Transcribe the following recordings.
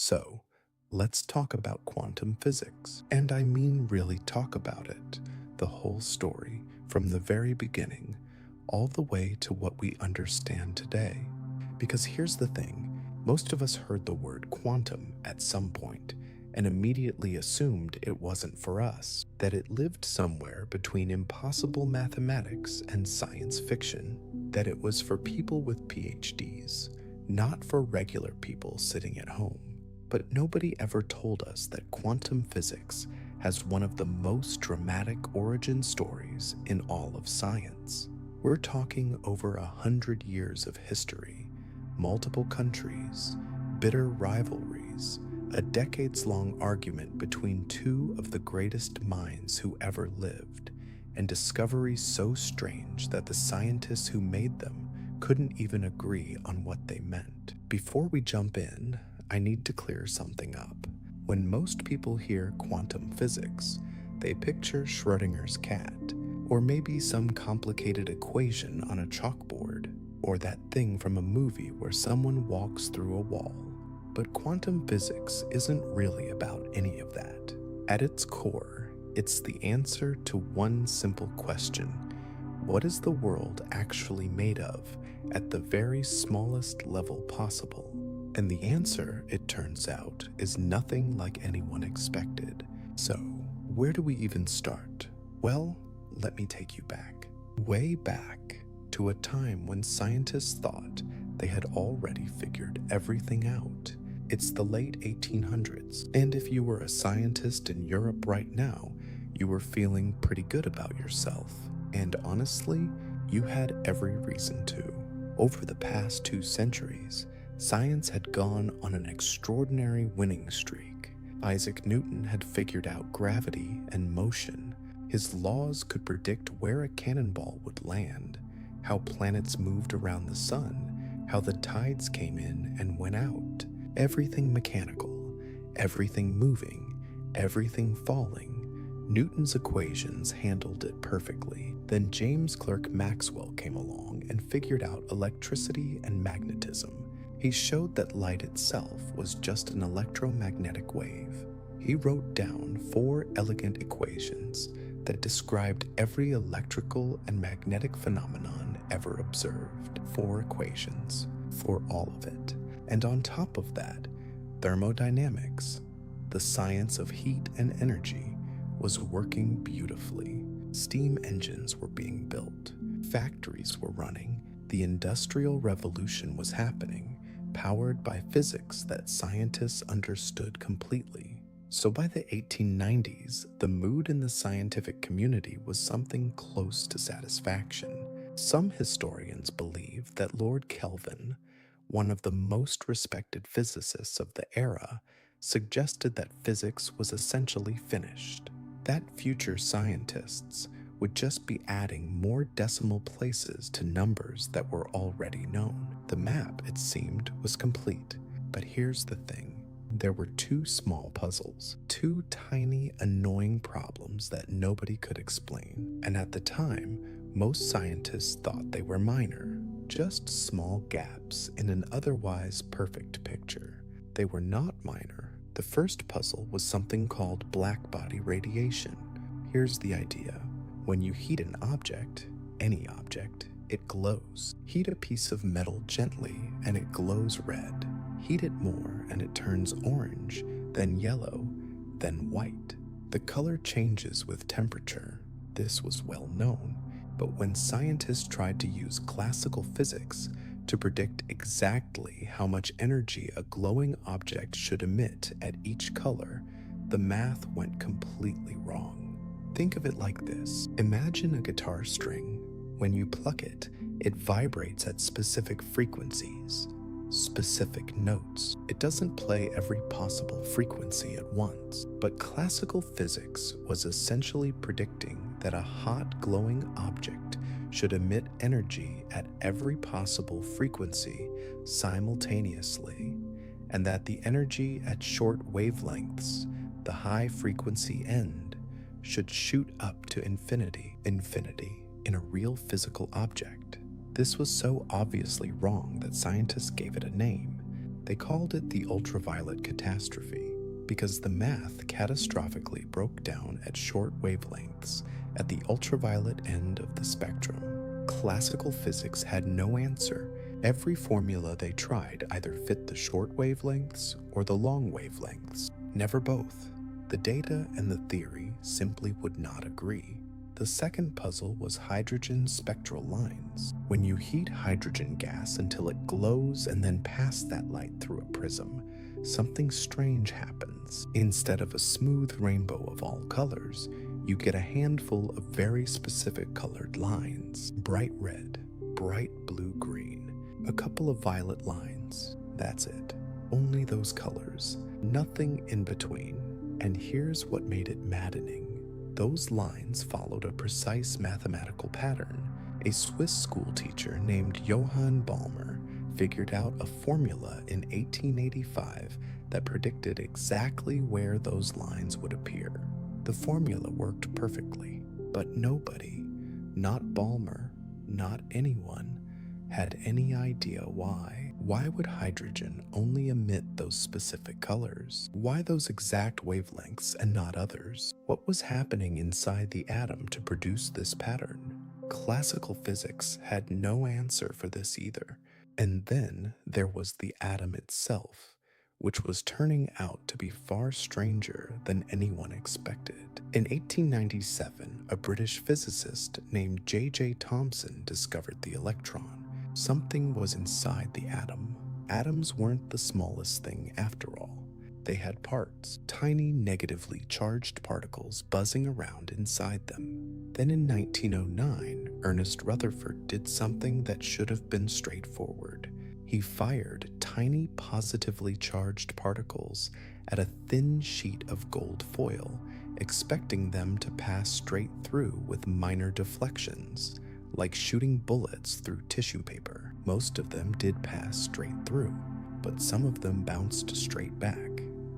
So, let's talk about quantum physics. And I mean, really talk about it. The whole story, from the very beginning, all the way to what we understand today. Because here's the thing, most of us heard the word quantum at some point and immediately assumed it wasn't for us, that it lived somewhere between impossible mathematics and science fiction, that it was for people with PhDs, not for regular people sitting at home. But nobody ever told us that quantum physics has one of the most dramatic origin stories in all of science. We're talking over 100 years of history, multiple countries, bitter rivalries, a decades-long argument between two of the greatest minds who ever lived, and discoveries so strange that the scientists who made them couldn't even agree on what they meant. Before we jump in, I need to clear something up. When most people hear quantum physics, they picture Schrödinger's cat, or maybe some complicated equation on a chalkboard, or that thing from a movie where someone walks through a wall. But quantum physics isn't really about any of that. At its core, it's the answer to one simple question: what is the world actually made of at the very smallest level possible? And the answer, it turns out, is nothing like anyone expected. So, where do we even start? Well, let me take you back. Way back to a time when scientists thought they had already figured everything out. It's the late 1800s, and if you were a scientist in Europe right now, you were feeling pretty good about yourself. And honestly, you had every reason to. Over the past 2 centuries, science had gone on an extraordinary winning streak. Isaac Newton had figured out gravity and motion. His laws could predict where a cannonball would land, how planets moved around the sun, how the tides came in and went out. Everything mechanical, everything moving, everything falling. Newton's equations handled it perfectly. Then James Clerk Maxwell came along and figured out electricity and magnetism. He showed that light itself was just an electromagnetic wave. He wrote down 4 elegant equations that described every electrical and magnetic phenomenon ever observed. 4 equations for all of it. And on top of that, thermodynamics, the science of heat and energy, was working beautifully. Steam engines were being built, factories were running, the Industrial Revolution was happening, powered by physics that scientists understood completely. So by the 1890s, the mood in the scientific community was something close to satisfaction. Some historians believe that Lord Kelvin, one of the most respected physicists of the era, suggested that physics was essentially finished, that future scientists would just be adding more decimal places to numbers that were already known. The map, it seemed, was complete. But here's the thing. There were 2 small puzzles, 2 tiny, annoying problems that nobody could explain. And at the time, most scientists thought they were minor, just small gaps in an otherwise perfect picture. They were not minor. The first puzzle was something called blackbody radiation. Here's the idea. When you heat an object, any object, it glows. Heat a piece of metal gently and it glows red. Heat it more and it turns orange, then yellow, then white. The color changes with temperature. This was well known, but when scientists tried to use classical physics to predict exactly how much energy a glowing object should emit at each color, the math went completely wrong. Think of it like this. Imagine a guitar string. When you pluck it, it vibrates at specific frequencies, specific notes. It doesn't play every possible frequency at once. But classical physics was essentially predicting that a hot, glowing object should emit energy at every possible frequency simultaneously, and that the energy at short wavelengths, the high frequency end, should shoot up to infinity in a real physical object. This was so obviously wrong that scientists gave it a name, They called it the ultraviolet catastrophe because the math catastrophically broke down at short wavelengths at the ultraviolet end of the spectrum. Classical physics had no answer. Every formula they tried either fit the short wavelengths or the long wavelengths, never both. The data and the theory simply would not agree. The second puzzle was hydrogen spectral lines. When you heat hydrogen gas until it glows and then pass that light through a prism, something strange happens. Instead of a smooth rainbow of all colors, you get a handful of very specific colored lines. Bright red, bright blue-green, a couple of violet lines. That's it. Only those colors. Nothing in between. And here's what made it maddening. Those lines followed a precise mathematical pattern. A Swiss school teacher named Johann Balmer figured out a formula in 1885 that predicted exactly where those lines would appear. The formula worked perfectly, but nobody, not Balmer, not anyone, had any idea why. Why would hydrogen only emit those specific colors? Why those exact wavelengths and not others? What was happening inside the atom to produce this pattern? Classical physics had no answer for this either. And then there was the atom itself, which was turning out to be far stranger than anyone expected. In 1897, a British physicist named J.J. Thomson discovered the electron. Something was inside the atom. Atoms weren't the smallest thing after all. They had parts, tiny negatively charged particles buzzing around inside them. Then in 1909, Ernest Rutherford did something that should have been straightforward. He fired tiny positively charged particles at a thin sheet of gold foil, expecting them to pass straight through with minor deflections. Like shooting bullets through tissue paper. Most of them did pass straight through, but some of them bounced straight back.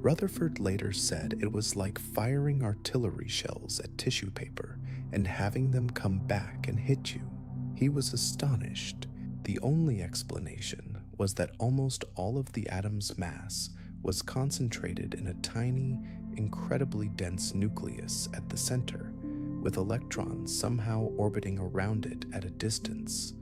Rutherford later said it was like firing artillery shells at tissue paper and having them come back and hit you. He was astonished. The only explanation was that almost all of the atom's mass was concentrated in a tiny, incredibly dense nucleus at the center, with electrons somehow orbiting around it at a distance,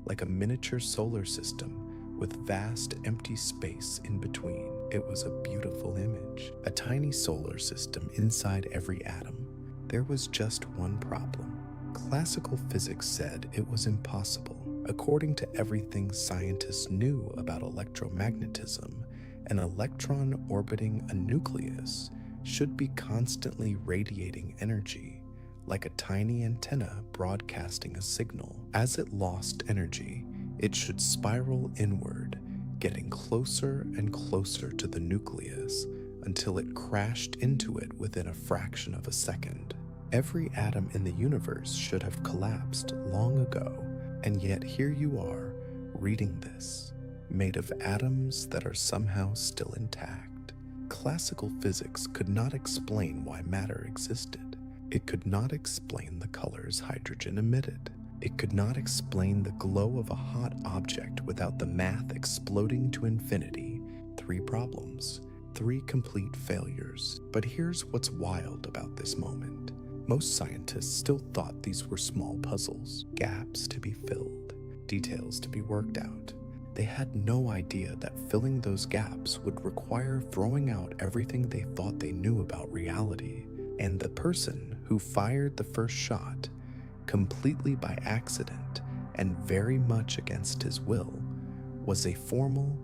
like a miniature solar system with vast empty space in between. It was a beautiful image. A tiny solar system inside every atom. There was just one problem. Classical physics said it was impossible. According to everything scientists knew about electromagnetism, an electron orbiting a nucleus should be constantly radiating energy, like a tiny antenna broadcasting a signal. As it lost energy, it should spiral inward, getting closer and closer to the nucleus until it crashed into it within a fraction of a second. Every atom in the universe should have collapsed long ago, and yet here you are, reading this, made of atoms that are somehow still intact. Classical physics could not explain why matter existed. It could not explain the colors hydrogen emitted. It could not explain the glow of a hot object without the math exploding to infinity. 3 problems, 3 complete failures. But here's what's wild about this moment. Most scientists still thought these were small puzzles, gaps to be filled, details to be worked out. They had no idea that filling those gaps would require throwing out everything they thought they knew about reality. And the person who fired the first shot, completely by accident and very much against his will, was a formal,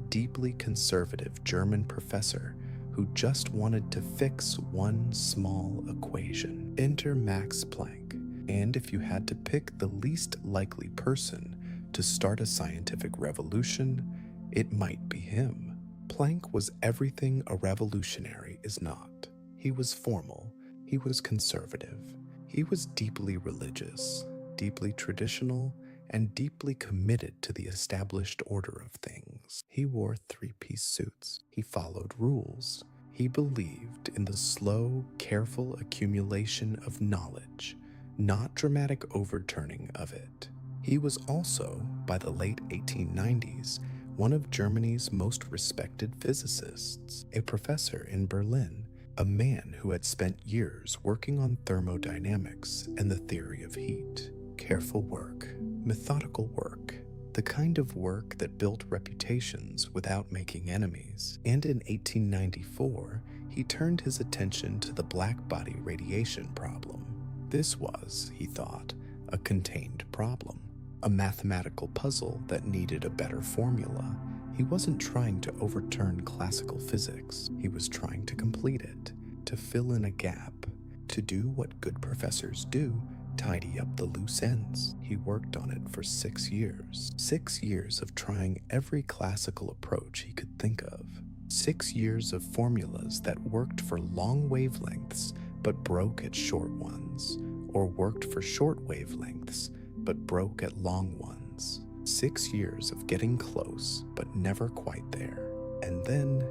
deeply conservative German professor who just wanted to fix one small equation. Enter Max Planck. And if you had to pick the least likely person to start a scientific revolution, it might be him. Planck was everything a revolutionary is not. He was formal, he was conservative, he was deeply religious, deeply traditional, and deeply committed to the established order of things. He wore 3-piece suits. He followed rules. He believed in the slow, careful accumulation of knowledge, not dramatic overturning of it. He was also, by the late 1890s, one of Germany's most respected physicists, a professor in Berlin, a man who had spent years working on thermodynamics and the theory of heat. Careful work, methodical work, the kind of work that built reputations without making enemies. And in 1894, he turned his attention to the blackbody radiation problem. This was, he thought, a contained problem, a mathematical puzzle that needed a better formula. He wasn't trying to overturn classical physics. He was trying to complete it, to fill in a gap, to do what good professors do, tidy up the loose ends. He worked on it for 6 years. 6 years of trying every classical approach he could think of. 6 years of formulas that worked for long wavelengths but broke at short ones, or worked for short wavelengths but broke at long ones. 6 years of getting close but never quite there. And then,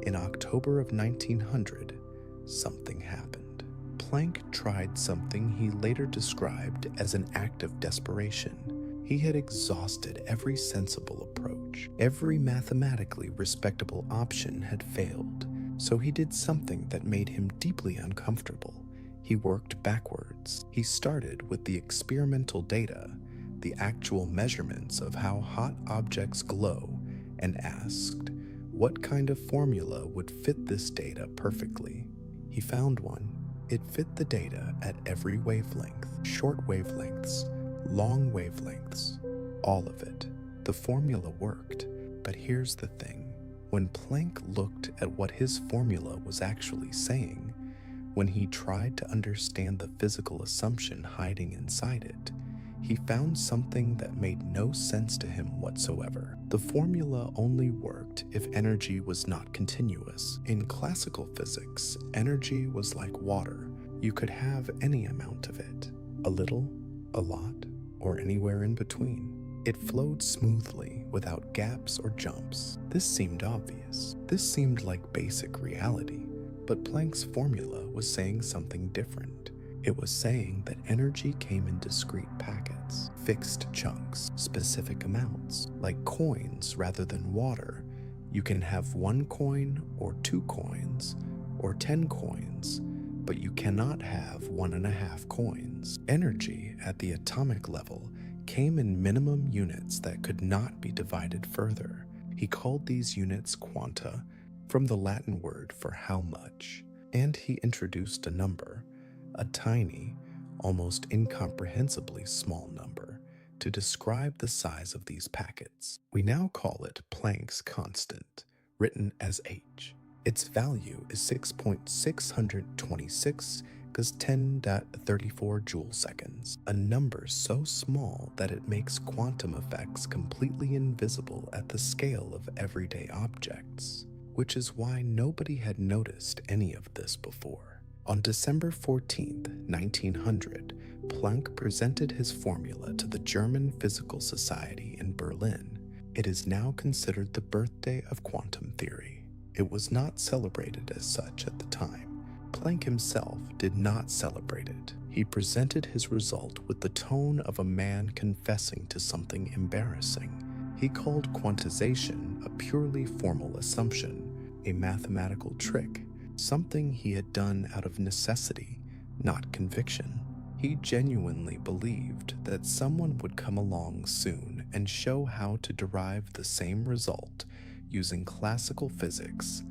in October of 1900, something happened. Planck tried something he later described as an act of desperation. He had exhausted every sensible approach. Every mathematically respectable option had failed, so he did something that made him deeply uncomfortable. He worked backwards. He started with the experimental data, the actual measurements of how hot objects glow, and asked, what kind of formula would fit this data perfectly? He found one. It fit the data at every wavelength, short wavelengths, long wavelengths, all of it. The formula worked, but here's the thing. When Planck looked at what his formula was actually saying, when he tried to understand the physical assumption hiding inside it, he found something that made no sense to him whatsoever. The formula only worked if energy was not continuous. In classical physics, energy was like water. You could have any amount of it, a little, a lot, or anywhere in between. It flowed smoothly without gaps or jumps. This seemed obvious. This seemed like basic reality. But Planck's formula was saying something different. It was saying that energy came in discrete packets, fixed chunks, specific amounts, like coins rather than water. You can have 1 coin or 2 coins or 10 coins, but you cannot have 1.5 coins. Energy at the atomic level came in minimum units that could not be divided further. He called these units quanta, from the Latin word for how much, and he introduced a number, a tiny, almost incomprehensibly small number, to describe the size of these packets. We now call it Planck's constant, written as h. Its value is 6.626 × 10^34 joule seconds, a number so small that it makes quantum effects completely invisible at the scale of everyday objects, which is why nobody had noticed any of this before. On December 14, 1900, Planck presented his formula to the German Physical Society in Berlin. It is now considered the birthday of quantum theory. It was not celebrated as such at the time. Planck himself did not celebrate it. He presented his result with the tone of a man confessing to something embarrassing. He called quantization a purely formal assumption, a mathematical trick, something he had done out of necessity, not conviction. He genuinely believed that someone would come along soon and show how to derive the same result using classical physics,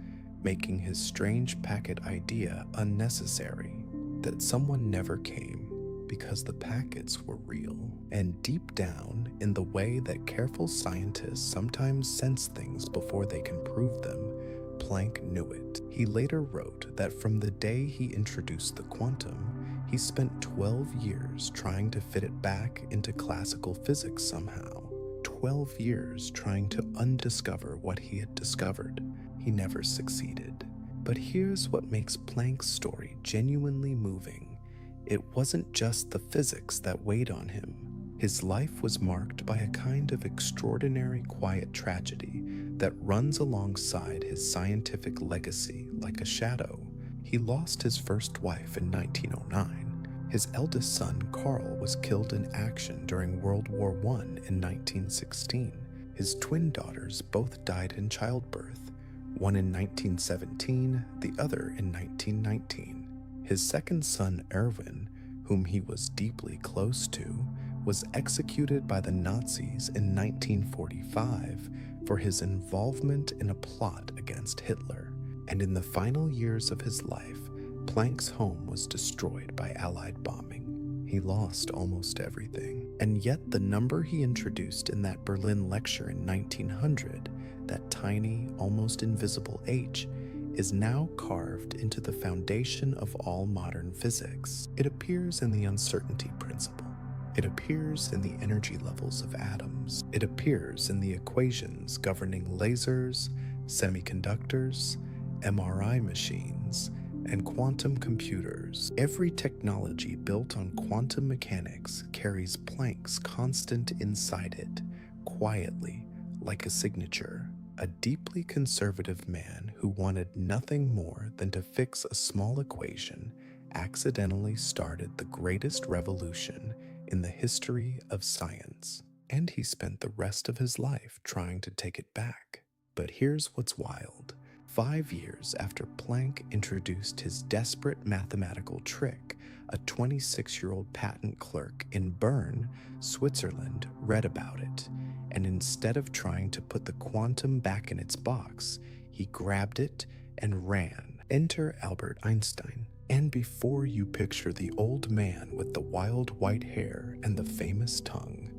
making his strange packet idea unnecessary. That someone never came because the packets were real. And deep down, in the way that careful scientists sometimes sense things before they can prove them, Planck knew it. He later wrote that from the day he introduced the quantum, he spent 12 years trying to fit it back into classical physics somehow. 12 years trying to undiscover what he had discovered. He never succeeded. But here's what makes Planck's story genuinely moving. It wasn't just the physics that weighed on him. His life was marked by a kind of extraordinary quiet tragedy that runs alongside his scientific legacy like a shadow. He lost his first wife in 1909. His eldest son, Carl, was killed in action during World War I in 1916. His twin daughters both died in childbirth, one in 1917, the other in 1919. His second son, Erwin, whom he was deeply close to, was executed by the Nazis in 1945 for his involvement in a plot against Hitler. And in the final years of his life, Planck's home was destroyed by Allied bombing. He lost almost everything. And yet the number he introduced in that Berlin lecture in 1900, that tiny, almost invisible h, is now carved into the foundation of all modern physics. It appears in the uncertainty principle. It appears in the energy levels of atoms. It appears in the equations governing lasers, semiconductors, MRI machines, and quantum computers. Every technology built on quantum mechanics carries Planck's constant inside it, quietly, like a signature. A deeply conservative man who wanted nothing more than to fix a small equation accidentally started the greatest revolution in the history of science, and he spent the rest of his life trying to take it back. But here's what's wild. 5 years after Planck introduced his desperate mathematical trick, a 26-year-old patent clerk in Bern, Switzerland, read about it. And instead of trying to put the quantum back in its box, he grabbed it and ran. Enter Albert Einstein. And before you picture the old man with the wild white hair and the famous tongue,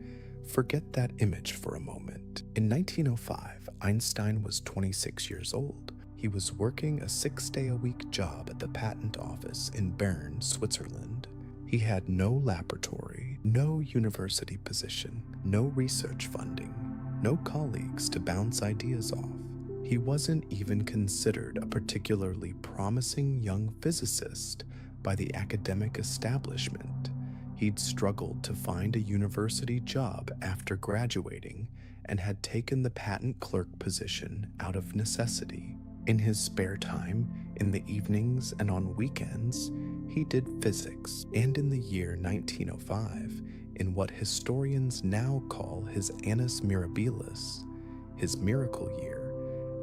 forget that image for a moment. In 1905, Einstein was 26 years old. He was working a 6-day-a-week job at the patent office in Bern, Switzerland. He had no laboratory, no university position, no research funding, no colleagues to bounce ideas off. He wasn't even considered a particularly promising young physicist by the academic establishment. He'd struggled to find a university job after graduating and had taken the patent clerk position out of necessity. In his spare time, in the evenings and on weekends, he did physics, and in the year 1905, in what historians now call his annus mirabilis, his miracle year,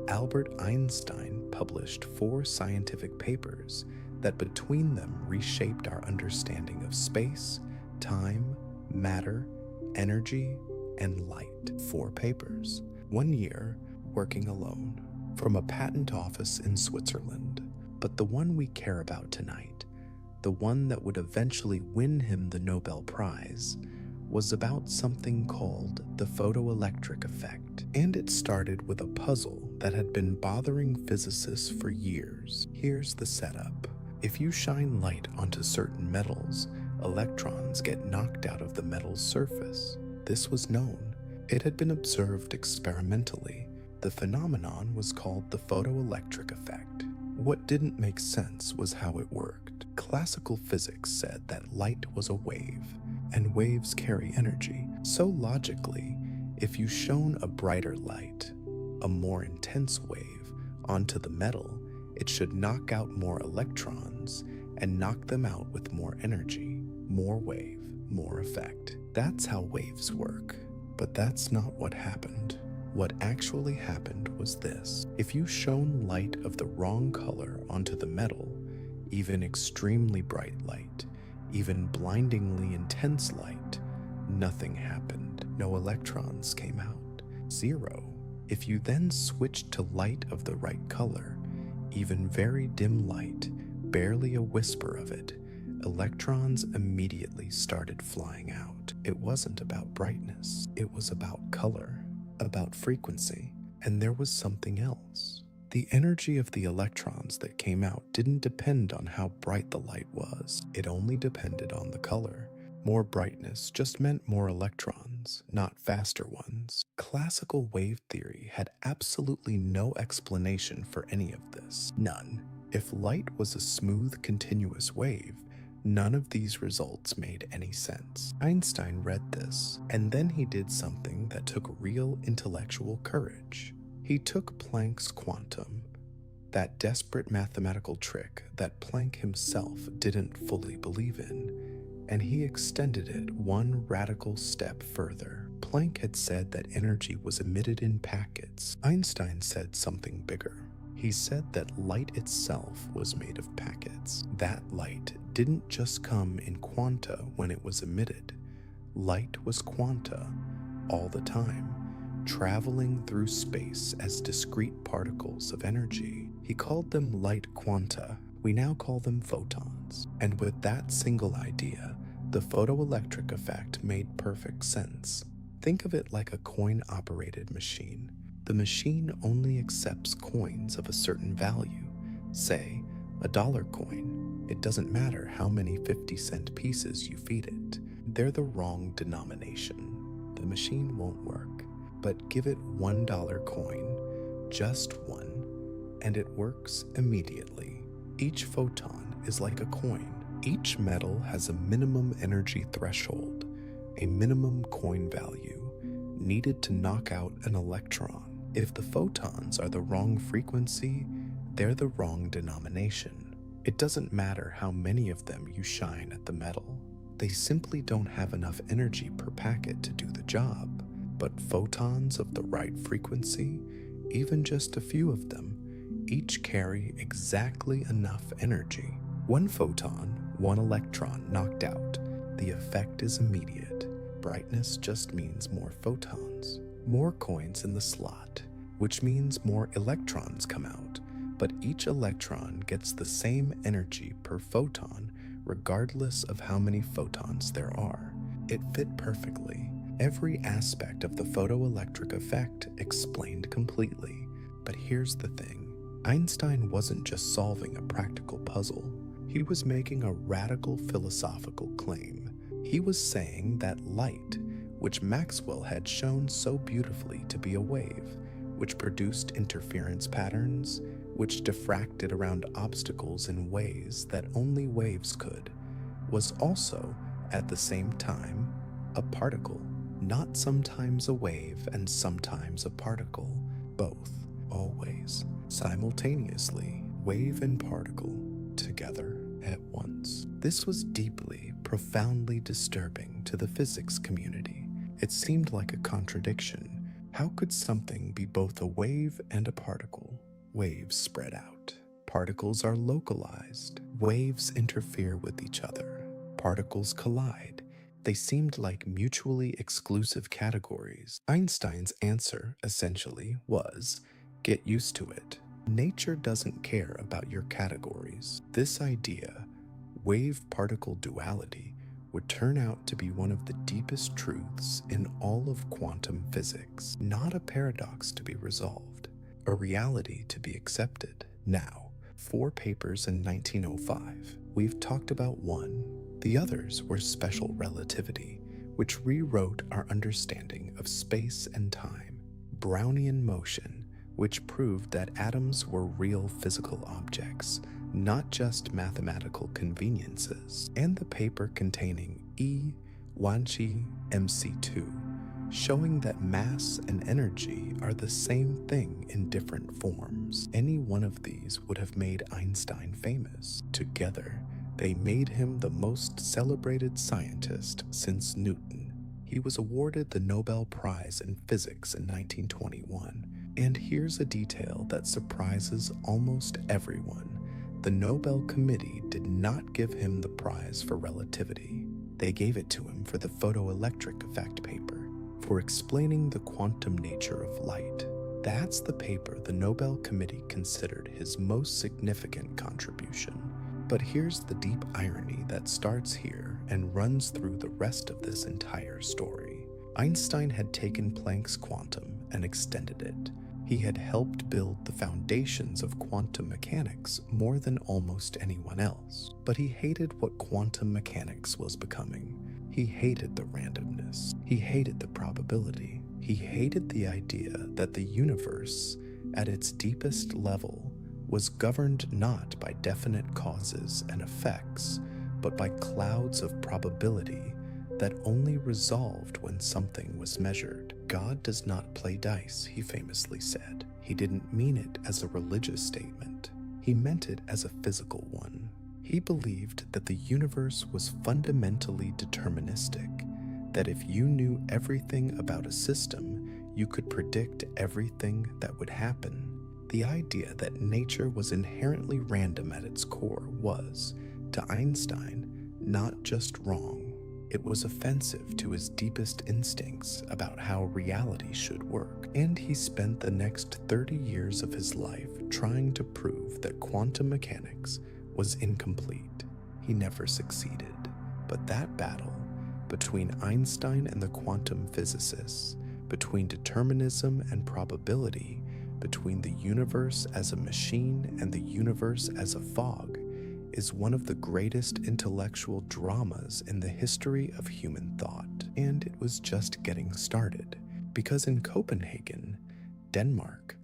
Albert Einstein published 4 scientific papers that between them reshaped our understanding of space, time, matter, energy, and light. 4 papers. 1 year, working alone, from a patent office in Switzerland. But the one we care about tonight, the one that would eventually win him the Nobel Prize, was about something called the photoelectric effect. And it started with a puzzle that had been bothering physicists for years. Here's the setup. If you shine light onto certain metals, electrons get knocked out of the metal's surface. This was known. It had been observed experimentally. The phenomenon was called the photoelectric effect. What didn't make sense was how it worked. Classical physics said that light was a wave, and waves carry energy. So logically, if you shone a brighter light, a more intense wave, onto the metal, it should knock out more electrons and knock them out with more energy. More wave, more effect. That's how waves work. But that's not what happened. What actually happened was this. If you shone light of the wrong color onto the metal, even extremely bright light, even blindingly intense light, nothing happened. No electrons came out. 0. If you then switched to light of the right color, even very dim light, barely a whisper of it, electrons immediately started flying out. It wasn't about brightness. It was about color, about frequency, and there was something else. The energy of the electrons that came out didn't depend on how bright the light was. It only depended on the color. More brightness just meant more electrons, not faster ones. Classical wave theory had absolutely no explanation for any of this. None. If light was a smooth, continuous wave, none of these results made any sense. Einstein read this, and then he did something that took real intellectual courage. He took Planck's quantum, that desperate mathematical trick that Planck himself didn't fully believe in, And he extended it one radical step further. Planck had said that energy was emitted in packets. Einstein said something bigger. He said that light itself was made of packets. That light didn't just come in quanta when it was emitted. Light was quanta all the time, traveling through space as discrete particles of energy. He called them light quanta. We now call them photons. And with that single idea, the photoelectric effect made perfect sense. Think of it like a coin-operated machine. The machine only accepts coins of a certain value, say a dollar coin. It doesn't matter how many 50-cent pieces you feed it. They're the wrong denomination. The machine won't work. But give it $1 coin, just one, and it works immediately. Each photon is like a coin. Each metal has a minimum energy threshold, a minimum coin value, needed to knock out an electron. If the photons are the wrong frequency, they're the wrong denomination. It doesn't matter how many of them you shine at the metal. They simply don't have enough energy per packet to do the job. But photons of the right frequency, even just a few of them, each carry exactly enough energy. One photon, one electron knocked out. The effect is immediate. Brightness just means more photons. More coins in the slot, which means more electrons come out, but each electron gets the same energy per photon regardless of how many photons there are. It fit perfectly. Every aspect of the photoelectric effect explained completely. But here's the thing. Einstein wasn't just solving a practical puzzle. He was making a radical philosophical claim. He was saying that light, which Maxwell had shown so beautifully to be a wave, which produced interference patterns, which diffracted around obstacles in ways that only waves could, was also, at the same time, a particle. Not sometimes a wave and sometimes a particle. Both, always, simultaneously, wave and particle, together at once. This was deeply, profoundly disturbing to the physics community. It seemed like a contradiction. How could something be both a wave and a particle? Waves spread out. Particles are localized. Waves interfere with each other. Particles collide. They seemed like mutually exclusive categories. Einstein's answer, essentially, was, get used to it. Nature doesn't care about your categories. This idea, wave-particle duality, would turn out to be one of the deepest truths in all of quantum physics. Not a paradox to be resolved, a reality to be accepted. Now, 4 papers in 1905. We've talked about one. The others were special relativity, which rewrote our understanding of space and time. Brownian motion, which proved that atoms were real physical objects, not just mathematical conveniences. And the paper containing E. Wanchi MC2, showing that mass and energy are the same thing in different forms. Any one of these would have made Einstein famous. Together, they made him the most celebrated scientist since Newton. He was awarded the Nobel Prize in Physics in 1921. And here's a detail that surprises almost everyone. The Nobel Committee did not give him the prize for relativity. They gave it to him for the photoelectric effect paper, for explaining the quantum nature of light. That's the paper the Nobel Committee considered his most significant contribution. But here's the deep irony that starts here and runs through the rest of this entire story. Einstein had taken Planck's quantum and extended it. He had helped build the foundations of quantum mechanics more than almost anyone else. But he hated what quantum mechanics was becoming. He hated the randomness. He hated the probability. He hated the idea that the universe, at its deepest level, was governed not by definite causes and effects, but by clouds of probability that only resolved when something was measured. God does not play dice, he famously said. He didn't mean it as a religious statement. He meant it as a physical one. He believed that the universe was fundamentally deterministic, that if you knew everything about a system, you could predict everything that would happen. The idea that nature was inherently random at its core was, to Einstein, not just wrong. It was offensive to his deepest instincts about how reality should work, and he spent the next 30 years of his life trying to prove that quantum mechanics was incomplete. He never succeeded. But that battle between Einstein and the quantum physicists, between determinism and probability, between the universe as a machine and the universe as a fog, is one of the greatest intellectual dramas in the history of human thought. And it was just getting started, because in Copenhagen, Denmark,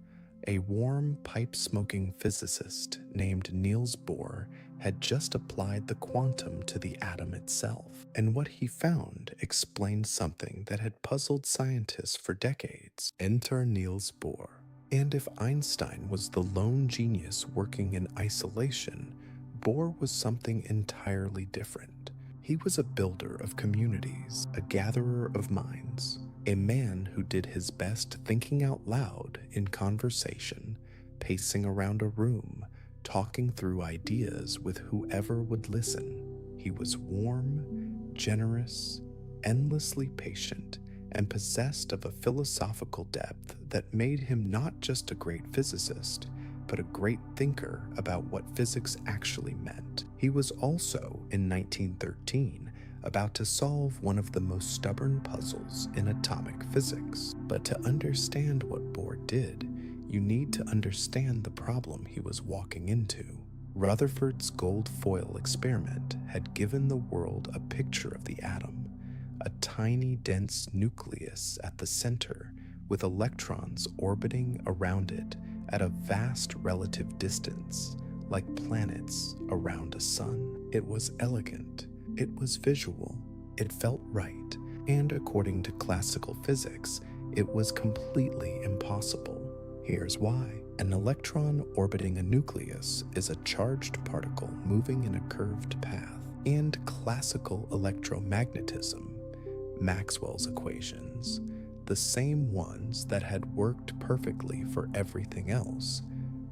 a warm, pipe-smoking physicist named Niels Bohr had just applied the quantum to the atom itself, and what he found explained something that had puzzled scientists for decades. Enter Niels Bohr. And if Einstein was the lone genius working in isolation, Bohr was something entirely different. He was a builder of communities, a gatherer of minds, a man who did his best thinking out loud in conversation, pacing around a room, talking through ideas with whoever would listen. He was warm, generous, endlessly patient, and possessed of a philosophical depth that made him not just a great physicist, but a great thinker about what physics actually meant. He was also, in 1913, about to solve one of the most stubborn puzzles in atomic physics. But to understand what Bohr did, you need to understand the problem he was walking into. Rutherford's gold foil experiment had given the world a picture of the atom, a tiny, dense nucleus at the center with electrons orbiting around it at a vast relative distance, like planets around a sun. It was elegant, it was visual, it felt right, and according to classical physics, it was completely impossible. Here's why. An electron orbiting a nucleus is a charged particle moving in a curved path, and classical electromagnetism, Maxwell's equations, the same ones that had worked perfectly for everything else,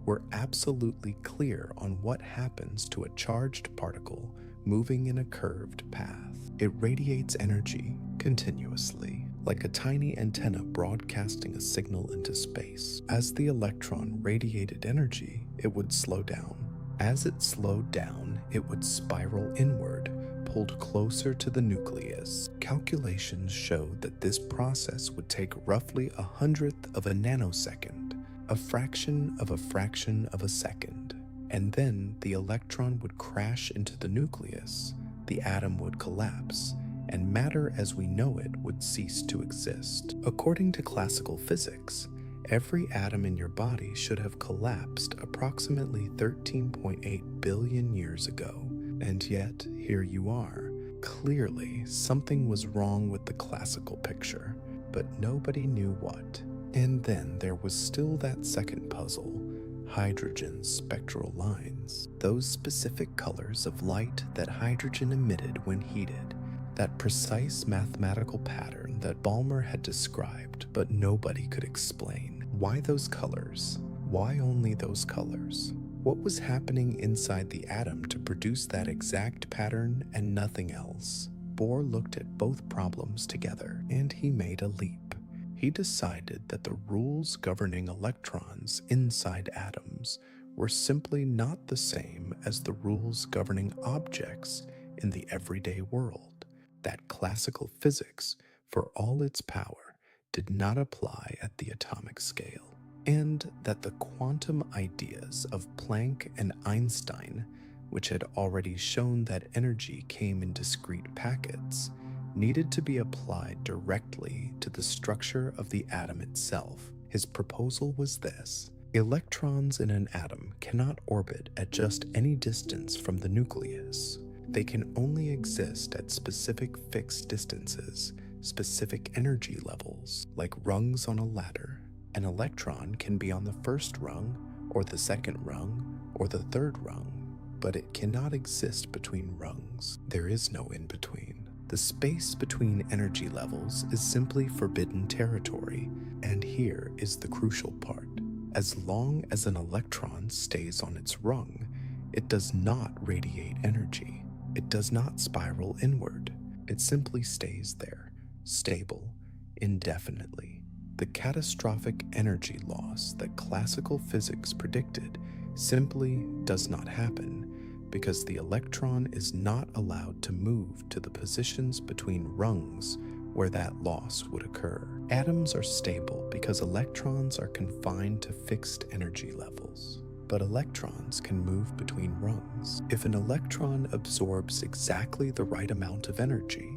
were absolutely clear on what happens to a charged particle moving in a curved path. It radiates energy continuously, like a tiny antenna broadcasting a signal into space. As the electron radiated energy, it would slow down. As it slowed down, it would spiral inward, pulled closer to the nucleus. Calculations showed that this process would take roughly 1/100th of a nanosecond, a fraction of a second. And then the electron would crash into the nucleus, the atom would collapse, and matter as we know it would cease to exist. According to classical physics, every atom in your body should have collapsed approximately 13.8 billion years ago. And yet, here you are. Clearly, something was wrong with the classical picture, but nobody knew what. And then there was still that second puzzle, hydrogen's spectral lines, those specific colors of light that hydrogen emitted when heated, that precise mathematical pattern that Balmer had described but nobody could explain. Why those colors? Why only those colors? What was happening inside the atom to produce that exact pattern and nothing else? Bohr looked at both problems together, and he made a leap. He decided that the rules governing electrons inside atoms were simply not the same as the rules governing objects in the everyday world. That classical physics, for all its power, did not apply at the atomic scale, and that the quantum ideas of Planck and Einstein, which had already shown that energy came in discrete packets, needed to be applied directly to the structure of the atom itself. His proposal was this: electrons in an atom cannot orbit at just any distance from the nucleus. They can only exist at specific fixed distances, specific energy levels, like rungs on a ladder. An electron can be on the first rung, or the second rung, or the third rung. but it cannot exist between rungs. There is no in-between. The space between energy levels is simply forbidden territory, and here is the crucial part. As long as an electron stays on its rung, it does not radiate energy. It does not spiral inward. It simply stays there, stable, indefinitely. The catastrophic energy loss that classical physics predicted simply does not happen because the electron is not allowed to move to the positions between rungs where that loss would occur. Atoms are stable because electrons are confined to fixed energy levels, but electrons can move between rungs. If an electron absorbs exactly the right amount of energy,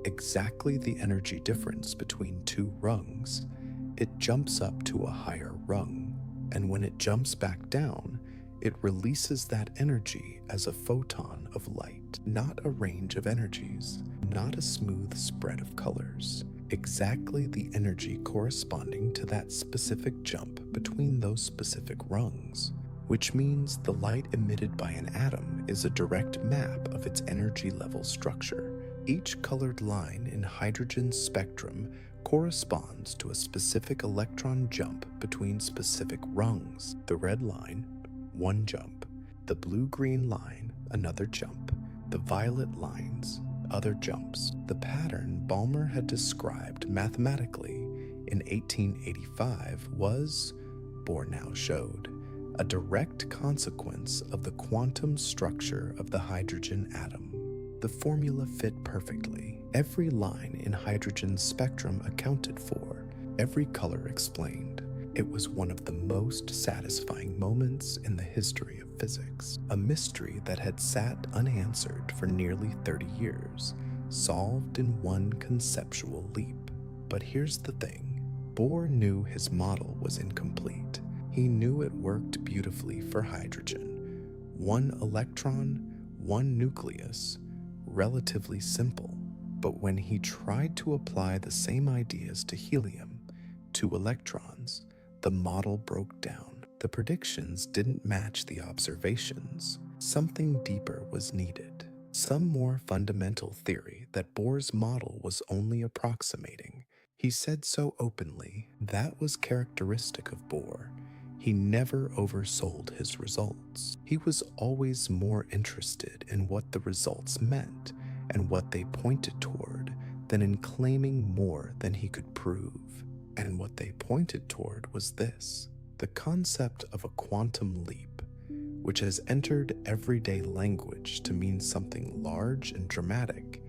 exactly the energy difference between two rungs, it jumps up to a higher rung, and when it jumps back down, it releases that energy as a photon of light, not a range of energies, not a smooth spread of colors, exactly the energy corresponding to that specific jump between those specific rungs, which means the light emitted by an atom is a direct map of its energy level structure. Each colored line in hydrogen's spectrum corresponds to a specific electron jump between specific rungs. The red line, one jump. The blue-green line, another jump. The violet lines, other jumps. The pattern Balmer had described mathematically in 1885 was, Bohr now showed, a direct consequence of the quantum structure of the hydrogen atom. The formula fit perfectly. Every line in hydrogen's spectrum accounted for, every color explained. It was one of the most satisfying moments in the history of physics, a mystery that had sat unanswered for nearly 30 years, solved in one conceptual leap. But here's the thing. Bohr knew his model was incomplete. He knew it worked beautifully for hydrogen. One electron, one nucleus, relatively simple. But when he tried to apply the same ideas to helium, two electrons, the model broke down. The predictions didn't match the observations. Something deeper was needed. Some more fundamental theory that Bohr's model was only approximating. He said so openly. That was characteristic of Bohr. He never oversold his results. He was always more interested in what the results meant and what they pointed toward than in claiming more than he could prove. And what they pointed toward was this: the concept of a quantum leap, which has entered everyday language to mean something large and dramatic,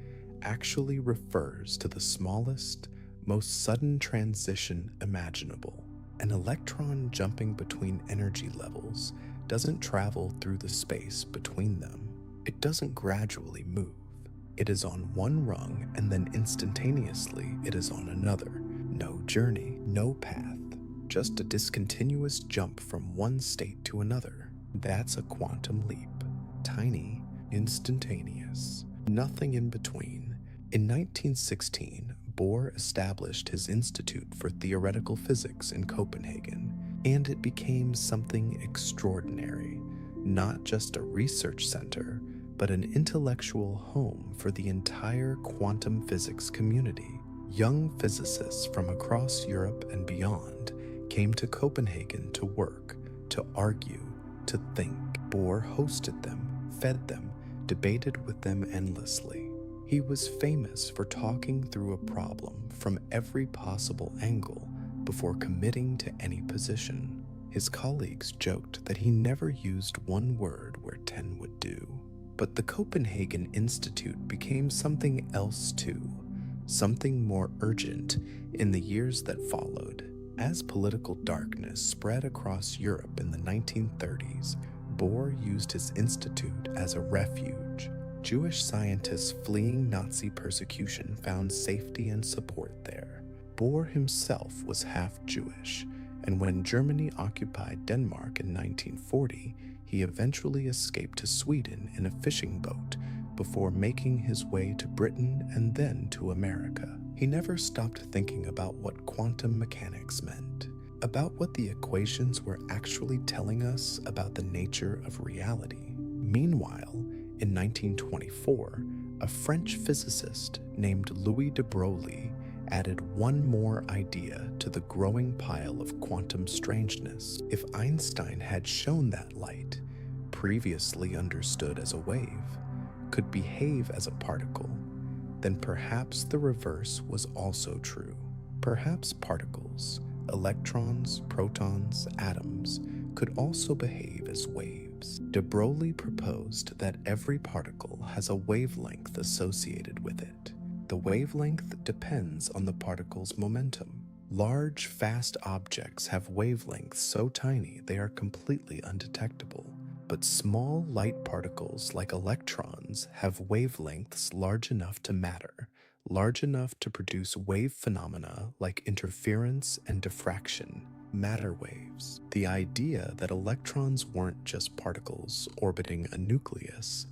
actually refers to the smallest, most sudden transition imaginable. An electron jumping between energy levels doesn't travel through the space between them. It doesn't gradually move. It is on one rung and then instantaneously it is on another. No journey, no path, just a discontinuous jump from one state to another. That's a quantum leap. Tiny, instantaneous, nothing in between. In 1916, Bohr established his Institute for Theoretical Physics in Copenhagen, and it became something extraordinary, not just a research center, but an intellectual home for the entire quantum physics community. Young physicists from across Europe and beyond came to Copenhagen to work, to argue, to think. Bohr hosted them, fed them, debated with them endlessly. He was famous for talking through a problem from every possible angle before committing to any position. His colleagues joked that he never used one word where 10 would do. But the Copenhagen Institute became something else too, something more urgent in the years that followed. As political darkness spread across Europe in the 1930s, Bohr used his institute as a refuge. Jewish scientists fleeing Nazi persecution found safety and support there. Bohr himself was half Jewish, and when Germany occupied Denmark in 1940, he eventually escaped to Sweden in a fishing boat before making his way to Britain and then to America. He never stopped thinking about what quantum mechanics meant, about what the equations were actually telling us about the nature of reality. Meanwhile, in 1924, a French physicist named Louis de Broglie added one more idea to the growing pile of quantum strangeness. If Einstein had shown that light, previously understood as a wave, could behave as a particle, then perhaps the reverse was also true. Perhaps particles, electrons, protons, atoms, could also behave as waves. De Broglie proposed that every particle has a wavelength associated with it. The wavelength depends on the particle's momentum. Large, fast objects have wavelengths so tiny they are completely undetectable. But small light particles like electrons have wavelengths large enough to matter, large enough to produce wave phenomena like interference and diffraction, matter waves. The idea that electrons weren't just particles orbiting a nucleus,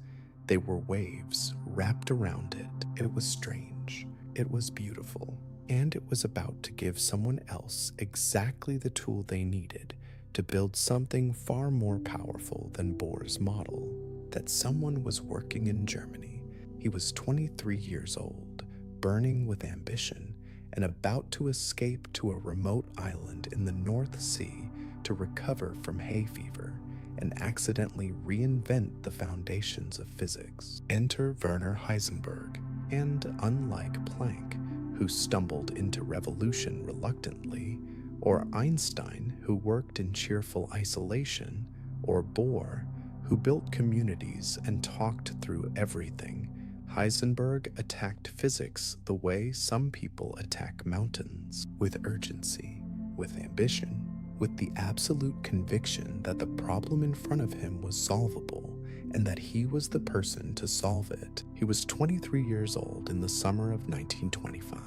they were waves wrapped around it. It was strange. It was beautiful. And it was about to give someone else exactly the tool they needed to build something far more powerful than Bohr's model. That someone was working in Germany. He was 23 years old, burning with ambition, and about to escape to a remote island in the North Sea to recover from hay fever and accidentally reinvent the foundations of physics. Enter Werner Heisenberg, and unlike Planck, who stumbled into revolution reluctantly, or Einstein, who worked in cheerful isolation, or Bohr, who built communities and talked through everything, Heisenberg attacked physics the way some people attack mountains, with urgency, with ambition, with the absolute conviction that the problem in front of him was solvable and that he was the person to solve it. He was 23 years old in the summer of 1925.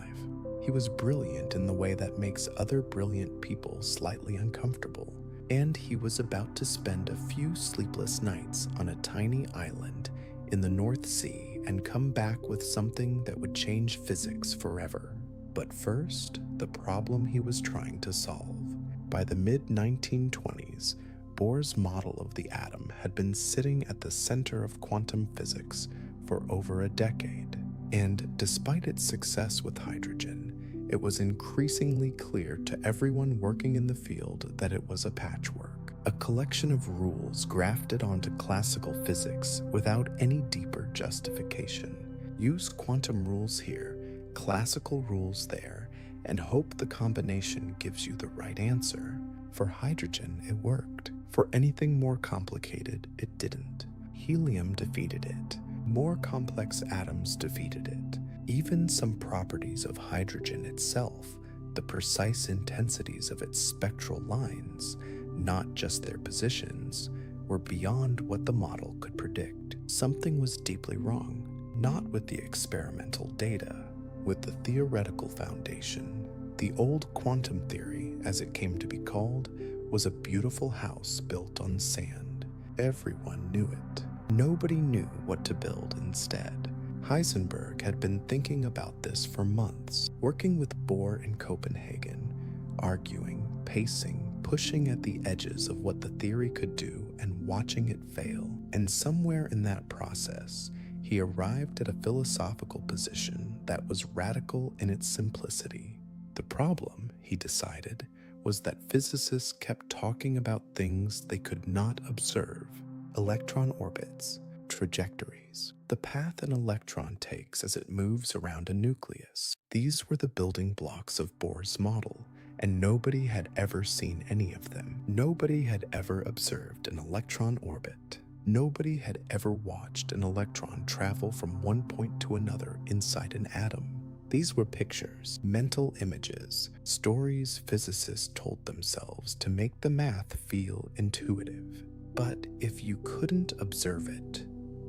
He was brilliant in the way that makes other brilliant people slightly uncomfortable, and he was about to spend a few sleepless nights on a tiny island in the North Sea and come back with something that would change physics forever. But first, the problem he was trying to solve. By the mid-1920s, Bohr's model of the atom had been sitting at the center of quantum physics for over a decade, and despite its success with hydrogen, it was increasingly clear to everyone working in the field that it was a patchwork, a collection of rules grafted onto classical physics without any deeper justification. Use quantum rules here, classical rules there, and hope the combination gives you the right answer. For hydrogen, it worked. For anything more complicated, it didn't. Helium defeated it. More complex atoms defeated it. Even some properties of hydrogen itself, the precise intensities of its spectral lines, not just their positions, were beyond what the model could predict. Something was deeply wrong, not with the experimental data, with the theoretical foundation. The old quantum theory, as it came to be called, was a beautiful house built on sand. Everyone knew it. Nobody knew what to build instead. Heisenberg had been thinking about this for months, working with Bohr in Copenhagen, arguing, pacing, pushing at the edges of what the theory could do and watching it fail. And somewhere in that process, he arrived at a philosophical position that was radical in its simplicity. The problem, he decided, was that physicists kept talking about things they could not observe: electron orbits, trajectories, the path an electron takes as it moves around a nucleus. These were the building blocks of Bohr's model, and nobody had ever seen any of them. Nobody had ever observed an electron orbit. Nobody had ever watched an electron travel from one point to another inside an atom. These were pictures, mental images, stories physicists told themselves to make the math feel intuitive. But if you couldn't observe it,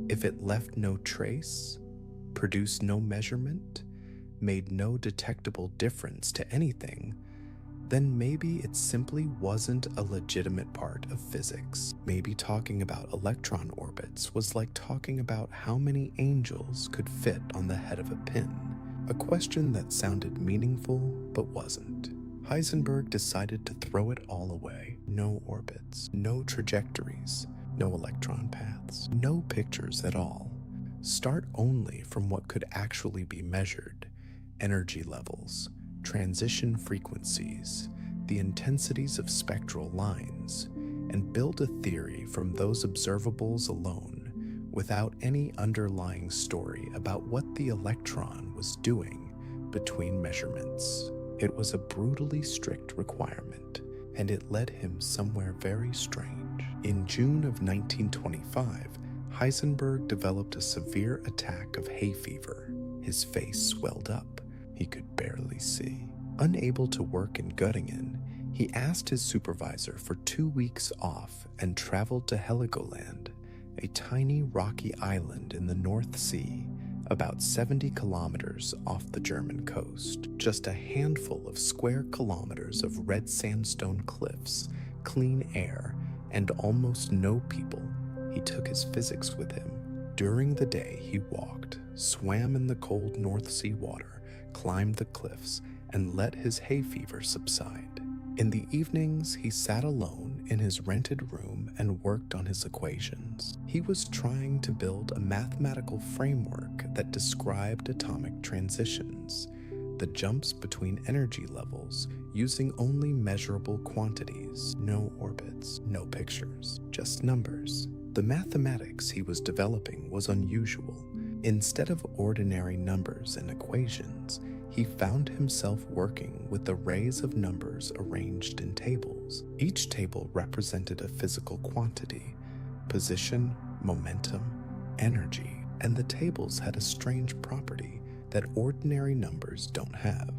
if it left no trace, produced no measurement, made no detectable difference to anything, then maybe it simply wasn't a legitimate part of physics. Maybe talking about electron orbits was like talking about how many angels could fit on the head of a pin. A question that sounded meaningful but wasn't. Heisenberg decided to throw it all away. No orbits, no trajectories. no electron paths, no pictures at all. Start only from what could actually be measured: energy levels, transition frequencies, the intensities of spectral lines, and build a theory from those observables alone, without any underlying story about what the electron was doing between measurements. It was a brutally strict requirement, and it led him somewhere very strange. In June of 1925, Heisenberg developed a severe attack of hay fever. His face swelled up. He could barely see. Unable to work in Göttingen, he asked his supervisor for 2 weeks off and traveled to Heligoland, a tiny rocky island in the North Sea, about 70 kilometers off the German coast. Just a handful of square kilometers of red sandstone cliffs, clean air, and almost no people. He took his physics with him. During the day, he walked, swam in the cold North Sea water, climbed the cliffs, and let his hay fever subside. In the evenings, he sat alone in his rented room and worked on his equations. He was trying to build a mathematical framework that described atomic transitions, the jumps between energy levels, using only measurable quantities, no orbits, no pictures, just numbers. The mathematics he was developing was unusual. Instead of ordinary numbers and equations, he found himself working with arrays of numbers arranged in tables. Each table represented a physical quantity: position, momentum, energy, and the tables had a strange property that ordinary numbers don't have.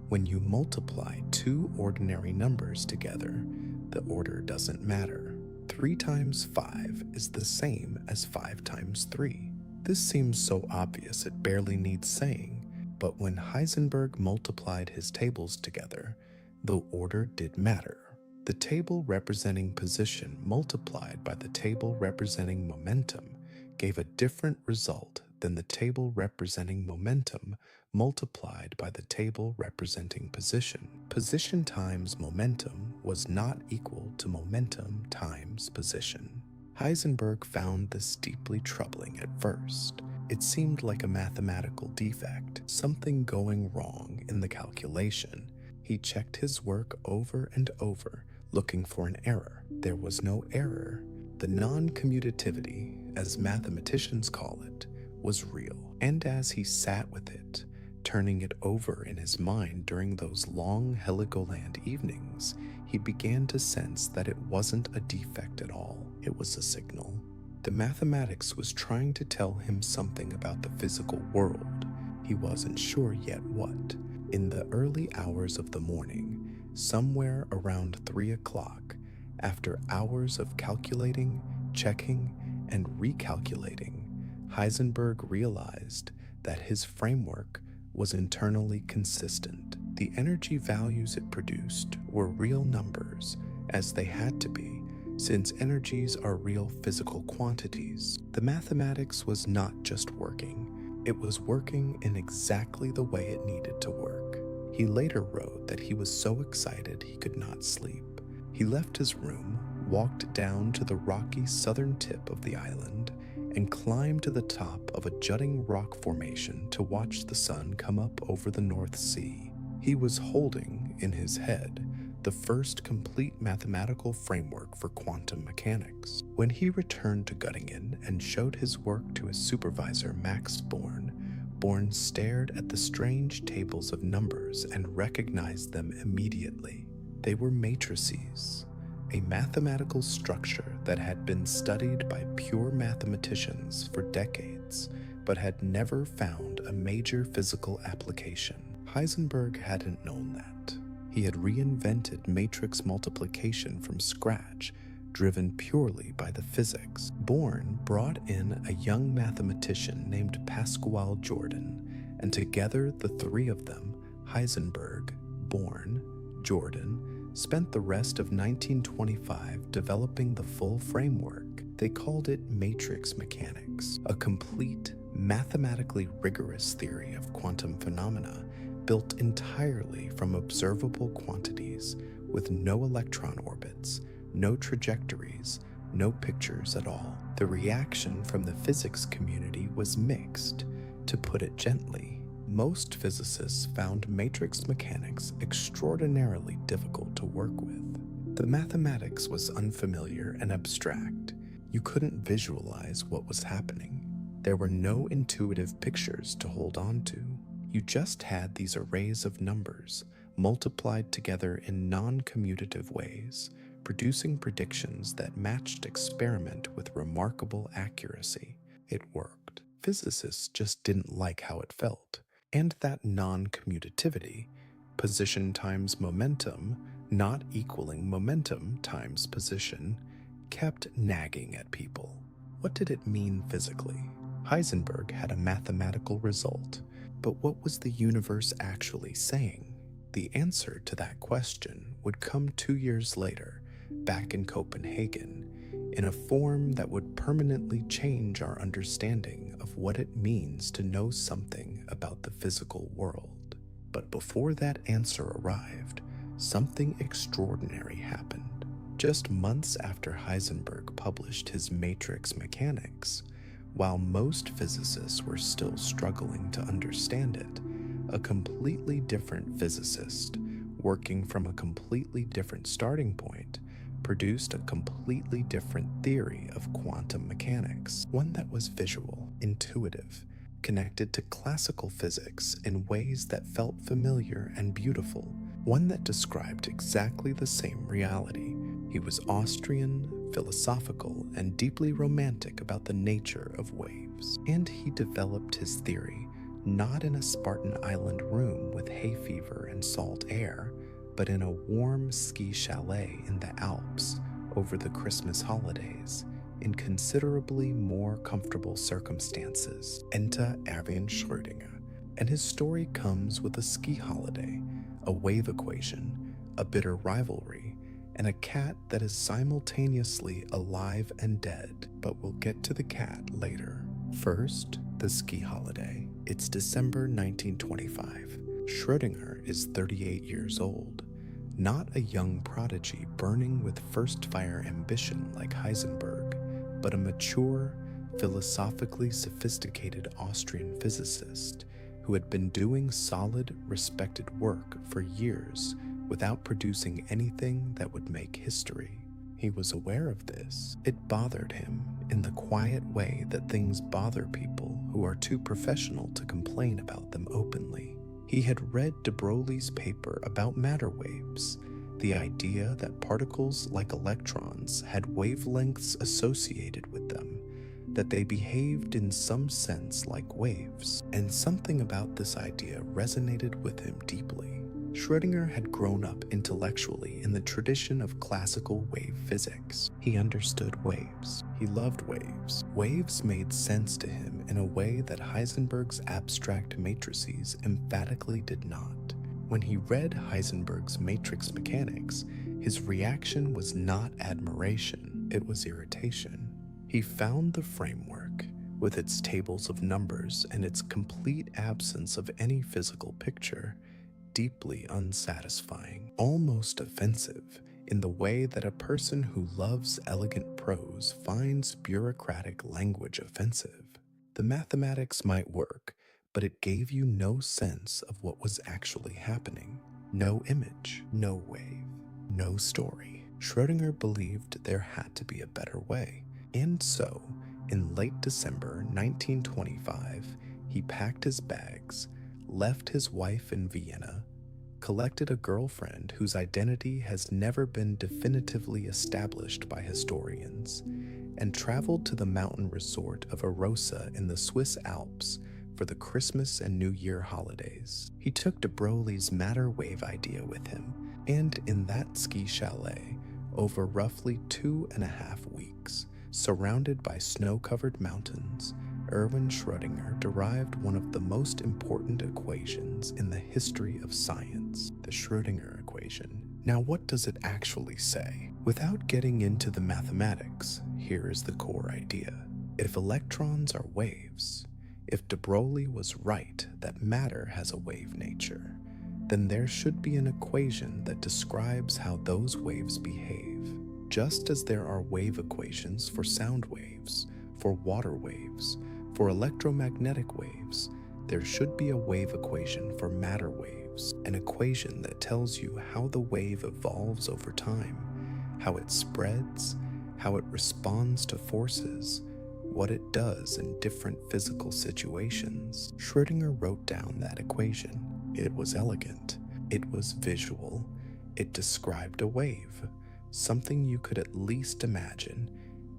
When you multiply two ordinary numbers together, the order doesn't matter. 3 times 5 is the same as 5 times 3. This seems so obvious it barely needs saying. But when Heisenberg multiplied his tables together, the order did matter. The table representing position multiplied by the table representing momentum gave a different result than the table representing momentum multiplied by the table representing position. Position times momentum was not equal to momentum times position. Heisenberg found this deeply troubling at first. It seemed like a mathematical defect, something going wrong in the calculation. He checked his work over and over, looking for an error. There was no error. The non-commutativity, as mathematicians call it, was real. And as he sat with it, turning it over in his mind during those long Heligoland evenings, he began to sense that it wasn't a defect at all. It was a signal. The mathematics was trying to tell him something about the physical world. He wasn't sure yet what. In the early hours of the morning, somewhere around 3 o'clock, after hours of calculating, checking, and recalculating, Heisenberg realized that his framework was internally consistent. The energy values it produced were real numbers, as they had to be, since energies are real physical quantities. The mathematics was not just working, it was working in exactly the way it needed to work. He later wrote that he was so excited he could not sleep. He left his room, walked down to the rocky southern tip of the island, and climbed to the top of a jutting rock formation to watch the sun come up over the North Sea. He was holding, in his head, the first complete mathematical framework for quantum mechanics. When he returned to Göttingen and showed his work to his supervisor Max Born, Born stared at the strange tables of numbers and recognized them immediately. They were matrices, a mathematical structure that had been studied by pure mathematicians for decades, but had never found a major physical application. Heisenberg hadn't known that. He had reinvented matrix multiplication from scratch, driven purely by the physics. Born brought in a young mathematician named Pascual Jordan, and together the three of them, Heisenberg, Born, Jordan, spent the rest of 1925 developing the full framework. They called it matrix mechanics, a complete, mathematically rigorous theory of quantum phenomena built entirely from observable quantities with no electron orbits, no trajectories, no pictures at all. The reaction from the physics community was mixed, to put it gently. Most physicists found matrix mechanics extraordinarily difficult to work with. The mathematics was unfamiliar and abstract. You couldn't visualize what was happening. There were no intuitive pictures to hold on to. You just had these arrays of numbers multiplied together in non-commutative ways, producing predictions that matched experiment with remarkable accuracy. It worked. Physicists just didn't like how it felt. And that non-commutativity, position times momentum, not equaling momentum times position, kept nagging at people. What did it mean physically? Heisenberg had a mathematical result, but what was the universe actually saying? The answer to that question would come 2 years later, back in Copenhagen, in a form that would permanently change our understanding of what it means to know something about the physical world. But before that answer arrived, something extraordinary happened. Just months after Heisenberg published his matrix mechanics, while most physicists were still struggling to understand it, a completely different physicist, working from a completely different starting point, produced a completely different theory of quantum mechanics, one that was visual, intuitive, connected to classical physics in ways that felt familiar and beautiful, one that described exactly the same reality. He was Austrian, philosophical, and deeply romantic about the nature of waves. And he developed his theory not in a Spartan island room with hay fever and salt air, but in a warm ski chalet in the Alps over the Christmas holidays, in considerably more comfortable circumstances. Enter Erwin Schrödinger, and his story comes with a ski holiday, a wave equation, a bitter rivalry, and a cat that is simultaneously alive and dead, but we'll get to the cat later. First, the ski holiday. It's December 1925. Schrödinger is 38 years old, not a young prodigy burning with first-fire ambition like Heisenberg, but a mature, philosophically sophisticated Austrian physicist who had been doing solid, respected work for years without producing anything that would make history. He was aware of this. It bothered him in the quiet way that things bother people who are too professional to complain about them openly. He had read de Broglie's paper about matter waves, the idea that particles like electrons had wavelengths associated with them, that they behaved in some sense like waves, and something about this idea resonated with him deeply. Schrödinger had grown up intellectually in the tradition of classical wave physics. He understood waves. He loved waves. Waves made sense to him in a way that Heisenberg's abstract matrices emphatically did not. When he read Heisenberg's matrix mechanics, his reaction was not admiration, it was irritation. He found the framework, with its tables of numbers and its complete absence of any physical picture, deeply unsatisfying, almost offensive, in the way that a person who loves elegant prose finds bureaucratic language offensive. The mathematics might work, but it gave you no sense of what was actually happening. No image, no wave, no story. Schrödinger believed there had to be a better way. And so, in late December 1925, he packed his bags, left his wife in Vienna, collected a girlfriend whose identity has never been definitively established by historians, and traveled to the mountain resort of Arosa in the Swiss Alps for the Christmas and New Year holidays. He took de Broglie's matter wave idea with him, and in that ski chalet, over roughly 2.5 weeks, surrounded by snow-covered mountains, Erwin Schrödinger derived one of the most important equations in the history of science, the Schrödinger equation. Now, what does it actually say? Without getting into the mathematics, here is the core idea. If electrons are waves, if de Broglie was right that matter has a wave nature, then there should be an equation that describes how those waves behave. just as there are wave equations for sound waves, for water waves, for electromagnetic waves, there should be a wave equation for matter waves, an equation that tells you how the wave evolves over time, how it spreads, how it responds to forces, what it does in different physical situations. Schrödinger wrote down that equation. It was elegant. It was visual. It described a wave, something you could at least imagine,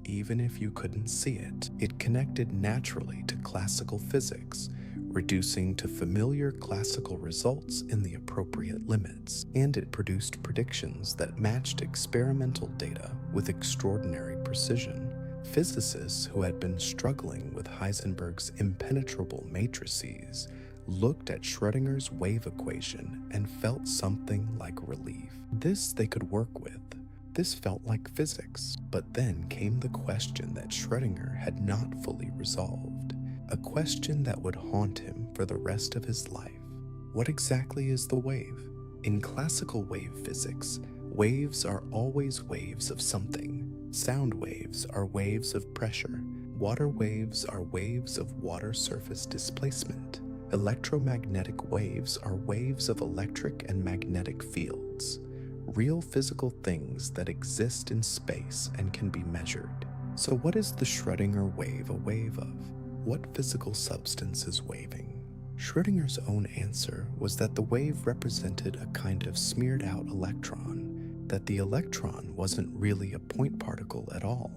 even if you couldn't see it. It connected naturally to classical physics, reducing to familiar classical results in the appropriate limits, and it produced predictions that matched experimental data with extraordinary precision. Physicists who had been struggling with Heisenberg's impenetrable matrices looked at Schrödinger's wave equation and felt something like relief. This they could work with. This felt like physics. But then came the question that Schrödinger had not fully resolved, a question that would haunt him for the rest of his life. What exactly is the wave? In classical wave physics, waves are always waves of something. Sound waves are waves of pressure. Water waves are waves of water surface displacement. Electromagnetic waves are waves of electric and magnetic fields, real physical things that exist in space and can be measured. So what is the Schrödinger wave a wave of? What physical substance is waving? Schrödinger's own answer was that the wave represented a kind of smeared out electron, that the electron wasn't really a point particle at all.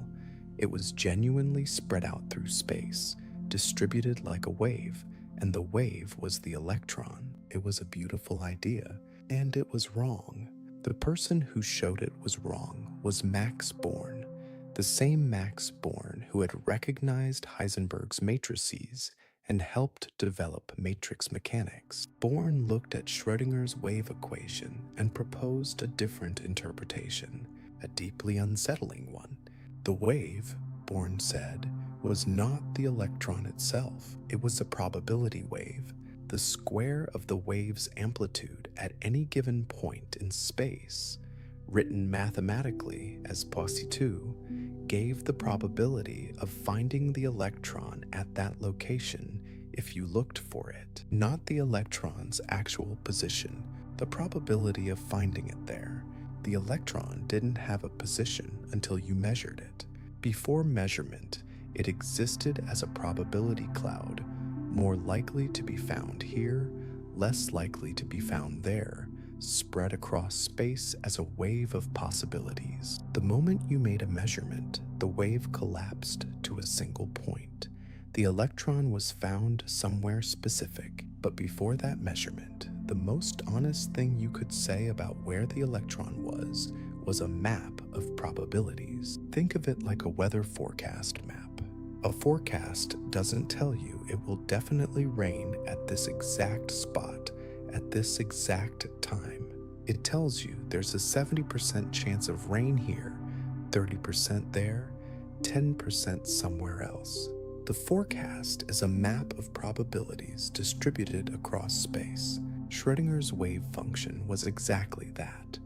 It was genuinely spread out through space, distributed like a wave, and the wave was the electron. It was a beautiful idea, and it was wrong. The person who showed it was wrong was Max Born, the same Max Born who had recognized Heisenberg's matrices and helped develop matrix mechanics. Born looked at Schrödinger's wave equation and proposed a different interpretation, a deeply unsettling one. The wave, Born said, was not the electron itself. It was a probability wave, the square of the wave's amplitude at any given point in space, written mathematically as positu, gave the probability of finding the electron at that location if you looked for it, not the electron's actual position, the probability of finding it there. The electron didn't have a position until you measured it. Before measurement, it existed as a probability cloud, more likely to be found here, less likely to be found there, spread across space as a wave of possibilities. The moment you made a measurement, the wave collapsed to a single point. The electron was found somewhere specific, but before that measurement, the most honest thing you could say about where the electron was a map of probabilities. Think of it like a weather forecast map. A forecast doesn't tell you it will definitely rain at this exact spot at this exact time. It tells you there's a 70% chance of rain here, 30% there, 10% somewhere else. The forecast is a map of probabilities distributed across space. Schrödinger's wave function was exactly that,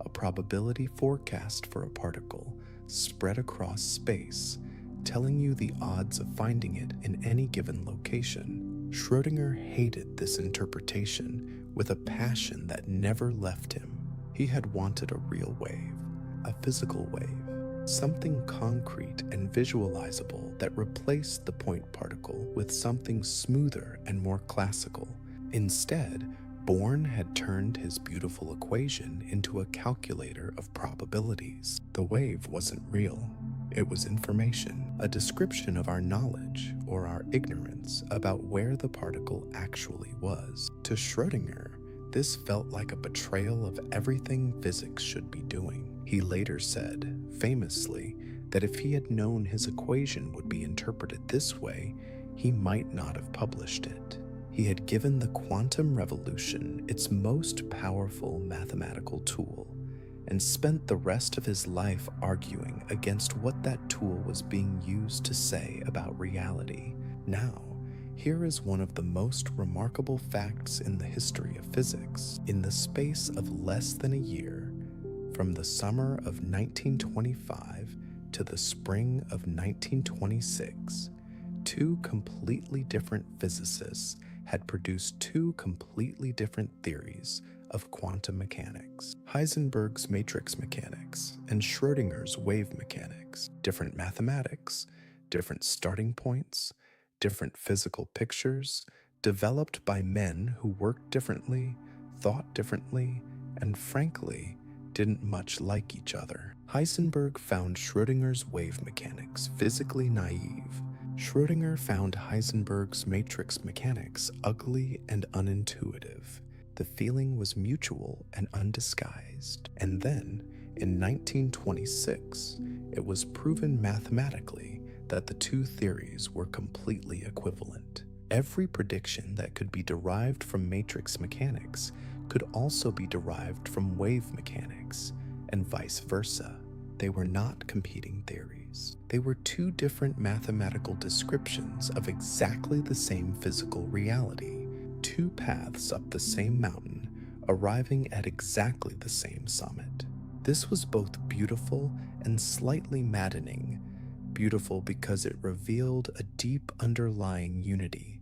a probability forecast for a particle spread across space, telling you the odds of finding it in any given location. Schrödinger hated this interpretation with a passion that never left him. He had wanted a real wave, a physical wave, something concrete and visualizable that replaced the point particle with something smoother and more classical. Instead, Born had turned his beautiful equation into a calculator of probabilities. The wave wasn't real. It was information, a description of our knowledge or our ignorance about where the particle actually was. To Schrödinger, this felt like a betrayal of everything physics should be doing. He later said, famously, that if he had known his equation would be interpreted this way, he might not have published it. He had given the quantum revolution its most powerful mathematical tool, and spent the rest of his life arguing against what that tool was being used to say about reality. Now, here is one of the most remarkable facts in the history of physics. In the space of less than a year, From the summer of 1925 to the spring of 1926, two completely different physicists had produced two completely different theories of quantum mechanics. Heisenberg's matrix mechanics and Schrödinger's wave mechanics. Different mathematics, different starting points, different physical pictures, developed by men who worked differently, thought differently, and frankly, didn't much like each other. Heisenberg found Schrödinger's wave mechanics physically naive. Schrödinger found Heisenberg's matrix mechanics ugly and unintuitive. The feeling was mutual and undisguised. And then, in 1926, it was proven mathematically that the two theories were completely equivalent. Every prediction that could be derived from matrix mechanics could also be derived from wave mechanics, and vice versa. They were not competing theories. They were two different mathematical descriptions of exactly the same physical reality, two paths up the same mountain, arriving at exactly the same summit. This was both beautiful and slightly maddening. Beautiful because it revealed a deep underlying unity.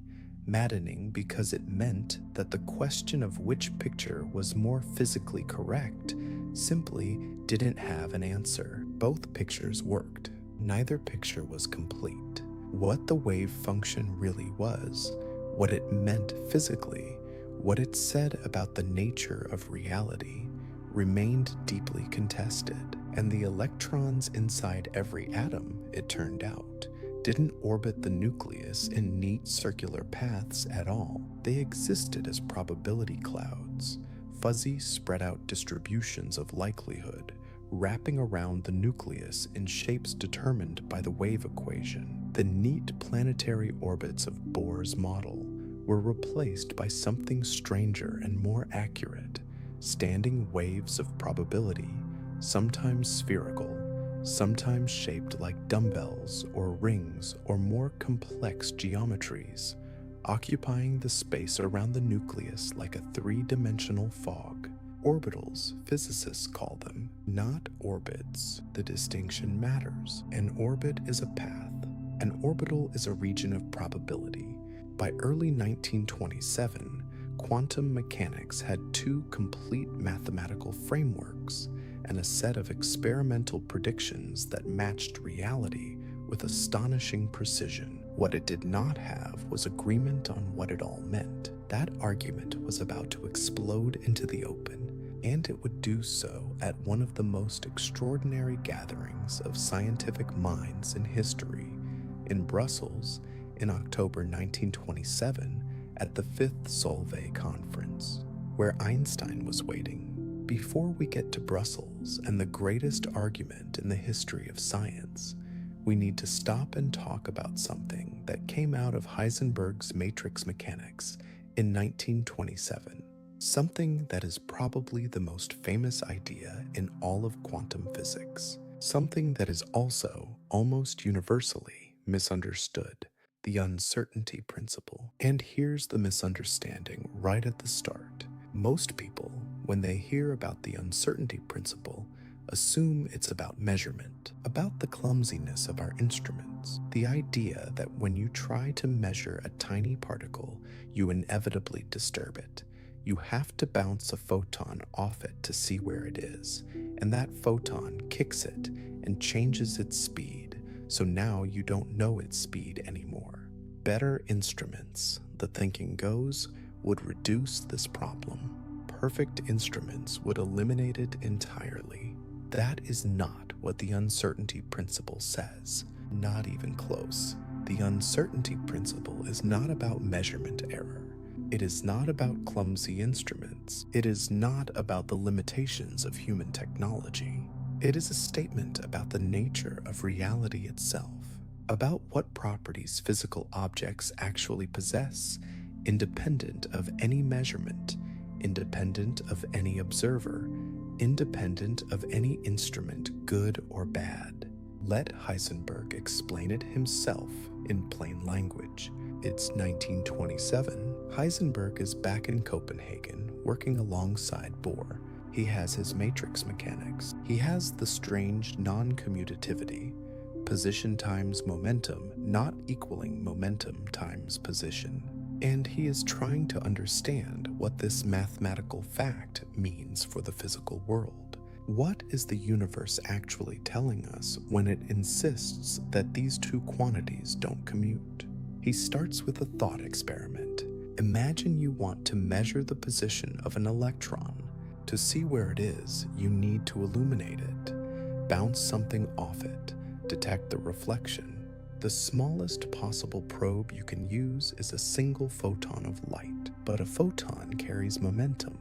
Maddening because it meant that the question of which picture was more physically correct simply didn't have an answer. Both pictures worked. Neither picture was complete. What the wave function really was, what it meant physically, what it said about the nature of reality, remained deeply contested. And the electrons inside every atom, it turned out, didn't orbit the nucleus in neat circular paths at all. They existed as probability clouds, fuzzy spread out distributions of likelihood, wrapping around the nucleus in shapes determined by the wave equation. The neat planetary orbits of Bohr's model were replaced by something stranger and more accurate, standing waves of probability, sometimes spherical, sometimes shaped like dumbbells or rings or more complex geometries, occupying the space around the nucleus like a three-dimensional fog. Orbitals, physicists call them, not orbits. The distinction matters. An orbit is a path. An orbital is a region of probability. By early 1927, quantum mechanics had two complete mathematical frameworks and a set of experimental predictions that matched reality with astonishing precision. What it did not have was agreement on what it all meant. That argument was about to explode into the open, and it would do so at one of the most extraordinary gatherings of scientific minds in history, in Brussels in October 1927 at the 5th Solvay Conference, where Einstein was waiting. Before we get to Brussels and the greatest argument in the history of science, we need to stop and talk about something that came out of Heisenberg's matrix mechanics in 1927. Something that is probably the most famous idea in all of quantum physics. Something that is also almost universally misunderstood. The uncertainty principle. And here's the misunderstanding right at the start. Most people, when they hear about the uncertainty principle, assume it's about measurement, about the clumsiness of our instruments, the idea that when you try to measure a tiny particle, you inevitably disturb it. You have to bounce a photon off it to see where it is, and that photon kicks it and changes its speed, so now you don't know its speed anymore. Better instruments, the thinking goes, would reduce this problem. Perfect instruments would eliminate it entirely. That is not what the uncertainty principle says. Not even close. The uncertainty principle is not about measurement error. It is not about clumsy instruments. It is not about the limitations of human technology. It is a statement about the nature of reality itself, about what properties physical objects actually possess, independent of any measurement, independent of any observer, independent of any instrument, good or bad. Let Heisenberg explain it himself in plain language. It's 1927. Heisenberg is back in Copenhagen, working alongside Bohr. He has his matrix mechanics. He has the strange non-commutativity, position times momentum not equaling momentum times position. And he is trying to understand what this mathematical fact means for the physical world. What is the universe actually telling us when it insists that these two quantities don't commute? He starts with a thought experiment. Imagine you want to measure the position of an electron. To see where it is, you need to illuminate it, bounce something off it, detect the reflection. The smallest possible probe you can use is a single photon of light, but a photon carries momentum.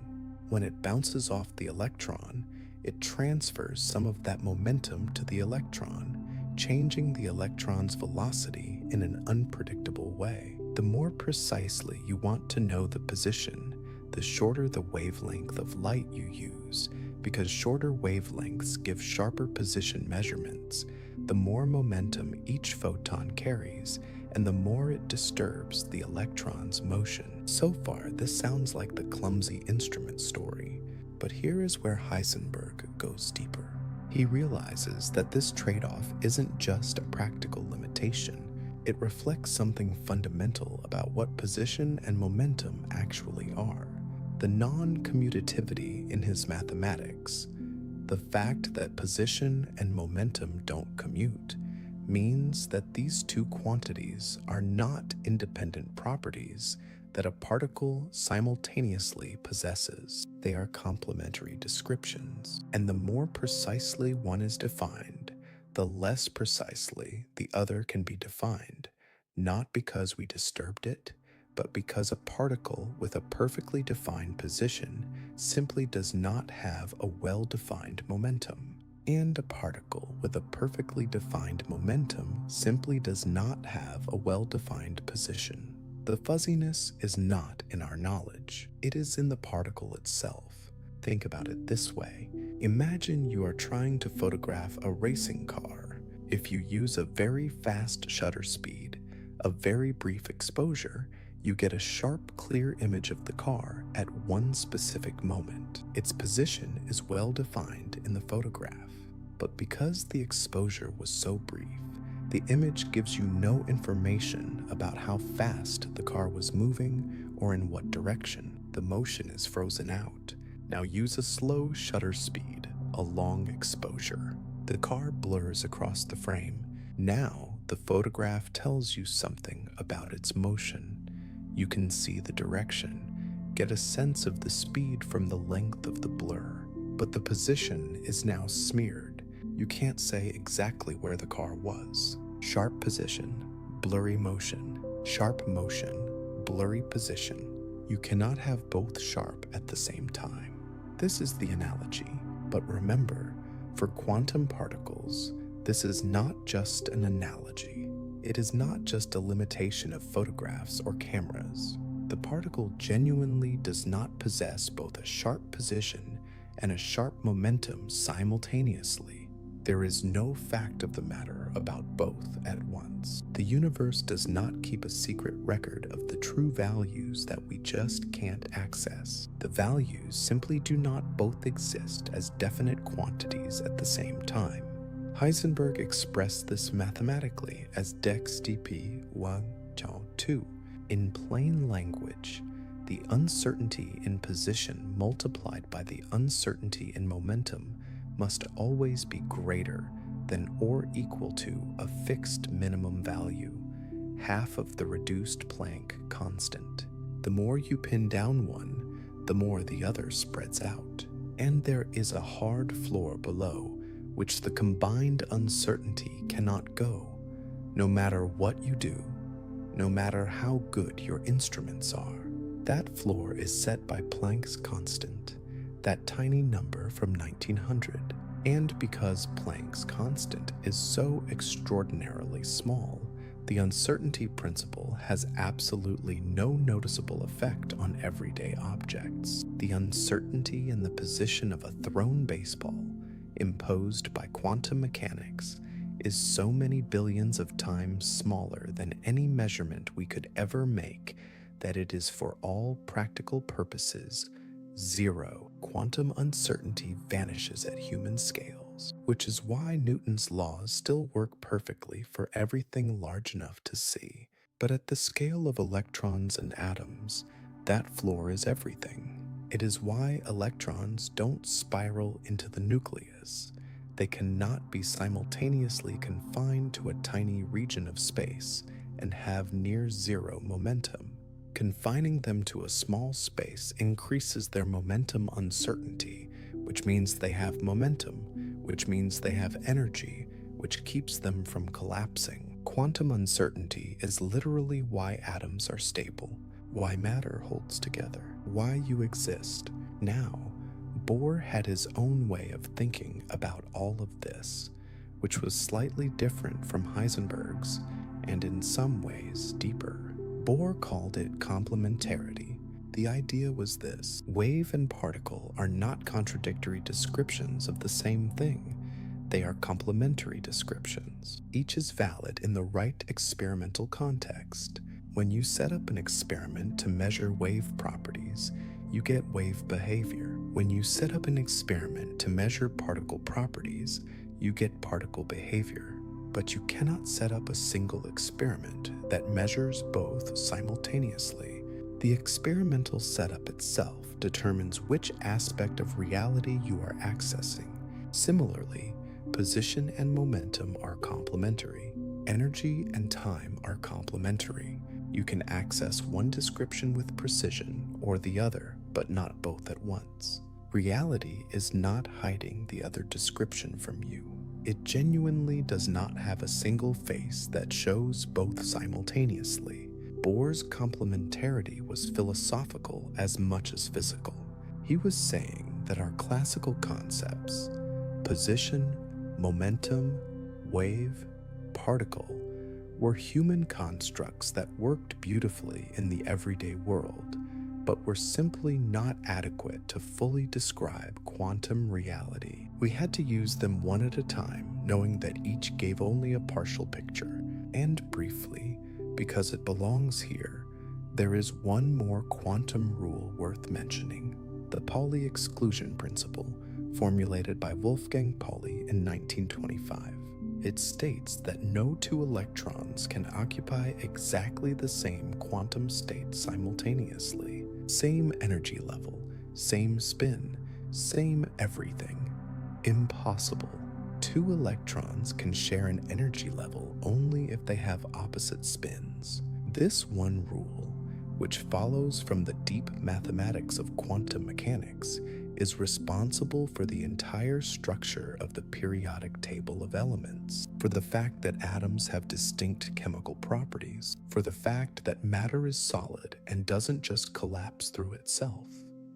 When it bounces off the electron, it transfers some of that momentum to the electron, changing the electron's velocity in an unpredictable way. The more precisely you want to know the position, the shorter the wavelength of light you use, because shorter wavelengths give sharper position measurements. The more momentum each photon carries, and the more it disturbs the electron's motion. So far, this sounds like the clumsy instrument story, but here is where Heisenberg goes deeper. He realizes that this trade-off isn't just a practical limitation. It reflects something fundamental about what position and momentum actually are. The non-commutativity in his mathematics, the fact that position and momentum don't commute, means that these two quantities are not independent properties that a particle simultaneously possesses. They are complementary descriptions, and the more precisely one is defined, the less precisely the other can be defined, not because we disturbed it, but because a particle with a perfectly defined position simply does not have a well-defined momentum. And a particle with a perfectly defined momentum simply does not have a well-defined position. The fuzziness is not in our knowledge, it is in the particle itself. Think about it this way. Imagine you are trying to photograph a racing car. If you use a very fast shutter speed, a very brief exposure, you get a sharp, clear image of the car at one specific moment. Its position is well defined in the photograph, but because the exposure was so brief, the image gives you no information about how fast the car was moving or in what direction. The motion is frozen out. Now use a slow shutter speed, a long exposure. The car blurs across the frame. Now the photograph tells you something about its motion. You can see the direction, get a sense of the speed from the length of the blur, but the position is now smeared. You can't say exactly where the car was. Sharp position, blurry motion, sharp motion, blurry position. You cannot have both sharp at the same time. This is the analogy, but remember, for quantum particles, this is not just an analogy. It is not just a limitation of photographs or cameras. The particle genuinely does not possess both a sharp position and a sharp momentum simultaneously. There is no fact of the matter about both at once. The universe does not keep a secret record of the true values that we just can't access. The values simply do not both exist as definite quantities at the same time. Heisenberg expressed this mathematically as dex dp 1 tau 2. In plain language, the uncertainty in position multiplied by the uncertainty in momentum must always be greater than or equal to a fixed minimum value, half of the reduced Planck constant. The more you pin down one, the more the other spreads out. And there is a hard floor below, which the combined uncertainty cannot go, no matter what you do, no matter how good your instruments are. That floor is set by Planck's constant, that tiny number from 1900. And because Planck's constant is so extraordinarily small, the uncertainty principle has absolutely no noticeable effect on everyday objects. The uncertainty in the position of a thrown baseball, imposed by quantum mechanics, is so many billions of times smaller than any measurement we could ever make that it is for all practical purposes Zero. Quantum uncertainty vanishes at human scales, which is why Newton's laws still work perfectly for everything large enough to see. But at the scale of electrons and atoms, that floor is everything. It is why electrons don't spiral into the nucleus. They cannot be simultaneously confined to a tiny region of space and have near zero momentum. Confining them to a small space increases their momentum uncertainty, which means they have momentum, which means they have energy, which keeps them from collapsing. Quantum uncertainty is literally why atoms are stable, why matter holds together, why you exist. Now, Bohr had his own way of thinking about all of this, which was slightly different from Heisenberg's and in some ways deeper. Bohr called it complementarity. The idea was this: wave and particle are not contradictory descriptions of the same thing. They are complementary descriptions. Each is valid in the right experimental context. When you set up an experiment to measure wave properties, you get wave behavior. When you set up an experiment to measure particle properties, you get particle behavior. But you cannot set up a single experiment that measures both simultaneously. The experimental setup itself determines which aspect of reality you are accessing. Similarly, position and momentum are complementary. Energy and time are complementary. You can access one description with precision or the other, but not both at once. Reality is not hiding the other description from you. It genuinely does not have a single face that shows both simultaneously. Bohr's complementarity was philosophical as much as physical. He was saying that our classical concepts, position, momentum, wave, particle, were human constructs that worked beautifully in the everyday world, but were simply not adequate to fully describe quantum reality. We had to use them one at a time, knowing that each gave only a partial picture. And briefly, because it belongs here, there is one more quantum rule worth mentioning: the Pauli exclusion principle, formulated by Wolfgang Pauli in 1925. It states that no two electrons can occupy exactly the same quantum state simultaneously. Same energy level, same spin, same everything. Impossible. Two electrons can share an energy level only if they have opposite spins. This one rule, which follows from the deep mathematics of quantum mechanics, is responsible for the entire structure of the periodic table of elements, for the fact that atoms have distinct chemical properties, for the fact that matter is solid and doesn't just collapse through itself.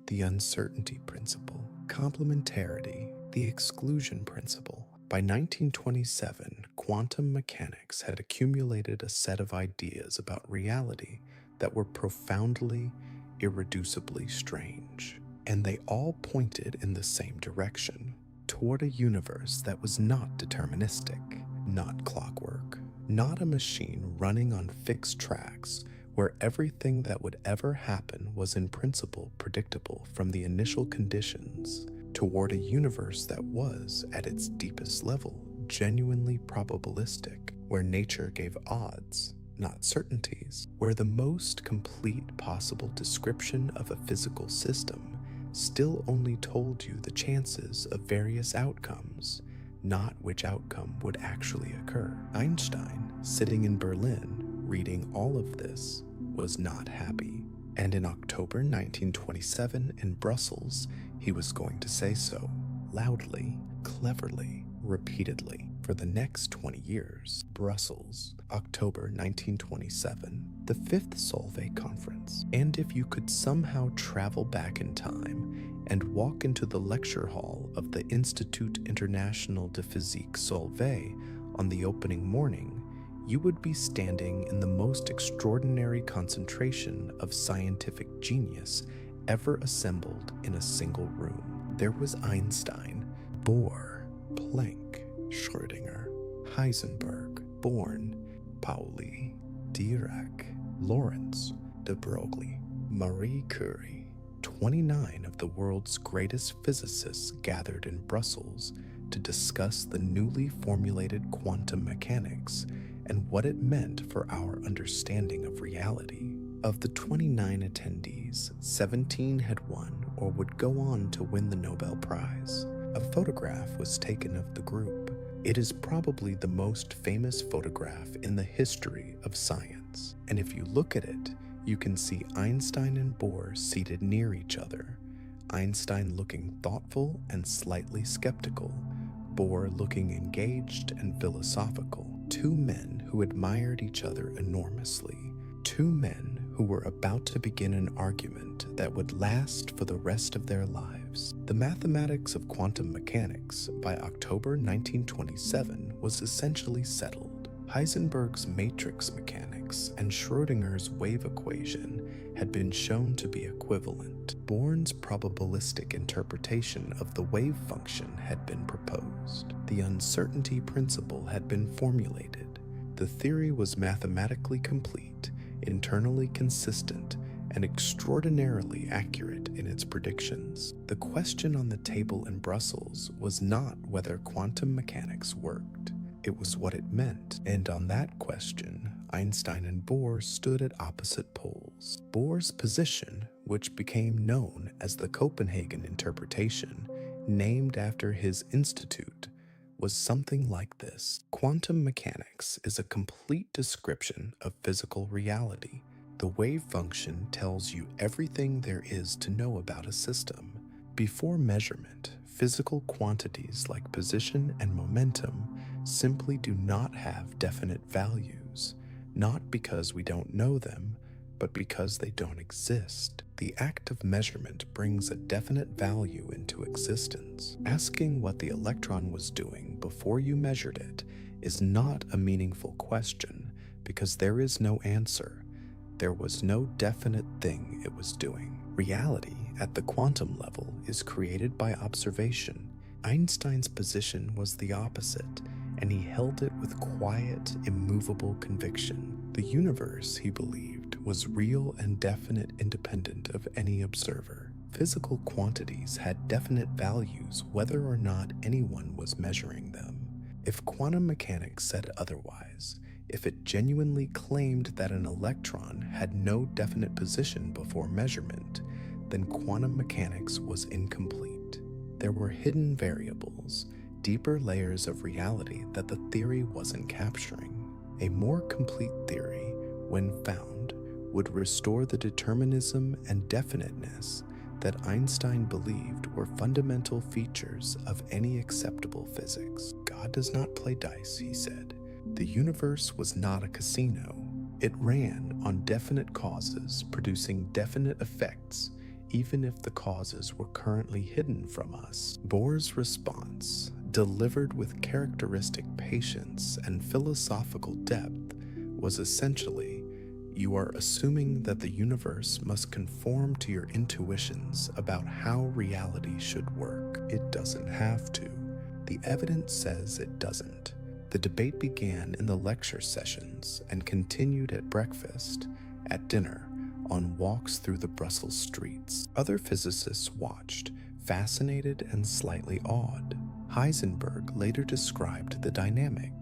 The uncertainty principle, complementarity, the exclusion principle. By 1927, quantum mechanics had accumulated a set of ideas about reality that were profoundly, irreducibly strange. And they all pointed in the same direction, toward a universe that was not deterministic, not clockwork, not a machine running on fixed tracks where everything that would ever happen was in principle predictable from the initial conditions, toward a universe that was, at its deepest level, genuinely probabilistic, where nature gave odds, not certainties, where the most complete possible description of a physical system still only told you the chances of various outcomes, not which outcome would actually occur. Einstein, sitting in Berlin, reading all of this, was not happy. And in October 1927 in Brussels, he was going to say so, loudly, cleverly, repeatedly, for the next 20 years. Brussels, October 1927, the 5th Solvay Conference. And if you could somehow travel back in time and walk into the lecture hall of the Institut International de Physique Solvay on the opening morning, you would be standing in the most extraordinary concentration of scientific genius ever assembled in a single room. There was Einstein, Bohr, Planck, Schrödinger, Heisenberg, Born, Pauli, Dirac, Lorentz, de Broglie, Marie Curie, 29 of the world's greatest physicists gathered in Brussels to discuss the newly formulated quantum mechanics and what it meant for our understanding of reality. Of the 29 attendees, 17 had won or would go on to win the Nobel Prize. A photograph was taken of the group. It is probably the most famous photograph in the history of science. And if you look at it, you can see Einstein and Bohr seated near each other, Einstein looking thoughtful and slightly skeptical, Bohr looking engaged and philosophical. Two men who admired each other enormously. Two men who were about to begin an argument that would last for the rest of their lives. The mathematics of quantum mechanics by October 1927 was essentially settled. Heisenberg's matrix mechanics and Schrödinger's wave equation had been shown to be equivalent. Born's probabilistic interpretation of the wave function had been proposed. The uncertainty principle had been formulated. The theory was mathematically complete, internally consistent, and extraordinarily accurate in its predictions. The question on the table in Brussels was not whether quantum mechanics worked. It was what it meant, and on that question, Einstein and Bohr stood at opposite poles. Bohr's position, which became known as the Copenhagen interpretation, named after his institute, was something like this. Quantum mechanics is a complete description of physical reality. The wave function tells you everything there is to know about a system. Before measurement, physical quantities like position and momentum simply do not have definite values, not because we don't know them, but because they don't exist. The act of measurement brings a definite value into existence. Asking what the electron was doing before you measured it is not a meaningful question because there is no answer. There was no definite thing it was doing. Reality at the quantum level is created by observation. Einstein's position was the opposite, and he held it with quiet, immovable conviction. The universe, he believed, was real and definite, independent of any observer. Physical quantities had definite values whether or not anyone was measuring them. If quantum mechanics said otherwise, if it genuinely claimed that an electron had no definite position before measurement, then quantum mechanics was incomplete. There were hidden variables, deeper layers of reality that the theory wasn't capturing. A more complete theory, when found, would restore the determinism and definiteness that Einstein believed were fundamental features of any acceptable physics. God does not play dice, he said. The universe was not a casino. It ran on definite causes, producing definite effects, even if the causes were currently hidden from us. Bohr's response, delivered with characteristic patience and philosophical depth, was essentially, you are assuming that the universe must conform to your intuitions about how reality should work. It doesn't have to. The evidence says it doesn't. The debate began in the lecture sessions and continued at breakfast, at dinner, on walks through the Brussels streets. Other physicists watched, fascinated and slightly awed. Heisenberg later described the dynamic.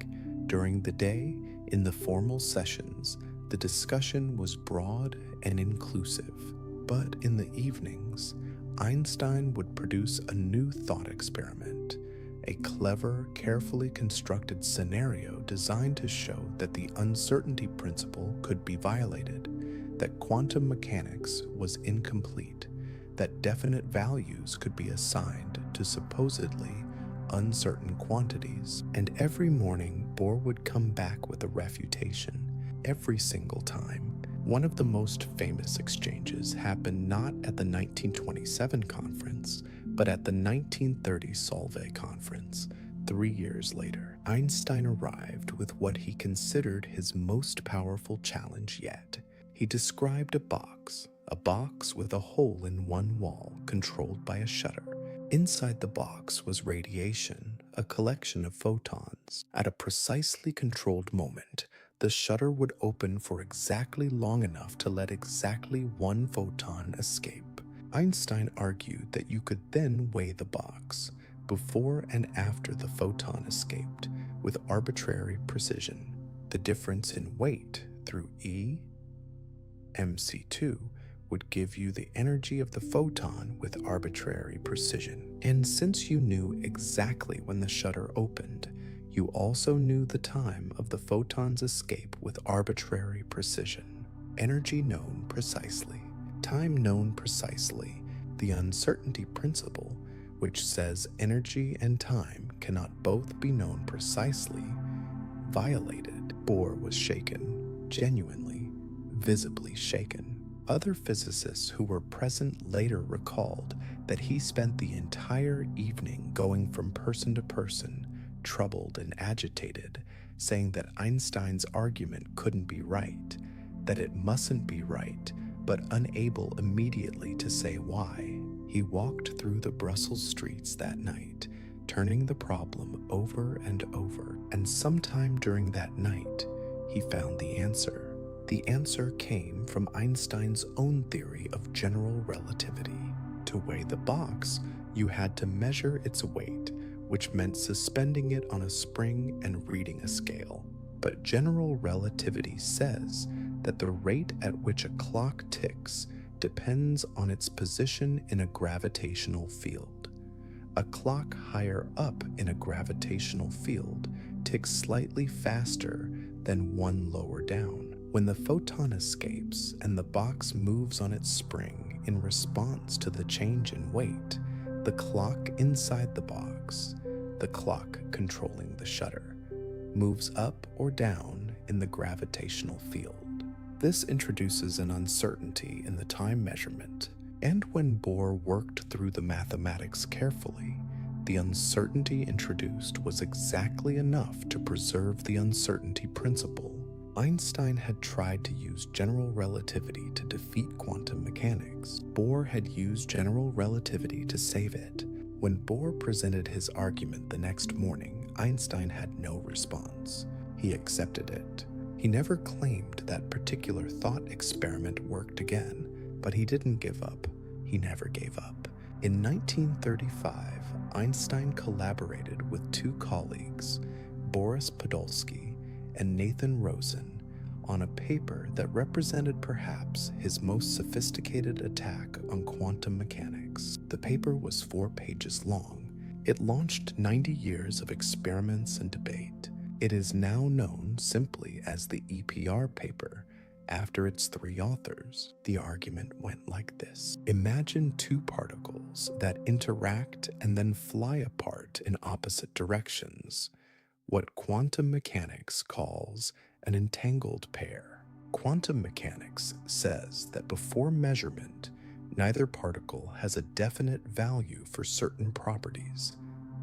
During the day, in the formal sessions, the discussion was broad and inclusive. But in the evenings, Einstein would produce a new thought experiment, a clever, carefully constructed scenario designed to show that the uncertainty principle could be violated, that quantum mechanics was incomplete, that definite values could be assigned to supposedly uncertain quantities. And every morning, Bohr would come back with a refutation, every single time. One of the most famous exchanges happened not at the 1927 conference, but at the 1930 Solvay conference, 3 years later. Einstein arrived with what he considered his most powerful challenge yet. He described a box with a hole in one wall controlled by a shutter. Inside the box was radiation, a collection of photons. At a precisely controlled moment, the shutter would open for exactly long enough to let exactly one photon escape. Einstein argued that you could then weigh the box before and after the photon escaped with arbitrary precision. The difference in weight through E, mc2, would give you the energy of the photon with arbitrary precision. And since you knew exactly when the shutter opened, you also knew the time of the photon's escape with arbitrary precision. Energy known precisely, time known precisely, the uncertainty principle, which says energy and time cannot both be known precisely, violated. Bohr was shaken, genuinely, visibly shaken. Other physicists who were present later recalled that he spent the entire evening going from person to person, troubled and agitated, saying that Einstein's argument couldn't be right, that it mustn't be right, but unable immediately to say why. He walked through the Brussels streets that night, turning the problem over and over, and sometime during that night, he found the answer. The answer came from Einstein's own theory of general relativity. To weigh the box, you had to measure its weight, which meant suspending it on a spring and reading a scale. But general relativity says that the rate at which a clock ticks depends on its position in a gravitational field. A clock higher up in a gravitational field ticks slightly faster than one lower down. When the photon escapes and the box moves on its spring in response to the change in weight, the clock inside the box, the clock controlling the shutter, moves up or down in the gravitational field. This introduces an uncertainty in the time measurement, and when Bohr worked through the mathematics carefully, the uncertainty introduced was exactly enough to preserve the uncertainty principle. Einstein had tried to use general relativity to defeat quantum mechanics. Bohr had used general relativity to save it. When Bohr presented his argument the next morning, Einstein had no response. He accepted it. He never claimed that particular thought experiment worked again, but he didn't give up. He never gave up. In 1935, Einstein collaborated with two colleagues, Boris Podolsky and Nathan Rosen, on a paper that represented perhaps his most sophisticated attack on quantum mechanics. The paper was 4 pages long. It launched 90 years of experiments and debate. It is now known simply as the EPR paper, after its 3 authors. The argument went like this. Imagine 2 particles that interact and then fly apart in opposite directions, what quantum mechanics calls an entangled pair. Quantum mechanics says that before measurement, neither particle has a definite value for certain properties,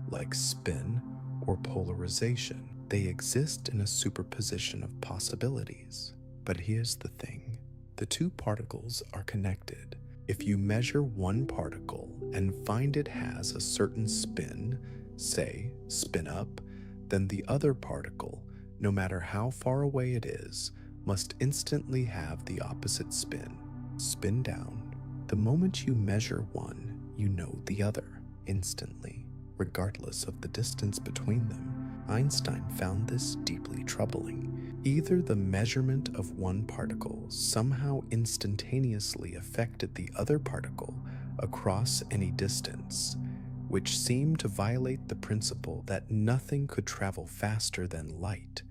like spin or polarization. They exist in a superposition of possibilities. But here's the thing. The 2 particles are connected. If you measure one particle and find it has a certain spin, say spin up, then the other particle, no matter how far away it is, must instantly have the opposite spin, spin down. The moment you measure one, you know the other instantly, regardless of the distance between them. Einstein found this deeply troubling. Either the measurement of one particle somehow instantaneously affected the other particle across any distance, which seemed to violate the principle that nothing could travel faster than light,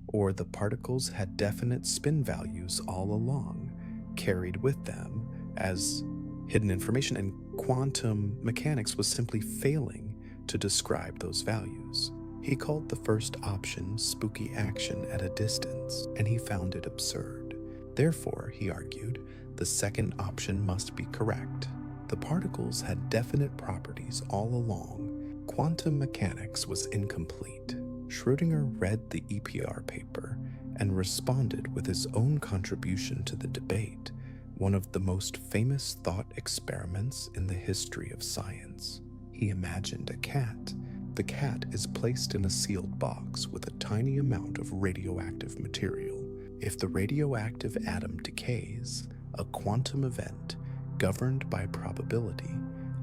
or the particles had definite spin values all along, carried with them as hidden information, and quantum mechanics was simply failing to describe those values. He called the first option spooky action at a distance, and he found it absurd. Therefore, he argued, the second option must be correct. The particles had definite properties all along. Quantum mechanics was incomplete. Schrödinger read the EPR paper and responded with his own contribution to the debate, one of the most famous thought experiments in the history of science. He imagined a cat. The cat is placed in a sealed box with a tiny amount of radioactive material. If the radioactive atom decays, a quantum event governed by probability,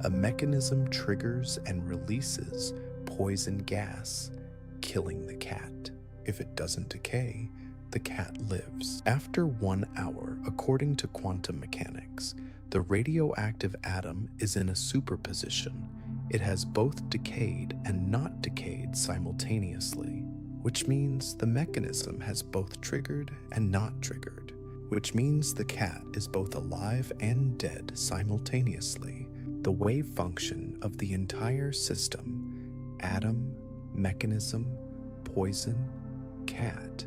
a mechanism triggers and releases poison gas, killing the cat. If it doesn't decay, the cat lives. After 1 hour, according to quantum mechanics, the radioactive atom is in a superposition. It has both decayed and not decayed simultaneously, which means the mechanism has both triggered and not triggered, which means the cat is both alive and dead simultaneously. The wave function of the entire system, atom, mechanism, poison, cat,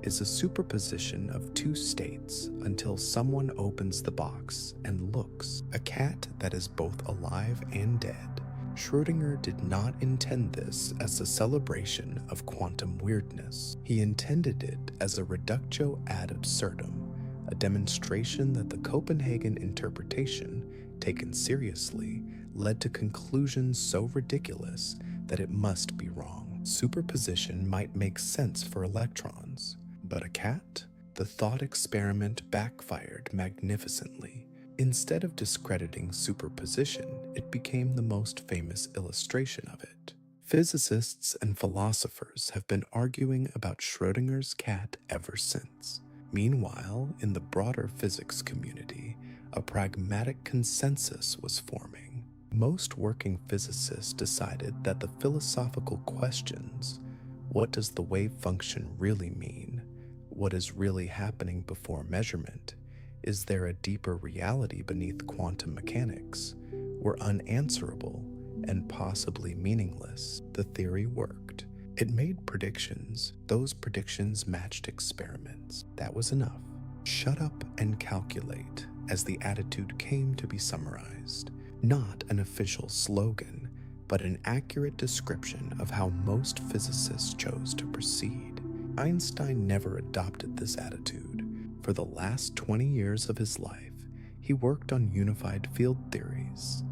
is a superposition of two states until someone opens the box and looks. A cat that is both alive and dead. Schrödinger did not intend this as a celebration of quantum weirdness. He intended it as a reductio ad absurdum, a demonstration that the Copenhagen interpretation, taken seriously, led to conclusions so ridiculous that it must be wrong. Superposition might make sense for electrons, but a cat? The thought experiment backfired magnificently. Instead of discrediting superposition, it became the most famous illustration of it. Physicists and philosophers have been arguing about Schrödinger's cat ever since. Meanwhile, in the broader physics community, a pragmatic consensus was forming. Most working physicists decided that the philosophical questions, what does the wave function really mean? What is really happening before measurement? Is there a deeper reality beneath quantum mechanics? Were unanswerable and possibly meaningless. The theory worked. It made predictions. Those predictions matched experiments. That was enough. Shut up and calculate, as the attitude came to be summarized. Not an official slogan, but an accurate description of how most physicists chose to proceed. Einstein never adopted this attitude. For the last 20 years of his life, he worked on unified field theories,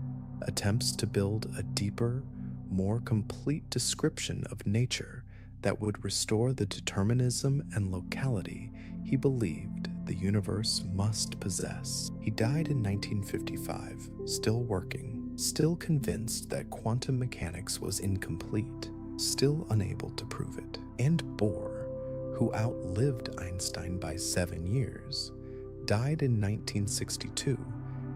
attempts to build a deeper, more complete description of nature that would restore the determinism and locality he believed the universe must possess. He died in 1955, still working, still convinced that quantum mechanics was incomplete, still unable to prove it. And Bohr, who outlived Einstein by 7 years, died in 1962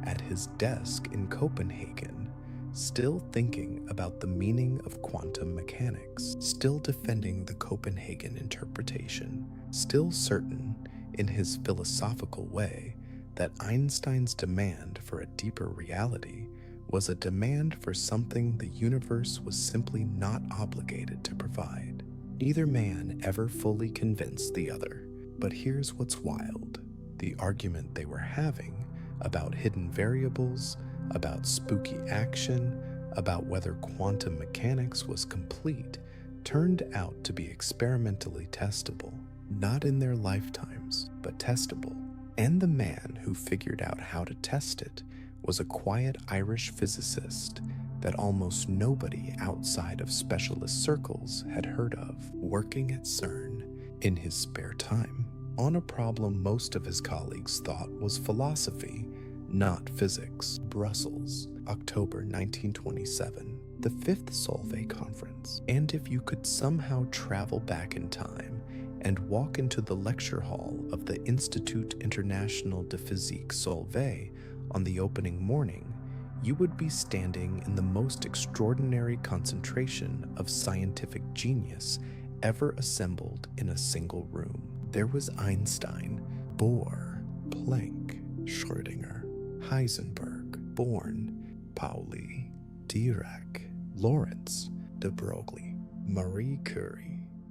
at his desk in Copenhagen, still thinking about the meaning of quantum mechanics, still defending the Copenhagen interpretation, still certain, in his philosophical way, that Einstein's demand for a deeper reality was a demand for something the universe was simply not obligated to provide. Neither man ever fully convinced the other, but here's what's wild. The argument they were having about hidden variables, about spooky action, about whether quantum mechanics was complete, turned out to be experimentally testable. Not in their lifetimes, but testable. And the man who figured out how to test it was a quiet Irish physicist that almost nobody outside of specialist circles had heard of, working at CERN in his spare time, on a problem most of his colleagues thought was philosophy, not physics. Brussels, October 1927, the 5th Solvay Conference. And if you could somehow travel back in time and walk into the lecture hall of the Institut International de Physique Solvay on the opening morning, you would be standing in the most extraordinary concentration of scientific genius ever assembled in a single room. There was Einstein, Bohr, Planck, Schrödinger, Heisenberg, Born, Pauli, Dirac, Lorentz, de Broglie, Marie Curie.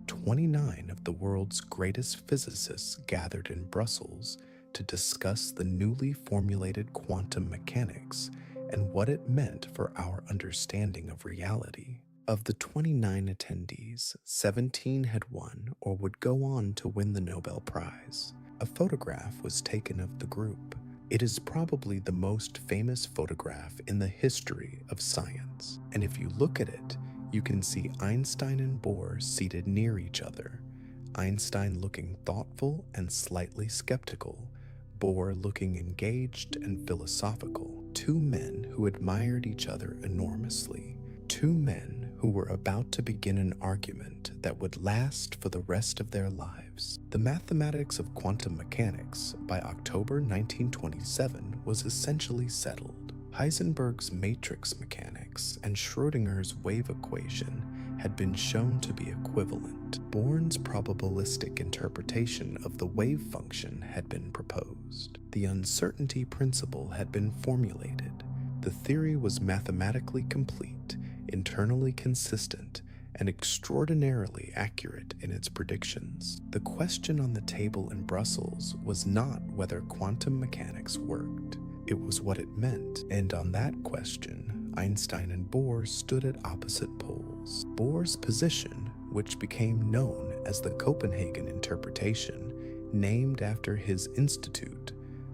29 of the world's greatest physicists gathered in Brussels to discuss the newly formulated quantum mechanics and what it meant for our understanding of reality. Of the 29 attendees, 17 had won or would go on to win the Nobel Prize. A photograph was taken of the group. It is probably the most famous photograph in the history of science. And if you look at it, you can see Einstein and Bohr seated near each other, Einstein looking thoughtful and slightly skeptical, Bohr looking engaged and philosophical, two men who admired each other enormously, two men who were about to begin an argument that would last for the rest of their lives. The mathematics of quantum mechanics by October 1927 was essentially settled. Heisenberg's matrix mechanics and Schrödinger's wave equation had been shown to be equivalent. Born's probabilistic interpretation of the wave function had been proposed. The uncertainty principle had been formulated. The theory was mathematically complete, internally consistent, and extraordinarily accurate in its predictions. The question on the table in Brussels was not whether quantum mechanics worked. It was what it meant, and on that question, Einstein and Bohr stood at opposite poles. Bohr's position, which became known as the Copenhagen interpretation, named after his institute,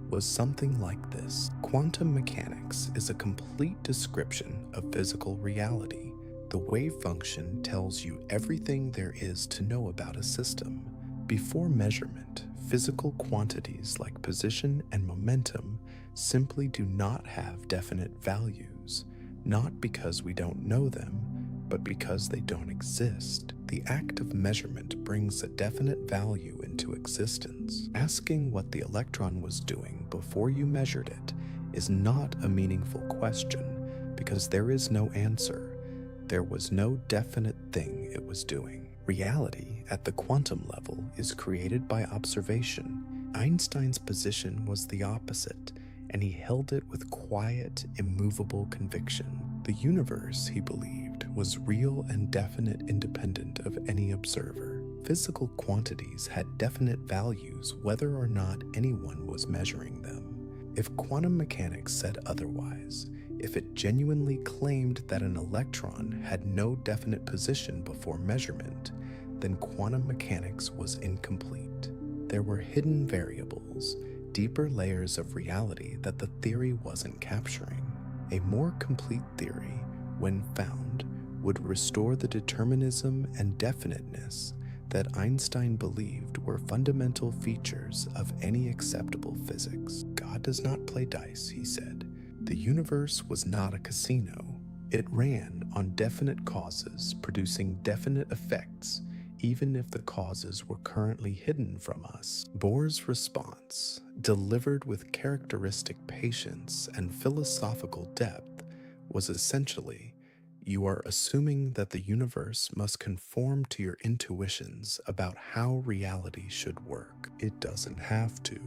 was something like this. Quantum mechanics is a complete description of physical reality. The wave function tells you everything there is to know about a system. Before measurement, physical quantities like position and momentum simply do not have definite values, not because we don't know them, but because they don't exist. The act of measurement brings a definite value into existence. Asking what the electron was doing before you measured it is not a meaningful question because there is no answer. There was no definite thing it was doing. Reality at the quantum level is created by observation. Einstein's position was the opposite, and he held it with quiet, immovable conviction. The universe, he believed, was real and definite independent of any observer. Physical quantities had definite values whether or not anyone was measuring them. If quantum mechanics said otherwise, if it genuinely claimed that an electron had no definite position before measurement, then quantum mechanics was incomplete. There were hidden variables, deeper layers of reality that the theory wasn't capturing. A more complete theory, when found, would restore the determinism and definiteness that Einstein believed were fundamental features of any acceptable physics. God does not play dice, he said. The universe was not a casino. It ran on definite causes, producing definite effects, even if the causes were currently hidden from us. Bohr's response, delivered with characteristic patience and philosophical depth, was essentially, you are assuming that the universe must conform to your intuitions about how reality should work. It doesn't have to.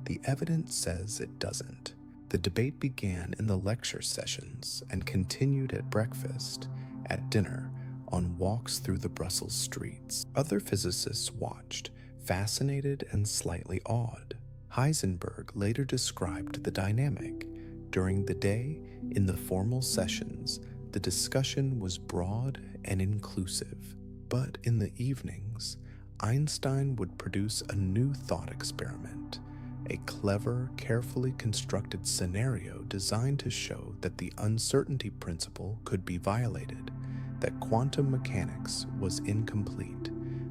The evidence says it doesn't. The debate began in the lecture sessions and continued at breakfast, at dinner, on walks through the Brussels streets. Other physicists watched, fascinated and slightly awed. Heisenberg later described the dynamic. During the day, in the formal sessions, the discussion was broad and inclusive. But in the evenings, Einstein would produce a new thought experiment, a clever, carefully constructed scenario designed to show that the uncertainty principle could be violated, that quantum mechanics was incomplete,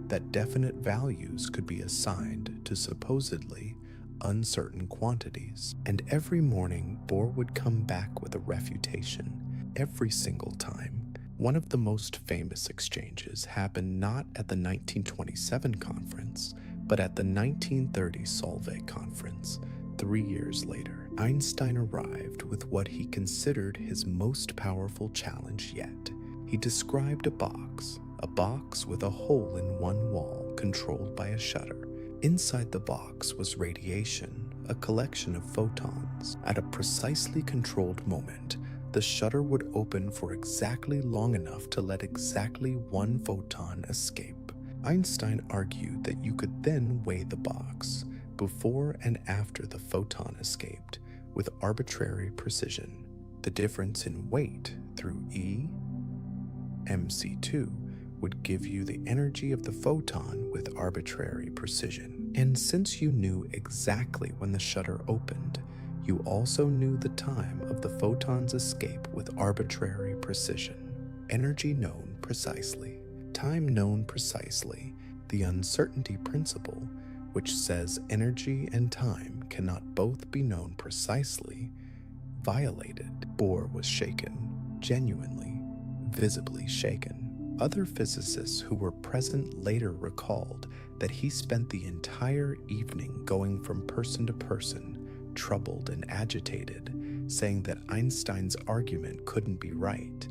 that definite values could be assigned to supposedly uncertain quantities. And every morning, Bohr would come back with a refutation, every single time. One of the most famous exchanges happened not at the 1927 conference, but at the 1930 Solvay conference, 3 years later. Einstein arrived with what he considered his most powerful challenge yet. He described a box with a hole in one wall controlled by a shutter. Inside the box was radiation, a collection of photons. At a precisely controlled moment, the shutter would open for exactly long enough to let exactly one photon escape. Einstein argued that you could then weigh the box, before and after the photon escaped, with arbitrary precision. The difference in weight through E, mc2, would give you the energy of the photon with arbitrary precision. And since you knew exactly when the shutter opened, you also knew the time of the photon's escape with arbitrary precision. Energy known precisely, time known precisely, the uncertainty principle which says energy and time cannot both be known precisely, violated. Bohr was shaken, genuinely, visibly shaken. Other physicists who were present later recalled that he spent the entire evening going from person to person, troubled and agitated, saying that Einstein's argument couldn't be right,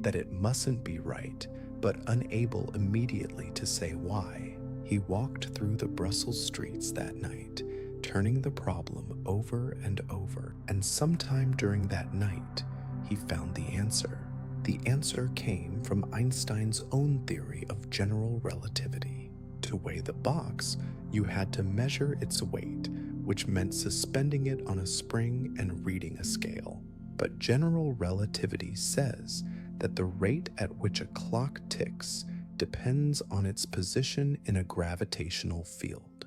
that it mustn't be right, but unable immediately to say why. He walked through the Brussels streets that night, turning the problem over and over, and sometime during that night, he found the answer. The answer came from Einstein's own theory of general relativity. To weigh the box, you had to measure its weight, which meant suspending it on a spring and reading a scale. But general relativity says that the rate at which a clock ticks depends on its position in a gravitational field.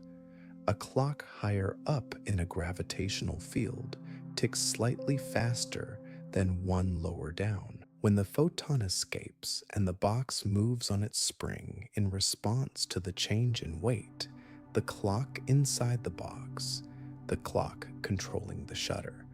A clock higher up in a gravitational field ticks slightly faster than one lower down. When the photon escapes and the box moves on its spring in response to the change in weight, the clock inside the box, the clock controlling the shutter,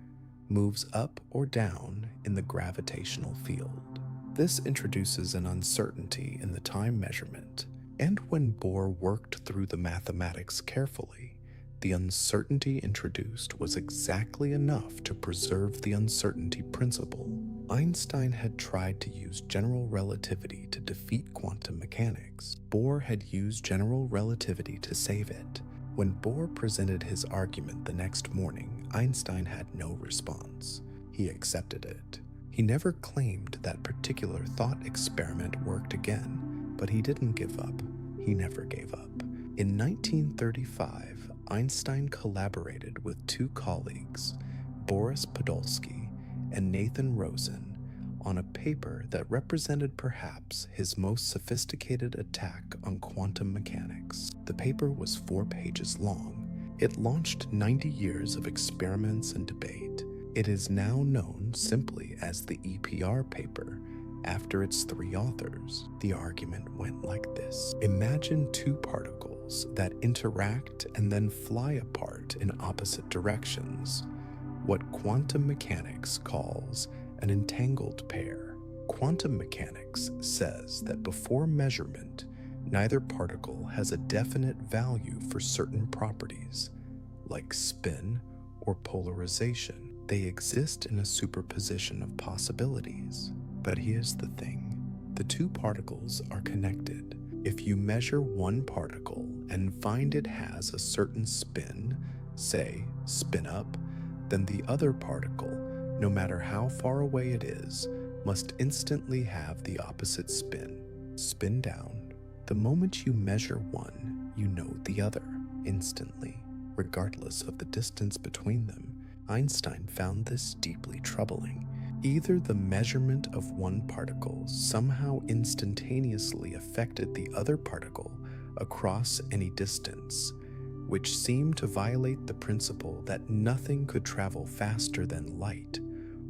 moves up or down in the gravitational field. This introduces an uncertainty in the time measurement, and when Bohr worked through the mathematics carefully, the uncertainty introduced was exactly enough to preserve the uncertainty principle. Einstein had tried to use general relativity to defeat quantum mechanics. Bohr had used general relativity to save it. When Bohr presented his argument the next morning, Einstein had no response. He accepted it. He never claimed that particular thought experiment worked again, but he didn't give up. He never gave up. In 1935, Einstein collaborated with two colleagues, Boris Podolsky and Nathan Rosen, on a paper that represented perhaps his most sophisticated attack on quantum mechanics. The paper was 4 pages long. It launched 90 years of experiments and debate. It is now known simply as the EPR paper, after its 3 authors. The argument went like this. Imagine 2 particles that interact and then fly apart in opposite directions, what quantum mechanics calls an entangled pair. Quantum mechanics says that before measurement, neither particle has a definite value for certain properties, like spin or polarization. They exist in a superposition of possibilities. But here's the thing. The 2 particles are connected. If you measure one particle and find it has a certain spin, say spin up, then the other particle, no matter how far away it is, must instantly have the opposite spin down. The moment you measure one, you know the other instantly, regardless of the distance between them. Einstein found this deeply troubling. Either the measurement of one particle somehow instantaneously affected the other particle across any distance, which seemed to violate the principle that nothing could travel faster than light,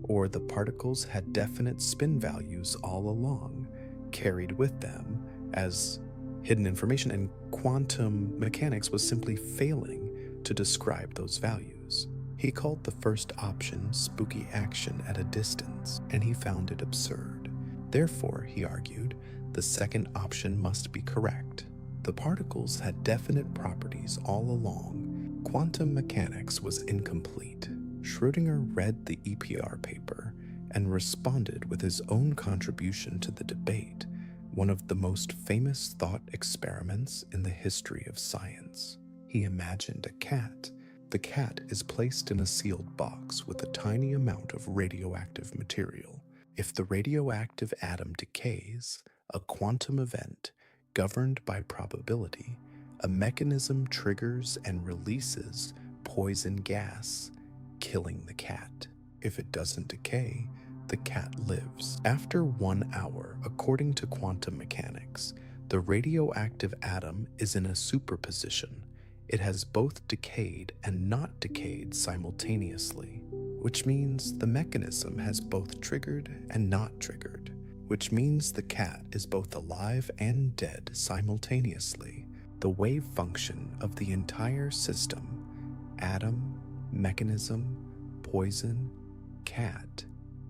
or the particles had definite spin values all along, carried with them as hidden information, and quantum mechanics was simply failing to describe those values. He called the first option spooky action at a distance, and he found it absurd. Therefore, he argued, the second option must be correct. The particles had definite properties all along. Quantum mechanics was incomplete. Schrödinger read the EPR paper and responded with his own contribution to the debate, one of the most famous thought experiments in the history of science. He imagined a cat. The cat is placed in a sealed box with a tiny amount of radioactive material. If the radioactive atom decays, a quantum event, governed by probability, a mechanism triggers and releases poison gas, killing the cat. If it doesn't decay, the cat lives. After 1 hour, according to quantum mechanics, the radioactive atom is in a superposition. It has both decayed and not decayed simultaneously, which means the mechanism has both triggered and not triggered, which means the cat is both alive and dead simultaneously. the wave function of the entire system, atom, mechanism, poison, cat,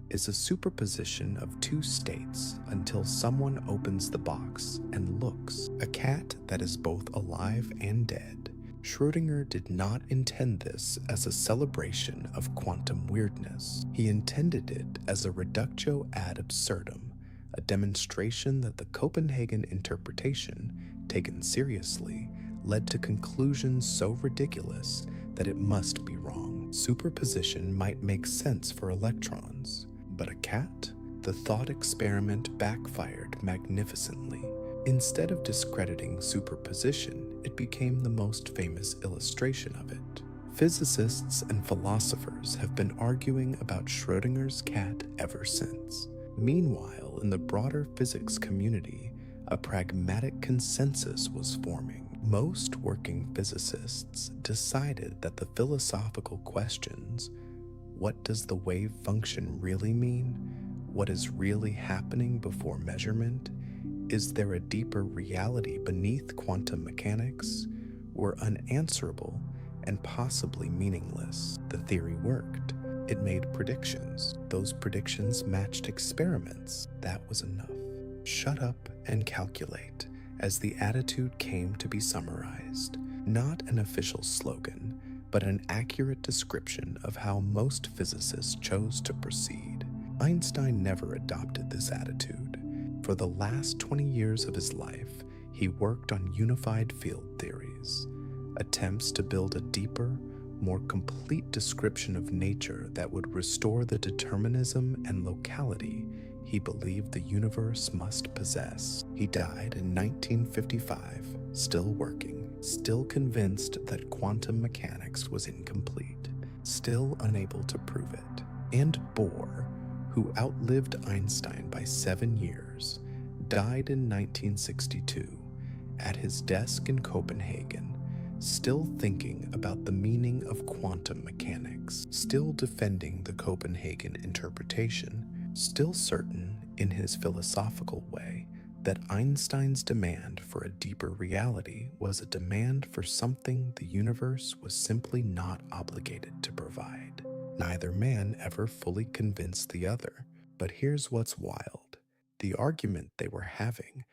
is a superposition of two states until someone opens the box and looks. A cat that is both alive and dead. Schrödinger did not intend this as a celebration of quantum weirdness. He intended it as a reductio ad absurdum, a demonstration that the Copenhagen interpretation, taken seriously, led to conclusions so ridiculous that it must be wrong. Superposition might make sense for electrons, but a cat? The thought experiment backfired magnificently. Instead of discrediting superposition, it became the most famous illustration of it. Physicists and philosophers have been arguing about Schrödinger's cat ever since. Meanwhile, in the broader physics community, a pragmatic consensus was forming. Most working physicists decided that the philosophical questions, what does the wave function really mean? What is really happening before measurement? Is there a deeper reality beneath quantum mechanics? Were unanswerable and possibly meaningless. The theory worked. It made predictions. Those predictions matched experiments. That was enough. Shut up and calculate, as the attitude came to be summarized. Not an official slogan, but an accurate description of how most physicists chose to proceed. Einstein never adopted this attitude. For the last 20 years of his life, he worked on unified field theories, attempts to build a deeper, more complete description of nature that would restore the determinism and locality he believed the universe must possess. He died in 1955, still working, still convinced that quantum mechanics was incomplete, still unable to prove it. And Bohr, who outlived Einstein by 7 years, died in 1962 at his desk in Copenhagen, still thinking about the meaning of quantum mechanics, still defending the Copenhagen interpretation, still certain in his philosophical way that Einstein's demand for a deeper reality was a demand for something the universe was simply not obligated to provide. Neither man ever fully convinced the other, but here's what's wild. The argument they were having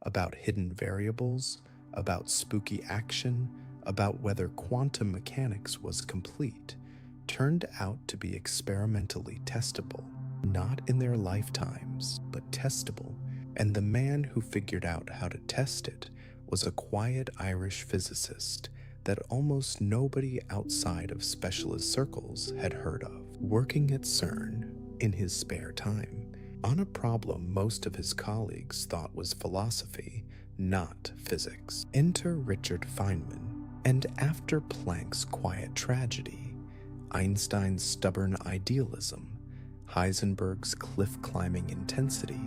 about hidden variables, about spooky action, about whether quantum mechanics was complete, turned out to be experimentally testable, not in their lifetimes, but testable, and the man who figured out how to test it was a quiet Irish physicist that almost nobody outside of specialist circles had heard of, working at CERN in his spare time, on a problem most of his colleagues thought was philosophy, not physics. Enter Richard Feynman, and after Planck's quiet tragedy, Einstein's stubborn idealism, Heisenberg's cliff-climbing intensity,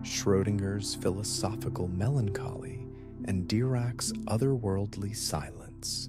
Schrödinger's philosophical melancholy, and Dirac's otherworldly silence,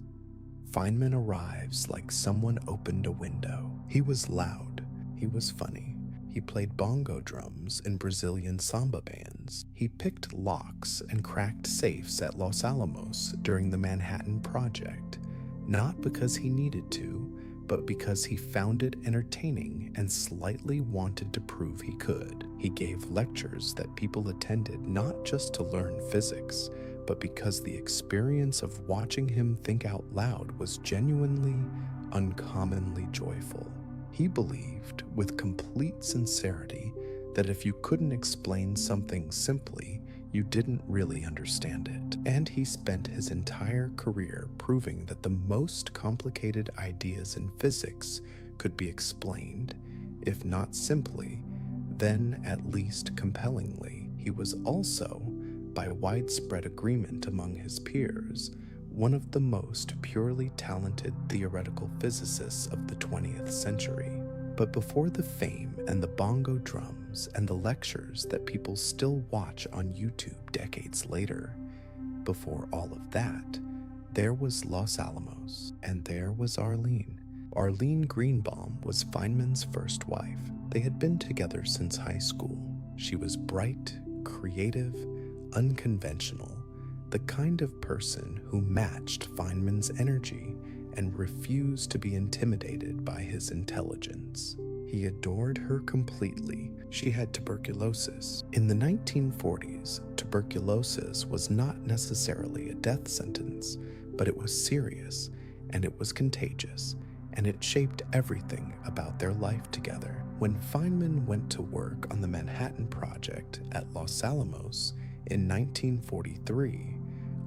Feynman arrives like someone opened a window. He was loud. He was funny. He played bongo drums in Brazilian samba bands. He picked locks and cracked safes at Los Alamos during the Manhattan Project, not because he needed to, but because he found it entertaining and slightly wanted to prove he could. He gave lectures that people attended not just to learn physics, but because the experience of watching him think out loud was genuinely, uncommonly joyful. He believed, with complete sincerity, that if you couldn't explain something simply, you didn't really understand it. And he spent his entire career proving that the most complicated ideas in physics could be explained, if not simply, then at least compellingly. He was also, by widespread agreement among his peers, one of the most purely talented theoretical physicists of the 20th century. But before the fame and the bongo drums and the lectures that people still watch on YouTube decades later, before all of that, there was Los Alamos, and there was Arlene. Arlene Greenbaum was Feynman's first wife. They had been together since high school. She was bright, creative, unconventional, the kind of person who matched Feynman's energy and refused to be intimidated by his intelligence. He adored her completely. She had tuberculosis. In the 1940s, tuberculosis was not necessarily a death sentence, but it was serious, and it was contagious, and it shaped everything about their life together. When Feynman went to work on the Manhattan Project at Los Alamos in 1943,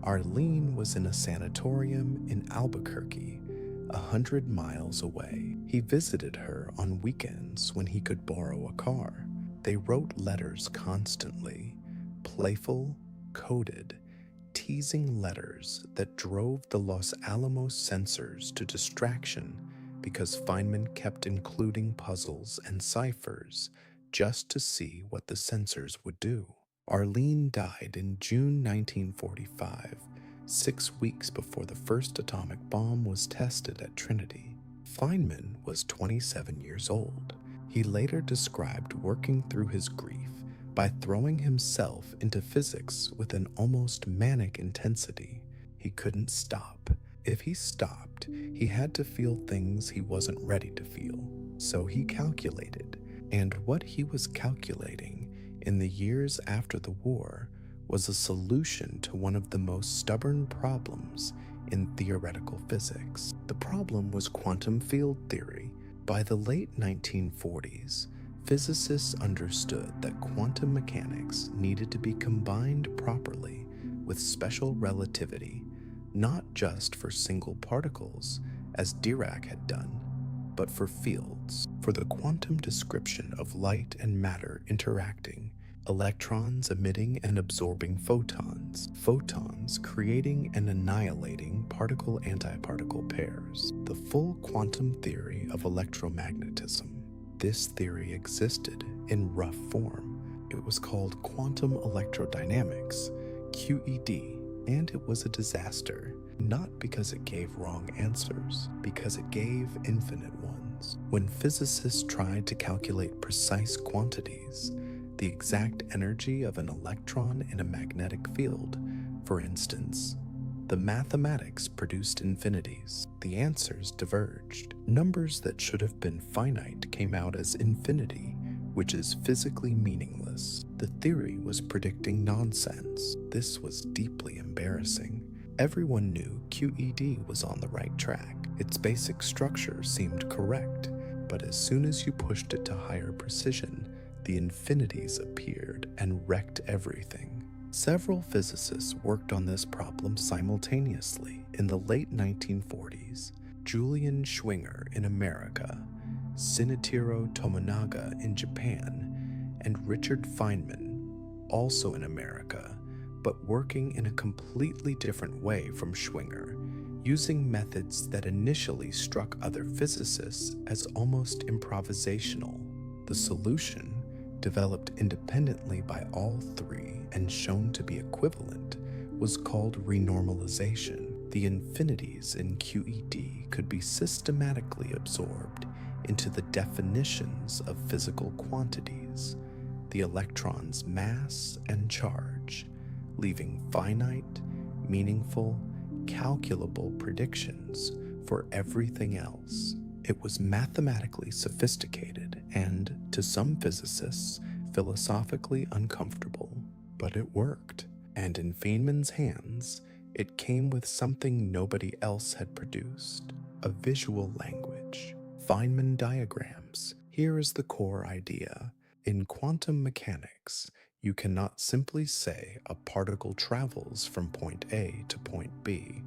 Arlene was in a sanatorium in Albuquerque, 100 miles away. He visited her on weekends when he could borrow a car. They wrote letters constantly, playful, coded, teasing letters that drove the Los Alamos censors to distraction because Feynman kept including puzzles and ciphers just to see what the censors would do. Arlene died in June 1945, 6 weeks before the first atomic bomb was tested at Trinity. Feynman was 27 years old. He later described working through his grief by throwing himself into physics with an almost manic intensity. He couldn't stop. If he stopped, he had to feel things he wasn't ready to feel. So he calculated, and what he was calculating in the years after the war was a solution to one of the most stubborn problems in theoretical physics. The problem was quantum field theory. By the late 1940s, physicists understood that quantum mechanics needed to be combined properly with special relativity, not just for single particles, as Dirac had done, but for fields. For the quantum description of light and matter interacting, electrons emitting and absorbing photons, photons creating and annihilating particle-antiparticle pairs, the full quantum theory of electromagnetism. This theory existed in rough form. It was called quantum electrodynamics, QED, and it was a disaster, not because it gave wrong answers, because it gave infinite ones. When physicists tried to calculate precise quantities, the exact energy of an electron in a magnetic field, for instance, the mathematics produced infinities. The answers diverged. Numbers that should have been finite came out as infinity, which is physically meaningless. The theory was predicting nonsense. This was deeply embarrassing. Everyone knew QED was on the right track. Its basic structure seemed correct, but as soon as you pushed it to higher precision, the infinities appeared and wrecked everything. Several physicists worked on this problem simultaneously in the late 1940s. Julian Schwinger in America, Shinichiro Tomonaga in Japan, and Richard Feynman, also in America, but working in a completely different way from Schwinger, using methods that initially struck other physicists as almost improvisational. The solution, developed independently by all three and shown to be equivalent, was called renormalization. The infinities in QED could be systematically absorbed into the definitions of physical quantities, the electron's mass and charge, leaving finite, meaningful, calculable predictions for everything else. It was mathematically sophisticated and, to some physicists, philosophically uncomfortable, but it worked. And in Feynman's hands, it came with something nobody else had produced: a visual language. Feynman diagrams. Here is the core idea. In quantum mechanics, you cannot simply say a particle travels from point A to point B.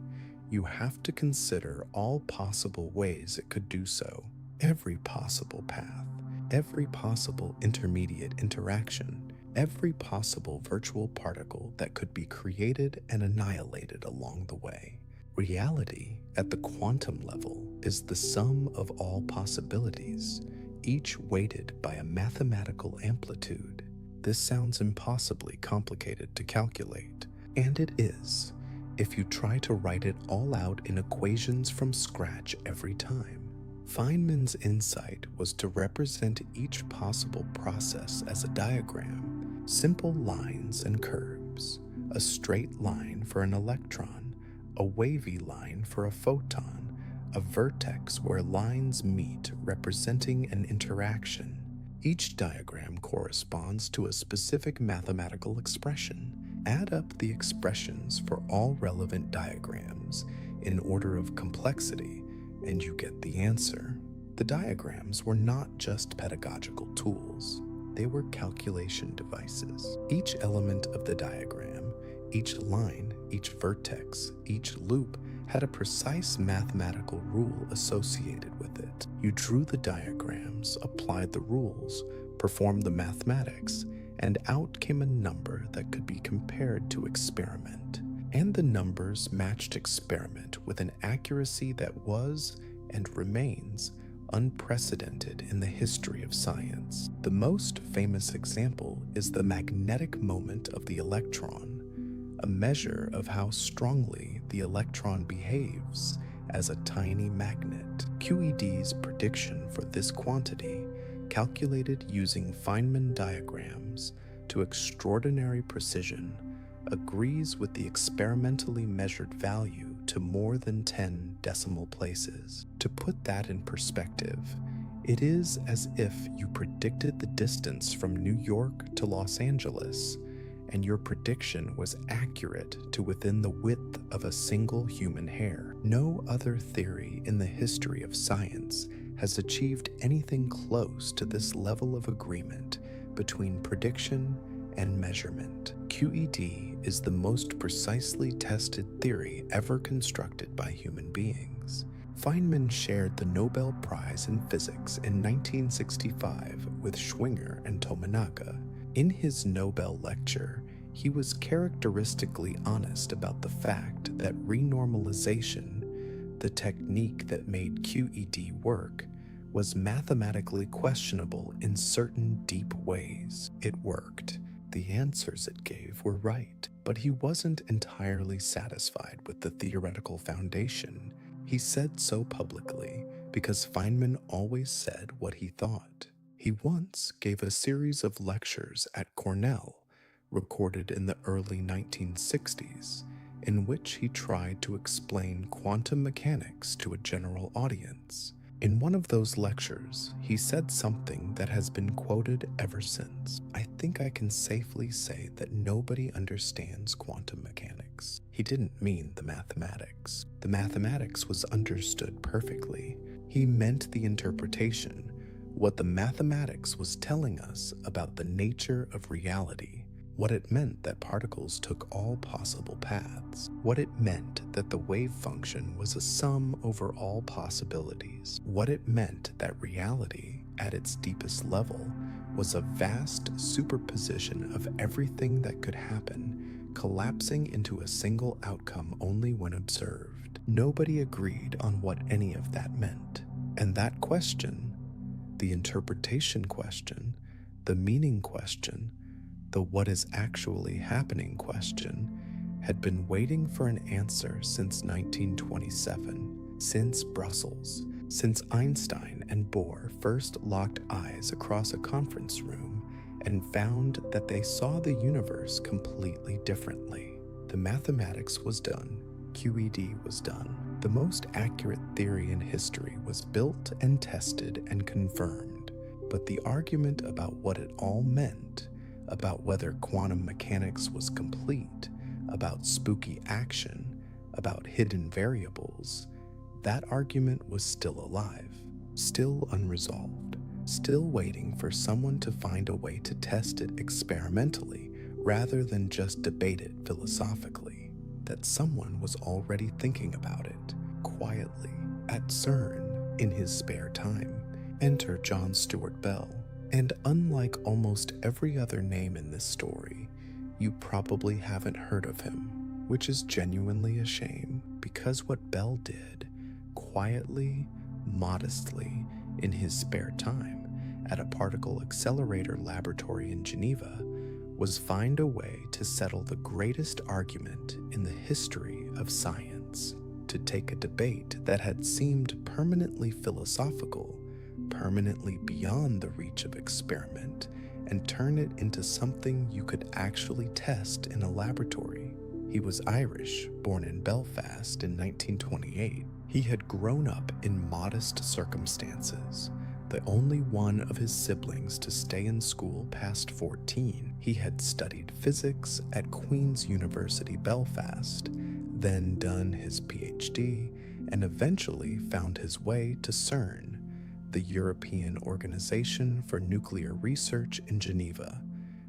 You have to consider all possible ways it could do so, every possible path, every possible intermediate interaction, every possible virtual particle that could be created and annihilated along the way. Reality at the quantum level is the sum of all possibilities, each weighted by a mathematical amplitude. This sounds impossibly complicated to calculate, and it is, if you try to write it all out in equations from scratch every time. Feynman's insight was to represent each possible process as a diagram, simple lines and curves, a straight line for an electron, a wavy line for a photon, a vertex where lines meet representing an interaction. Each diagram corresponds to a specific mathematical expression. Add up the expressions for all relevant diagrams in order of complexity, and you get the answer. The diagrams were not just pedagogical tools. They were calculation devices. Each element of the diagram, each line, each vertex, each loop had a precise mathematical rule associated with it. You drew the diagrams, applied the rules, performed the mathematics, and out came a number that could be compared to experiment. And the numbers matched experiment with an accuracy that was and remains unprecedented in the history of science. The most famous example is the magnetic moment of the electron, a measure of how strongly the electron behaves as a tiny magnet. QED's prediction for this quantity, calculated using Feynman diagrams to extraordinary precision, agrees with the experimentally measured value to more than 10 decimal places. To put that in perspective, it is as if you predicted the distance from New York to Los Angeles, and your prediction was accurate to within the width of a single human hair. No other theory in the history of science has achieved anything close to this level of agreement between prediction and measurement. QED is the most precisely tested theory ever constructed by human beings. Feynman shared the Nobel Prize in Physics in 1965 with Schrödinger and Tominaga. In his Nobel lecture, he was characteristically honest about the fact that renormalization, the technique that made QED work, was mathematically questionable in certain deep ways. It worked. The answers it gave were right, but he wasn't entirely satisfied with the theoretical foundation. He said so publicly because Feynman always said what he thought. He once gave a series of lectures at Cornell, recorded in the early 1960s, in which he tried to explain quantum mechanics to a general audience. In one of those lectures, he said something that has been quoted ever since. I think I can safely say that nobody understands quantum mechanics. He didn't mean the mathematics. The mathematics was understood perfectly. He meant the interpretation, what the mathematics was telling us about the nature of reality, what it meant that particles took all possible paths, what it meant that the wave function was a sum over all possibilities, what it meant that reality, at its deepest level, was a vast superposition of everything that could happen, collapsing into a single outcome only when observed. Nobody agreed on what any of that meant. And that question, the interpretation question, the meaning question, the what is actually happening question, had been waiting for an answer since 1927, since Brussels, since Einstein and Bohr first locked eyes across a conference room and found that they saw the universe completely differently. The mathematics was done, QED was done. The most accurate theory in history was built and tested and confirmed, but the argument about what it all meant, about whether quantum mechanics was complete, about spooky action, about hidden variables, that argument was still alive, still unresolved, still waiting for someone to find a way to test it experimentally rather than just debate it philosophically. That someone was already thinking about it, quietly, at CERN, in his spare time. Enter John Stuart Bell. And unlike almost every other name in this story, you probably haven't heard of him, which is genuinely a shame, because what Bell did, quietly, modestly, in his spare time, at a particle accelerator laboratory in Geneva, was find a way to settle the greatest argument in the history of science, to take a debate that had seemed permanently philosophical, permanently beyond the reach of experiment, and turn it into something you could actually test in a laboratory. He was Irish, born in Belfast in 1928. He had grown up in modest circumstances. The only one of his siblings to stay in school past 14, he had studied physics at Queen's University Belfast, then done his PhD, and eventually found his way to CERN, the European Organization for Nuclear Research in Geneva,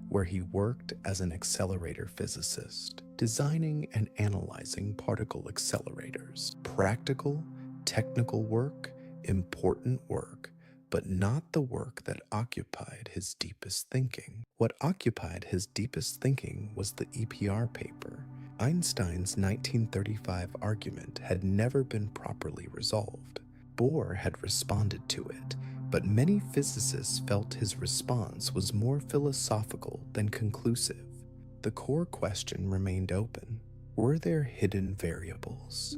where he worked as an accelerator physicist, designing and analyzing particle accelerators. Practical, technical work, important work, but not the work that occupied his deepest thinking. What occupied his deepest thinking was the EPR paper. Einstein's 1935 argument had never been properly resolved. Bohr had responded to it, but many physicists felt his response was more philosophical than conclusive. The core question remained open. Were there hidden variables,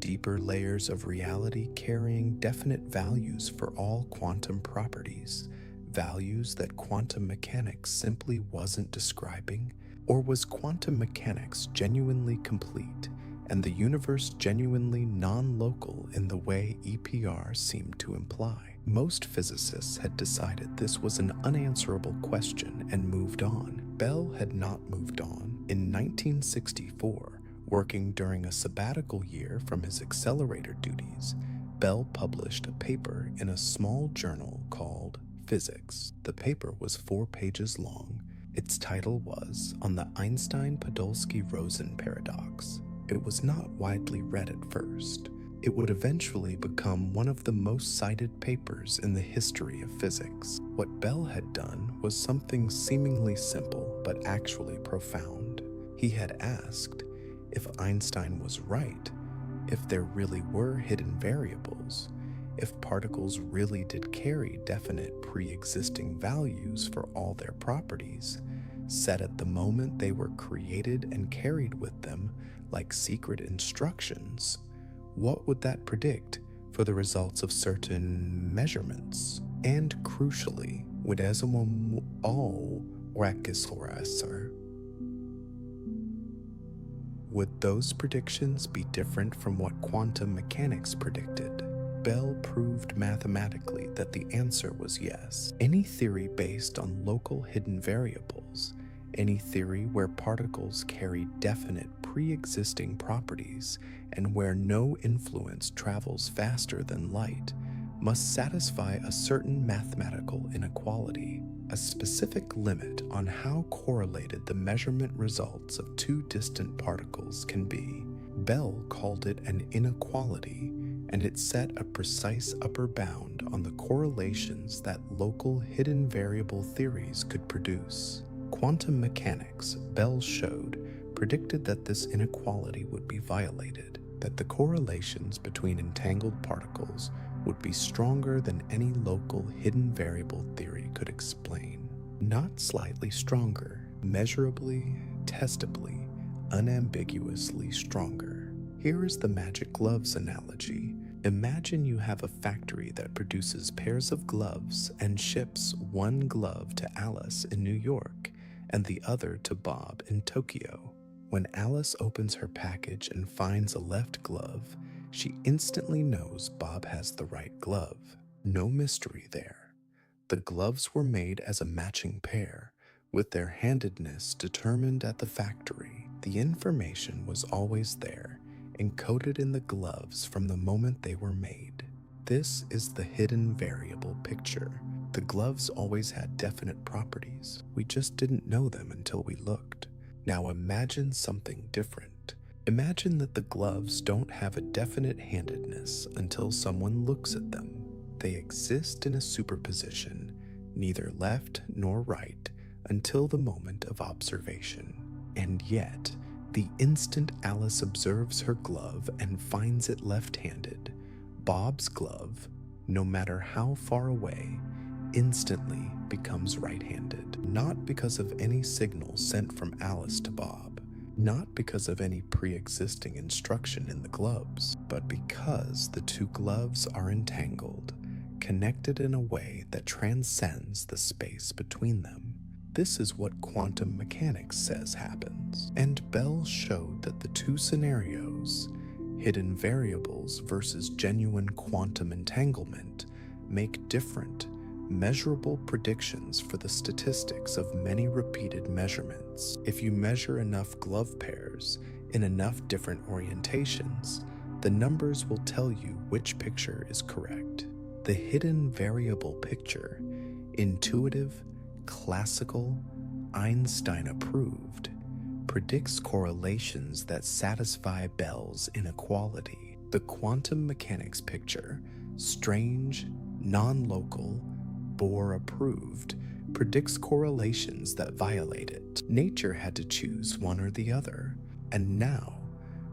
deeper layers of reality carrying definite values for all quantum properties, values that quantum mechanics simply wasn't describing? Or was quantum mechanics genuinely complete and the universe genuinely non-local in the way EPR seemed to imply? Most physicists had decided this was an unanswerable question and moved on. Bell had not moved on. In 1964, working during a sabbatical year from his accelerator duties, Bell published a paper in a small journal called Physics. The paper was 4 pages long. Its title was On the Einstein-Podolsky-Rosen Paradox. It was not widely read at first. It would eventually become one of the most cited papers in the history of physics. What Bell had done was something seemingly simple but actually profound. He had asked if Einstein was right, if there really were hidden variables, if particles really did carry definite pre-existing values for all their properties, set at the moment they were created and carried with them like secret instructions. What would that predict for the results of certain measurements? And crucially, would Esamom all Rakishoraser? Would those predictions be different from what quantum mechanics predicted? Bell proved mathematically that the answer was yes. Any theory based on local hidden variables, any theory where particles carry definite pre-existing properties and where no influence travels faster than light, must satisfy a certain mathematical inequality, a specific limit on how correlated the measurement results of 2 distant particles can be. Bell called it an inequality, and it set a precise upper bound on the correlations that local hidden variable theories could produce. Quantum mechanics, Bell showed, predicted that this inequality would be violated, that the correlations between entangled particles would be stronger than any local hidden variable theory could explain. Not slightly stronger, measurably, testably, unambiguously stronger. Here is the magic gloves analogy. Imagine you have a factory that produces pairs of gloves and ships one glove to Alice in New York and the other to Bob in Tokyo. When Alice opens her package and finds a left glove, she instantly knows Bob has the right glove. No mystery there. The gloves were made as a matching pair, with their handedness determined at the factory. The information was always there, encoded in the gloves from the moment they were made. This is the hidden variable picture. The gloves always had definite properties. We just didn't know them until we looked. Now imagine something different. Imagine that the gloves don't have a definite handedness until someone looks at them. They exist in a superposition, neither left nor right, until the moment of observation. And yet, the instant Alice observes her glove and finds it left-handed, Bob's glove, no matter how far away, instantly becomes right-handed. Not because of any signal sent from Alice to Bob, not because of any pre-existing instruction in the gloves, but because the 2 gloves are entangled, connected in a way that transcends the space between them. This is what quantum mechanics says happens. And Bell showed that the two scenarios, hidden variables versus genuine quantum entanglement, make different, measurable predictions for the statistics of many repeated measurements. If you measure enough glove pairs in enough different orientations, the numbers will tell you which picture is correct. The hidden variable picture, intuitive, classical, Einstein-approved, predicts correlations that satisfy Bell's inequality. The quantum mechanics picture, strange, non-local, Bohr-approved, predicts correlations that violate it. Nature had to choose one or the other, and now,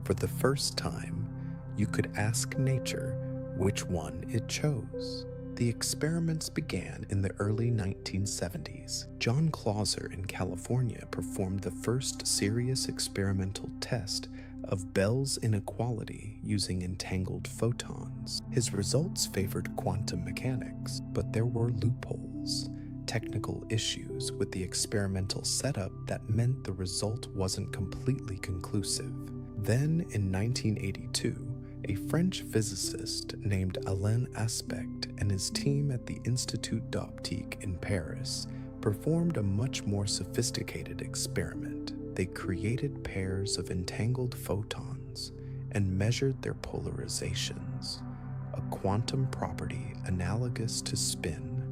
for the first time, you could ask nature which one it chose. The experiments began in the early 1970s. John Clauser in California performed the first serious experimental test of Bell's inequality using entangled photons. His results favored quantum mechanics, but there were loopholes, technical issues with the experimental setup that meant the result wasn't completely conclusive. Then, in 1982, a French physicist named Alain Aspect and his team at the Institut d'Optique in Paris performed a much more sophisticated experiment. They created pairs of entangled photons and measured their polarizations, a quantum property analogous to spin,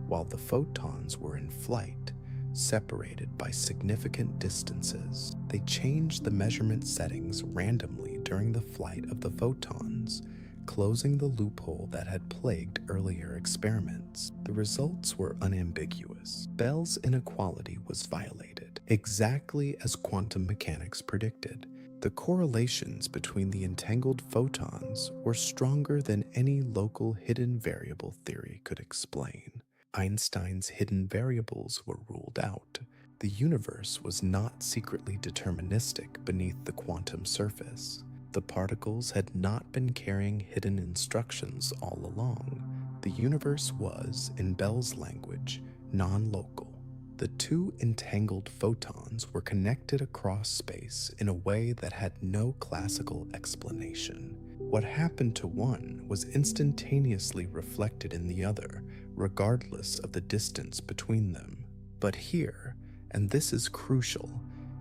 while the photons were in flight, separated by significant distances. They changed the measurement settings randomly during the flight of the photons, closing the loophole that had plagued earlier experiments. The results were unambiguous. Bell's inequality was violated, exactly as quantum mechanics predicted. The correlations between the entangled photons were stronger than any local hidden variable theory could explain. Einstein's hidden variables were ruled out. The universe was not secretly deterministic beneath the quantum surface. The particles had not been carrying hidden instructions all along. The universe was, in Bell's language, non-local. The two entangled photons were connected across space in a way that had no classical explanation. What happened to one was instantaneously reflected in the other, regardless of the distance between them. But here, and this is crucial,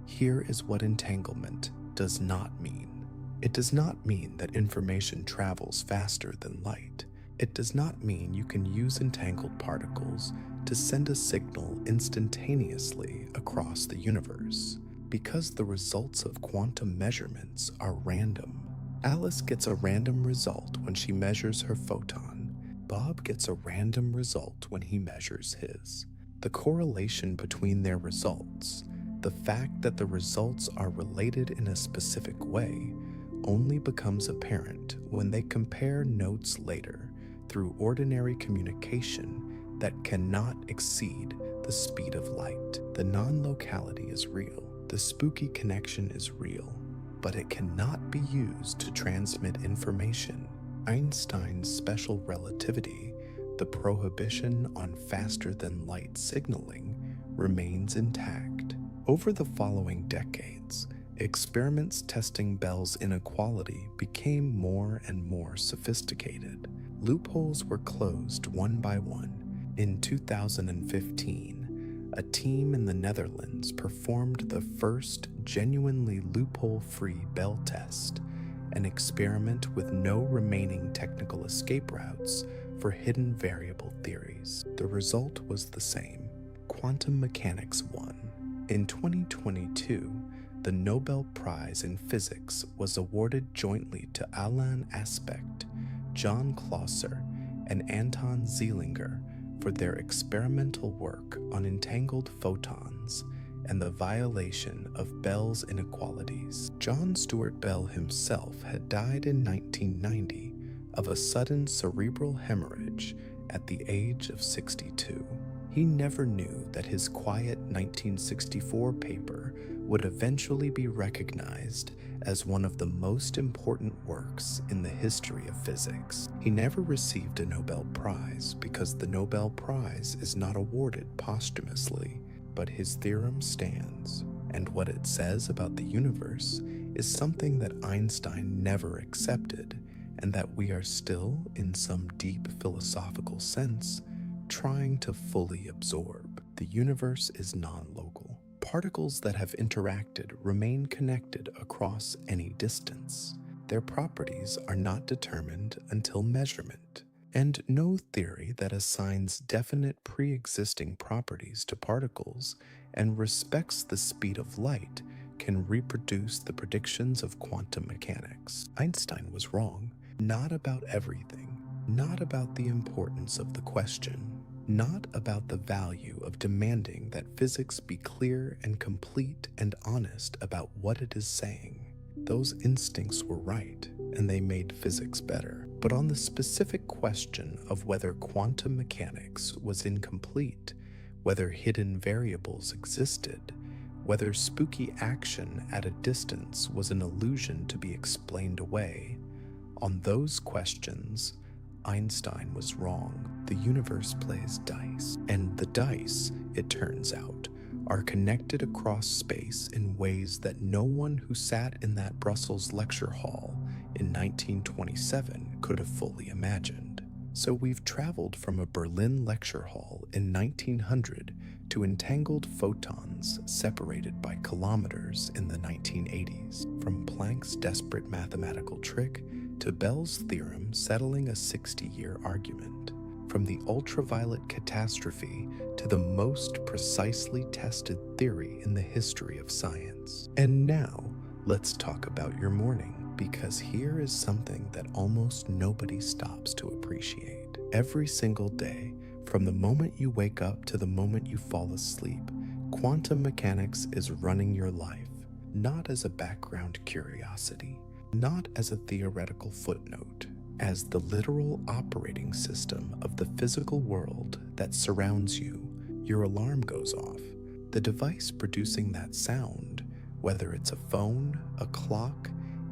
here is what entanglement does not mean. It does not mean that information travels faster than light. It does not mean you can use entangled particles to send a signal instantaneously across the universe, because the results of quantum measurements are random. Alice gets a random result when she measures her photon. Bob gets a random result when he measures his. The correlation between their results, the fact that the results are related in a specific way, only becomes apparent when they compare notes later through ordinary communication that cannot exceed the speed of light. The non-locality is real. The spooky connection is real, but it cannot be used to transmit information. Einstein's special relativity, the prohibition on faster-than-light signaling, remains intact. Over the following decades, experiments testing Bell's inequality became more and more sophisticated. Loopholes were closed one by one. In 2015, a team in the Netherlands performed the first genuinely loophole-free Bell test, an experiment with no remaining technical escape routes for hidden variable theories. The result was the same. Quantum mechanics won. In 2022, the Nobel Prize in Physics was awarded jointly to Alain Aspect, John Clauser, and Anton Zeilinger for their experimental work on entangled photons and the violation of Bell's inequalities. John Stuart Bell himself had died in 1990 of a sudden cerebral hemorrhage at the age of 62. He never knew that his quiet 1964 paper would eventually be recognized as one of the most important works in the history of physics. He never received a Nobel Prize because the Nobel Prize is not awarded posthumously. but his theorem stands, and what it says about the universe is something that Einstein never accepted, and that we are still, in some deep philosophical sense, trying to fully absorb. The universe is non-local. Particles that have interacted remain connected across any distance. Their properties are not determined until measurement, and no theory that assigns definite pre-existing properties to particles and respects the speed of light can reproduce the predictions of quantum mechanics. Einstein was wrong, not about everything, not about the importance of the question, not about the value of demanding that physics be clear and complete and honest about what it is saying. Those instincts were right, and they made physics better. But on the specific question of whether quantum mechanics was incomplete, whether hidden variables existed, whether spooky action at a distance was an illusion to be explained away, on those questions, Einstein was wrong. The universe plays dice, and the dice, it turns out, are connected across space in ways that no one who sat in that Brussels lecture hall in 1927 could have fully imagined. So we've traveled from a Berlin lecture hall in 1900 to entangled photons separated by kilometers in the 1980s, from Planck's desperate mathematical trick to Bell's theorem settling a 60-year argument, from the ultraviolet catastrophe to the most precisely tested theory in the history of science. And now, let's talk about your morning, because here is something that almost nobody stops to appreciate. Every single day, from the moment you wake up to the moment you fall asleep, quantum mechanics is running your life, not as a background curiosity, not as a theoretical footnote, as the literal operating system of the physical world that surrounds you. Your alarm goes off. The device producing that sound, whether it's a phone, a clock,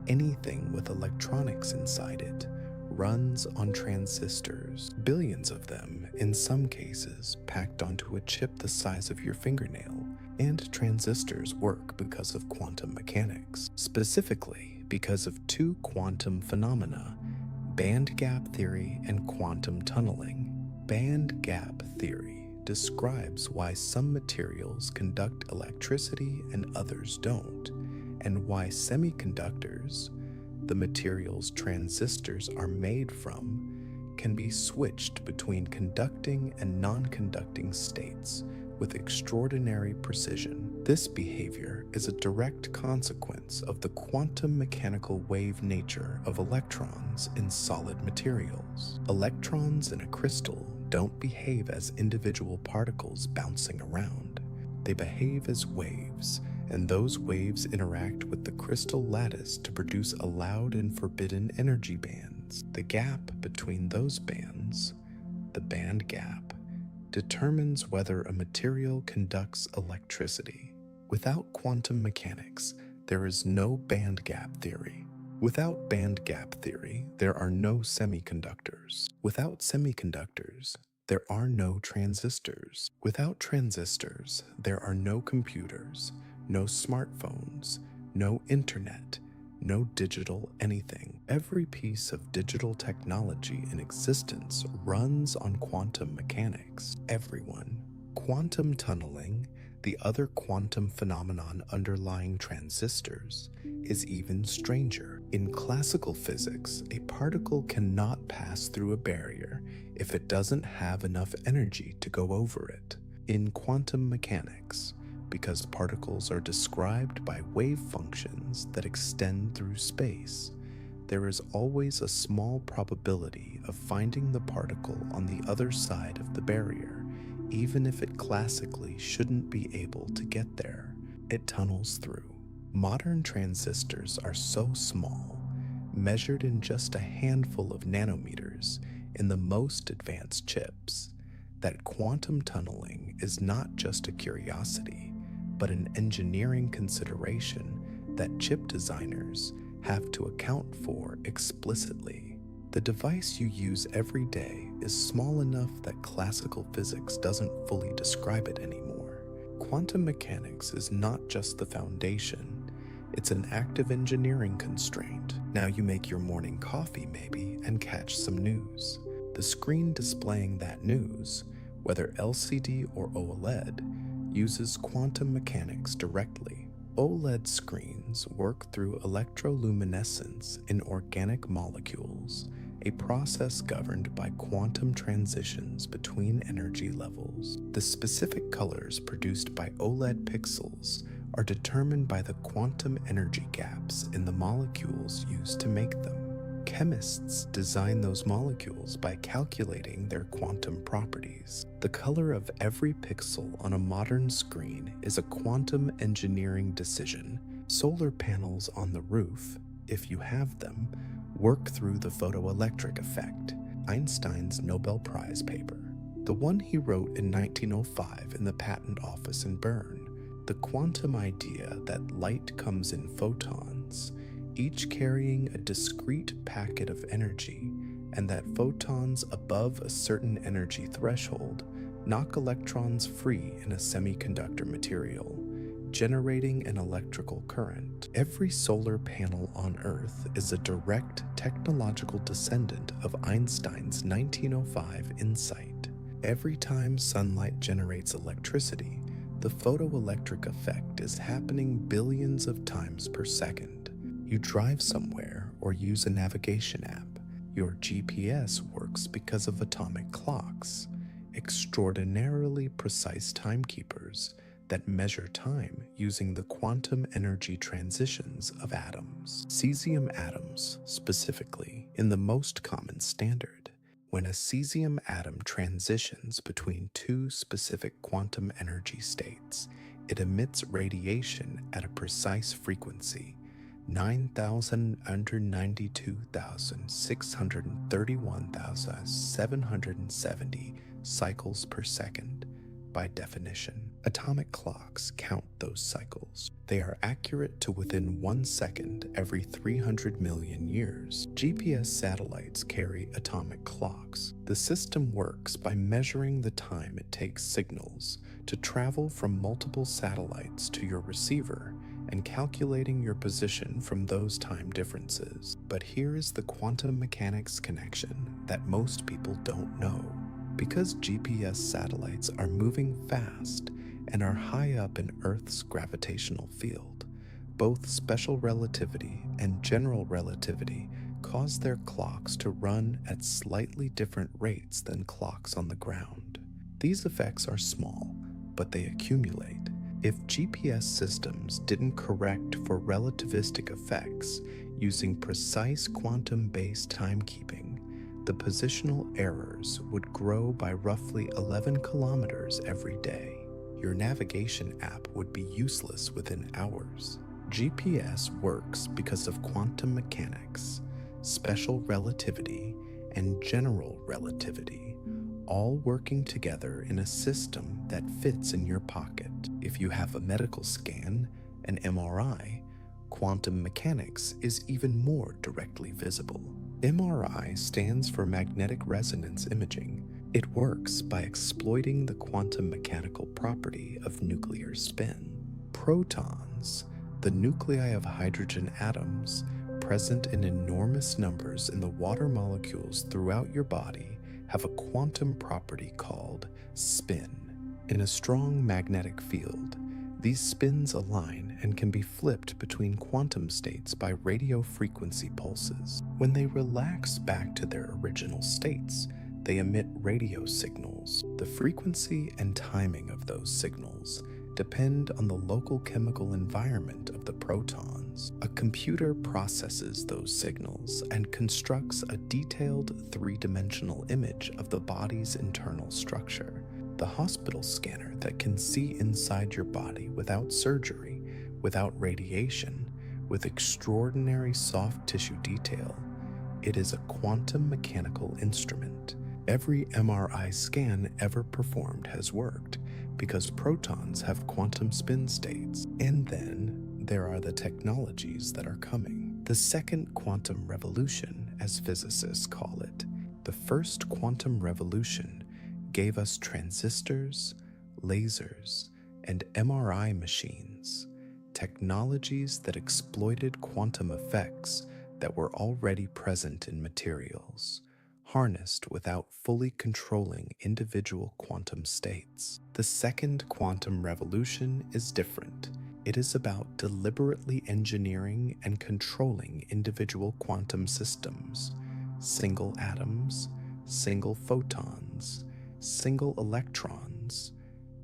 anything with electronics inside it, runs on transistors, billions of them, in some cases, packed onto a chip the size of your fingernail. And transistors work because of quantum mechanics, specifically because of two quantum phenomena: band gap theory and quantum tunneling. Band gap theory describes why some materials conduct electricity and others don't, and why semiconductors, the materials transistors are made from, can be switched between conducting and non-conducting states with extraordinary precision. This behavior is a direct consequence of the quantum mechanical wave nature of electrons in solid materials. Electrons in a crystal don't behave as individual particles bouncing around. They behave as waves, and those waves interact with the crystal lattice to produce a loud and forbidden energy bands. The gap between those bands, the band gap, determines whether a material conducts electricity. Without quantum mechanics, there is no band gap theory. Without band gap theory, there are no semiconductors. Without semiconductors, there are no transistors. Without transistors, there are no computers, no smartphones, no internet, no digital anything. Every piece of digital technology in existence runs on quantum mechanics. Everyone. Quantum tunneling, the other quantum phenomenon underlying transistors, is even stranger. In classical physics, a particle cannot pass through a barrier if it doesn't have enough energy to go over it. In quantum mechanics, because particles are described by wave functions that extend through space, there is always a small probability of finding the particle on the other side of the barrier, even if it classically shouldn't be able to get there. It tunnels through. Modern transistors are so small, measured in just a handful of nanometers in the most advanced chips, that quantum tunneling is not just a curiosity, but an engineering consideration that chip designers have to account for explicitly. The device you use every day is small enough that classical physics doesn't fully describe it anymore. Quantum mechanics is not just the foundation, it's an active engineering constraint. Now you make your morning coffee maybe and catch some news. The screen displaying that news, whether LCD or OLED, uses quantum mechanics directly. OLED screens work through electroluminescence in organic molecules, a process governed by quantum transitions between energy levels. The specific colors produced by OLED pixels are determined by the quantum energy gaps in the molecules used to make them. Chemists design those molecules by calculating their quantum properties. The color of every pixel on a modern screen is a quantum engineering decision. Solar panels on the roof, if you have them, work through the photoelectric effect, Einstein's Nobel Prize paper. The one he wrote in 1905 in the patent office in Bern. The quantum idea that light comes in photons, each carrying a discrete packet of energy, and that photons above a certain energy threshold knock electrons free in a semiconductor material, generating an electrical current. Every solar panel on Earth is a direct technological descendant of Einstein's 1905 insight. Every time sunlight generates electricity, the photoelectric effect is happening billions of times per second. You drive somewhere or use a navigation app. Your GPS works because of atomic clocks, extraordinarily precise timekeepers that measure time using the quantum energy transitions of atoms. Cesium atoms, specifically, in the most common standard. When a cesium atom transitions between two specific quantum energy states, it emits radiation at a precise frequency, 9,192,631,770 cycles per second. By definition, atomic clocks count those cycles. They are accurate to within 1 second every 300 million years. GPS satellites carry atomic clocks. The system works by measuring the time it takes signals to travel from multiple satellites to your receiver and calculating your position from those time differences. But here is the quantum mechanics connection that most people don't know. Because GPS satellites are moving fast and are high up in Earth's gravitational field, both special relativity and general relativity cause their clocks to run at slightly different rates than clocks on the ground. These effects are small, but they accumulate. If GPS systems didn't correct for relativistic effects using precise quantum-based timekeeping, the positional errors would grow by roughly 11 kilometers every day. Your navigation app would be useless within hours. GPS works because of quantum mechanics, special relativity, and general relativity, all working together in a system that fits in your pocket. If you have a medical scan, an MRI, quantum mechanics is even more directly visible. MRI stands for magnetic resonance imaging. It works by exploiting the quantum mechanical property of nuclear spin. Protons, the nuclei of hydrogen atoms present in enormous numbers in the water molecules throughout your body, have a quantum property called spin. In a strong magnetic field, these spins align and can be flipped between quantum states by radio frequency pulses. When they relax back to their original states, they emit radio signals. The frequency and timing of those signals depend on the local chemical environment of the protons. A computer processes those signals and constructs a detailed three-dimensional image of the body's internal structure. The hospital scanner that can see inside your body without surgery, without radiation, with extraordinary soft tissue detail. It is a quantum mechanical instrument. Every MRI scan ever performed has worked because protons have quantum spin states. And then there are the technologies that are coming. The second quantum revolution, as physicists call it. The first quantum revolution gave us transistors, lasers, and MRI machines, technologies that exploited quantum effects that were already present in materials, harnessed without fully controlling individual quantum states. The second quantum revolution is different. It is about deliberately engineering and controlling individual quantum systems, single atoms, single photons, single electrons,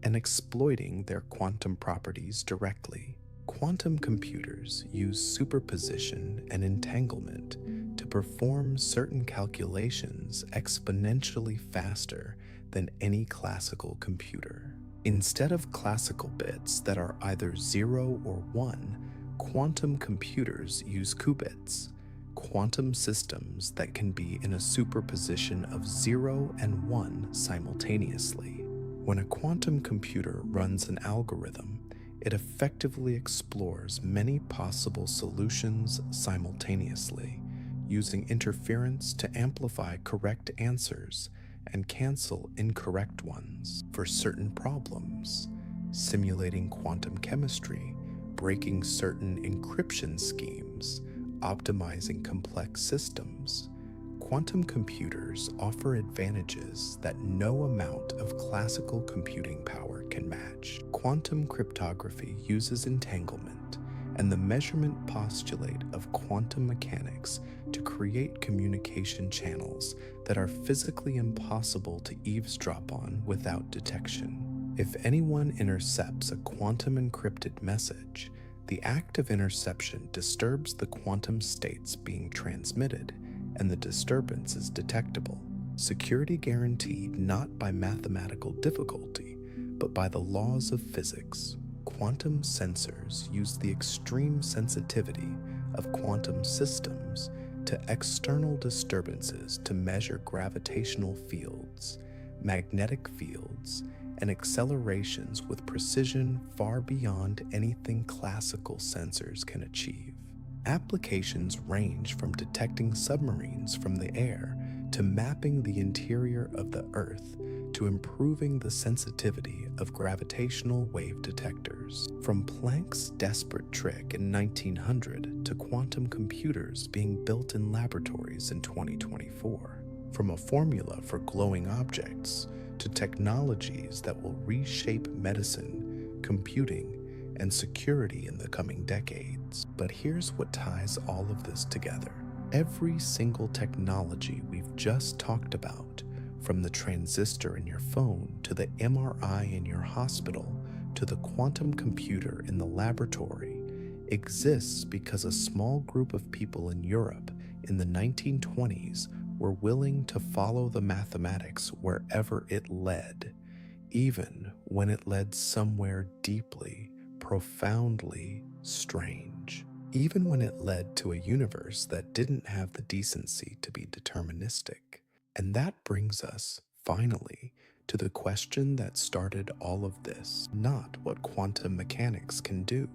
and exploiting their quantum properties directly. Quantum computers use superposition and entanglement to perform certain calculations exponentially faster than any classical computer. Instead of classical bits that are either 0 or 1, quantum computers use qubits, quantum systems that can be in a superposition of 0 and 1 simultaneously. When a quantum computer runs an algorithm, it effectively explores many possible solutions simultaneously, using interference to amplify correct answers and cancel incorrect ones for certain problems, simulating quantum chemistry, breaking certain encryption schemes, optimizing complex systems. Quantum computers offer advantages that no amount of classical computing power can match. Quantum cryptography uses entanglement and the measurement postulate of quantum mechanics to create communication channels that are physically impossible to eavesdrop on without detection. If anyone intercepts a quantum encrypted message, the act of interception disturbs the quantum states being transmitted, and the disturbance is detectable. Security guaranteed not by mathematical difficulty, but by the laws of physics. Quantum sensors use the extreme sensitivity of quantum systems to external disturbances to measure gravitational fields, magnetic fields, and accelerations with precision far beyond anything classical sensors can achieve. Applications range from detecting submarines from the air to mapping the interior of the Earth to improving the sensitivity of gravitational wave detectors. From Planck's desperate trick in 1900 to quantum computers being built in laboratories in 2024. From a formula for glowing objects to technologies that will reshape medicine, computing, and security in the coming decades. But here's what ties all of this together. Every single technology we've just talked about, from the transistor in your phone to the MRI in your hospital to the quantum computer in the laboratory, exists because a small group of people in Europe in the 1920s were willing to follow the mathematics wherever it led, even when it led somewhere deeply, profoundly strange. Even when it led to a universe that didn't have the decency to be deterministic. And that brings us, finally, to the question that started all of this. Not what quantum mechanics can do,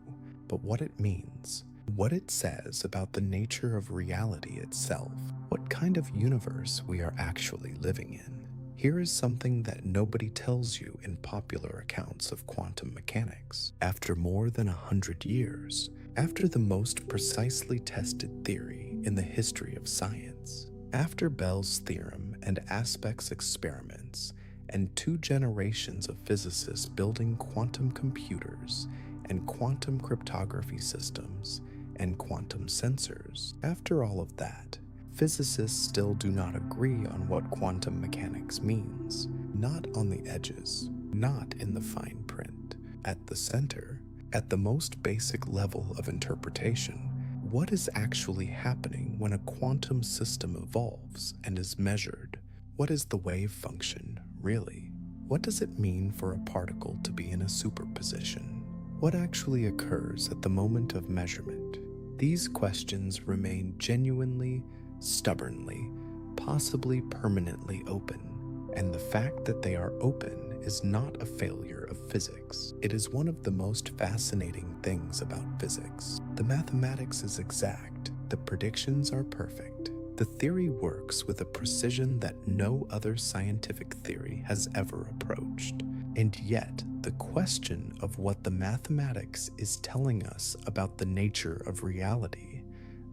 but what it means. What it says about the nature of reality itself. What kind of universe we are actually living in. Here is something that nobody tells you in popular accounts of quantum mechanics. After more than 100 years, after the most precisely tested theory in the history of science, after Bell's theorem and aspects experiments, and 2 generations of physicists building quantum computers and quantum cryptography systems and quantum sensors, after all of that, physicists still do not agree on what quantum mechanics means. Not on the edges, not in the fine print. At the center, at the most basic level of interpretation, what is actually happening when a quantum system evolves and is measured? What is the wave function, really? What does it mean for a particle to be in a superposition? What actually occurs at the moment of measurement? These questions remain genuinely, stubbornly, possibly permanently open, and the fact that they are open is not a failure of physics. It is one of the most fascinating things about physics. The mathematics is exact, the predictions are perfect. The theory works with a precision that no other scientific theory has ever approached, and yet The question of what the mathematics is telling us about the nature of reality,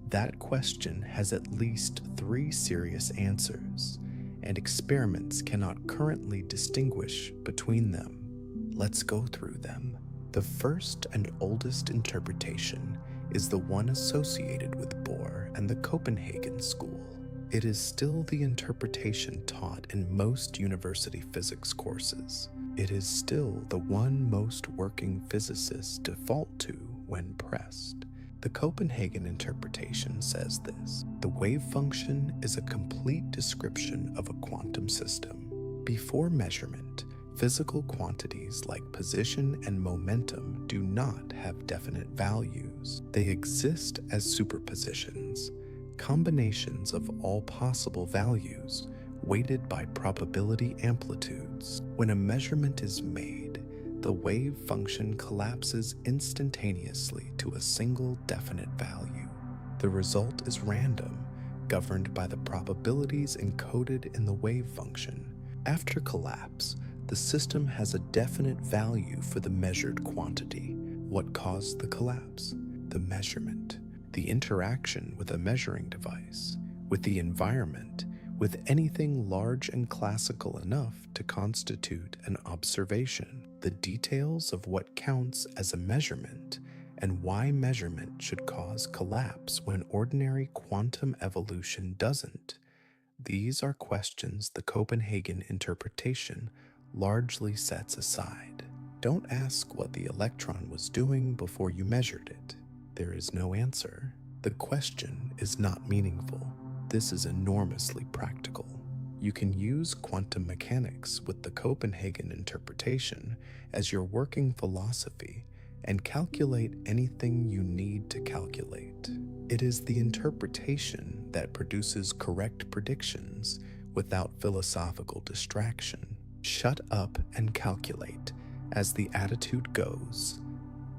that question has at least 3 serious answers, and experiments cannot currently distinguish between them. Let's go through them. The first and oldest interpretation is the one associated with Bohr and the Copenhagen School. It is still the interpretation taught in most university physics courses. It is still the one most working physicists default to when pressed. The Copenhagen interpretation says this: the wave function is a complete description of a quantum system. Before measurement, physical quantities like position and momentum do not have definite values. They exist as superpositions, combinations of all possible values, weighted by probability amplitudes. When a measurement is made, the wave function collapses instantaneously to a single definite value. The result is random, governed by the probabilities encoded in the wave function. After collapse, the system has a definite value for the measured quantity. What caused the collapse? The measurement. The interaction with a measuring device, with the environment, with anything large and classical enough to constitute an observation. The details of what counts as a measurement and why measurement should cause collapse when ordinary quantum evolution doesn't. These are questions the Copenhagen interpretation largely sets aside. Don't ask what the electron was doing before you measured it. There is no answer. The question is not meaningful. This is enormously practical. You can use quantum mechanics with the Copenhagen interpretation as your working philosophy and calculate anything you need to calculate. It is the interpretation that produces correct predictions without philosophical distraction. Shut up and calculate, as the attitude goes,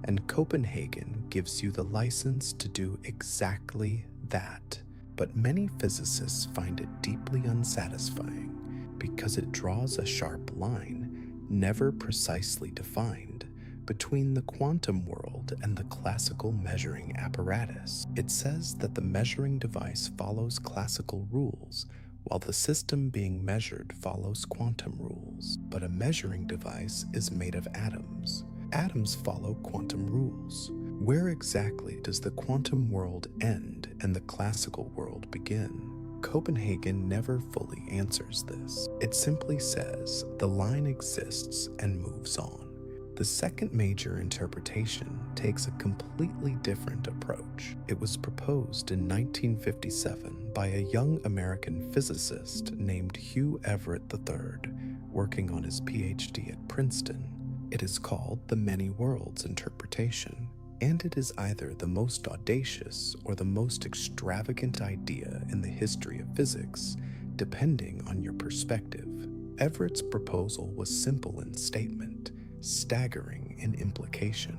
and Copenhagen gives you the license to do exactly that. But many physicists find it deeply unsatisfying because it draws a sharp line, never precisely defined, between the quantum world and the classical measuring apparatus. It says that the measuring device follows classical rules, while the system being measured follows quantum rules. But a measuring device is made of atoms. Atoms follow quantum rules. Where exactly does the quantum world end and the classical world begin? Copenhagen never fully answers this. It simply says the line exists and moves on. The second major interpretation takes a completely different approach. It was proposed in 1957 by a young American physicist named Hugh Everett III, working on his PhD at Princeton. It is called the many worlds interpretation, and it is either the most audacious or the most extravagant idea in the history of physics, depending on your perspective. Everett's proposal was simple in statement, staggering in implication.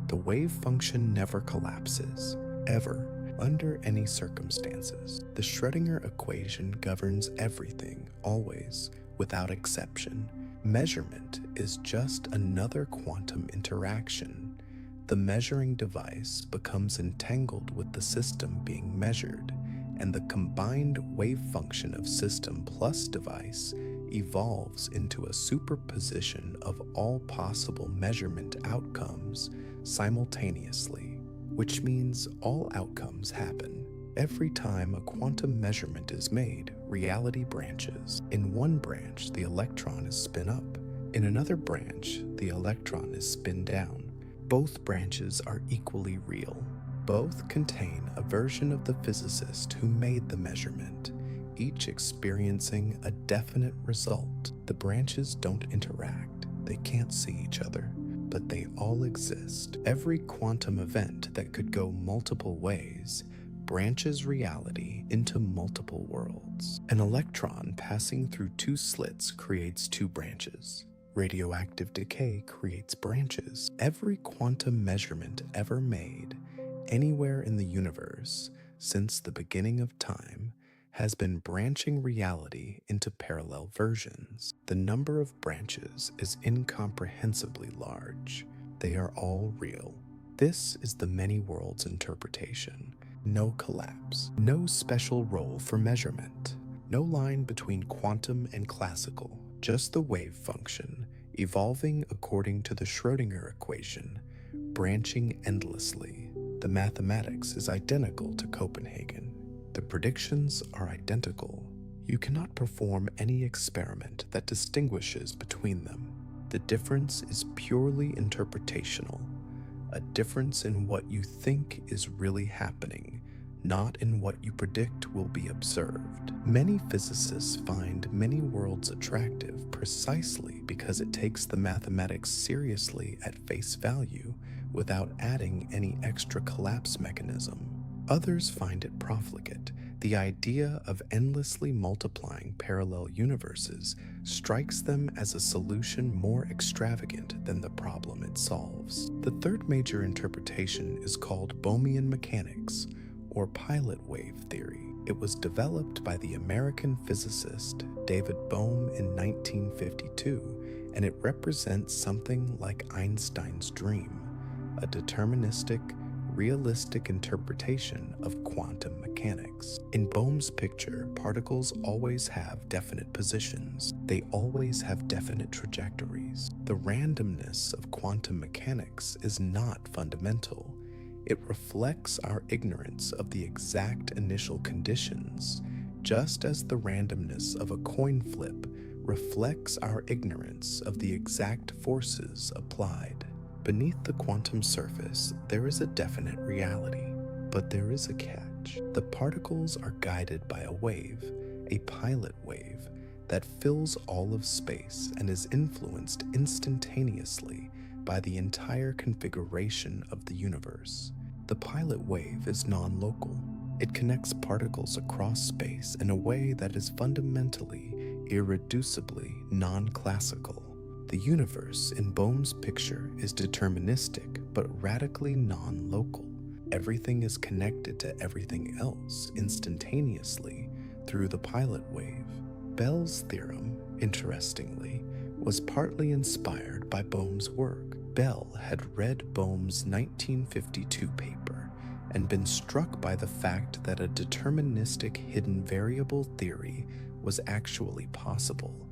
The wave function never collapses, ever, under any circumstances. The Schrödinger equation governs everything, always, without exception. Measurement is just another quantum interaction. The measuring device becomes entangled with the system being measured, and the combined wave function of system plus device evolves into a superposition of all possible measurement outcomes simultaneously, which means all outcomes happen. Every time a quantum measurement is made, reality branches. In one branch, the electron is spin up. In another branch, the electron is spin down. Both branches are equally real. Both contain a version of the physicist who made the measurement, each experiencing a definite result. The branches don't interact. They can't see each other, but they all exist. Every quantum event that could go multiple ways branches reality into multiple worlds. An electron passing through two slits creates two branches. Radioactive decay creates branches. Every quantum measurement ever made, anywhere in the universe, since the beginning of time, has been branching reality into parallel versions. The number of branches is incomprehensibly large. They are all real. This is the many worlds interpretation. No collapse, no special role for measurement, no line between quantum and classical, just the wave function, evolving according to the Schrödinger equation, branching endlessly. The mathematics is identical to Copenhagen. The predictions are identical. You cannot perform any experiment that distinguishes between them. The difference is purely interpretational, a difference in what you think is really happening, not in what you predict will be observed. Many physicists find many worlds attractive precisely because it takes the mathematics seriously at face value without adding any extra collapse mechanism. Others find it profligate. The idea of endlessly multiplying parallel universes strikes them as a solution more extravagant than the problem it solves. The third major interpretation is called Bohmian mechanics, or pilot wave theory. It was developed by the American physicist David Bohm in 1952, and it represents something like Einstein's dream, a deterministic, realistic interpretation of quantum mechanics. In Bohm's picture, particles always have definite positions. They always have definite trajectories. The randomness of quantum mechanics is not fundamental. It reflects our ignorance of the exact initial conditions, just as the randomness of a coin flip reflects our ignorance of the exact forces applied. Beneath the quantum surface, there is a definite reality, but there is a catch. The particles are guided by a wave, a pilot wave, that fills all of space and is influenced instantaneously by the entire configuration of the universe. The pilot wave is non-local. It connects particles across space in a way that is fundamentally, irreducibly non-classical. The universe in Bohm's picture is deterministic but radically non-local. Everything is connected to everything else instantaneously through the pilot wave. Bell's theorem, interestingly, was partly inspired by Bohm's work. Bell had read Bohm's 1952 paper and been struck by the fact that a deterministic hidden variable theory was actually possible,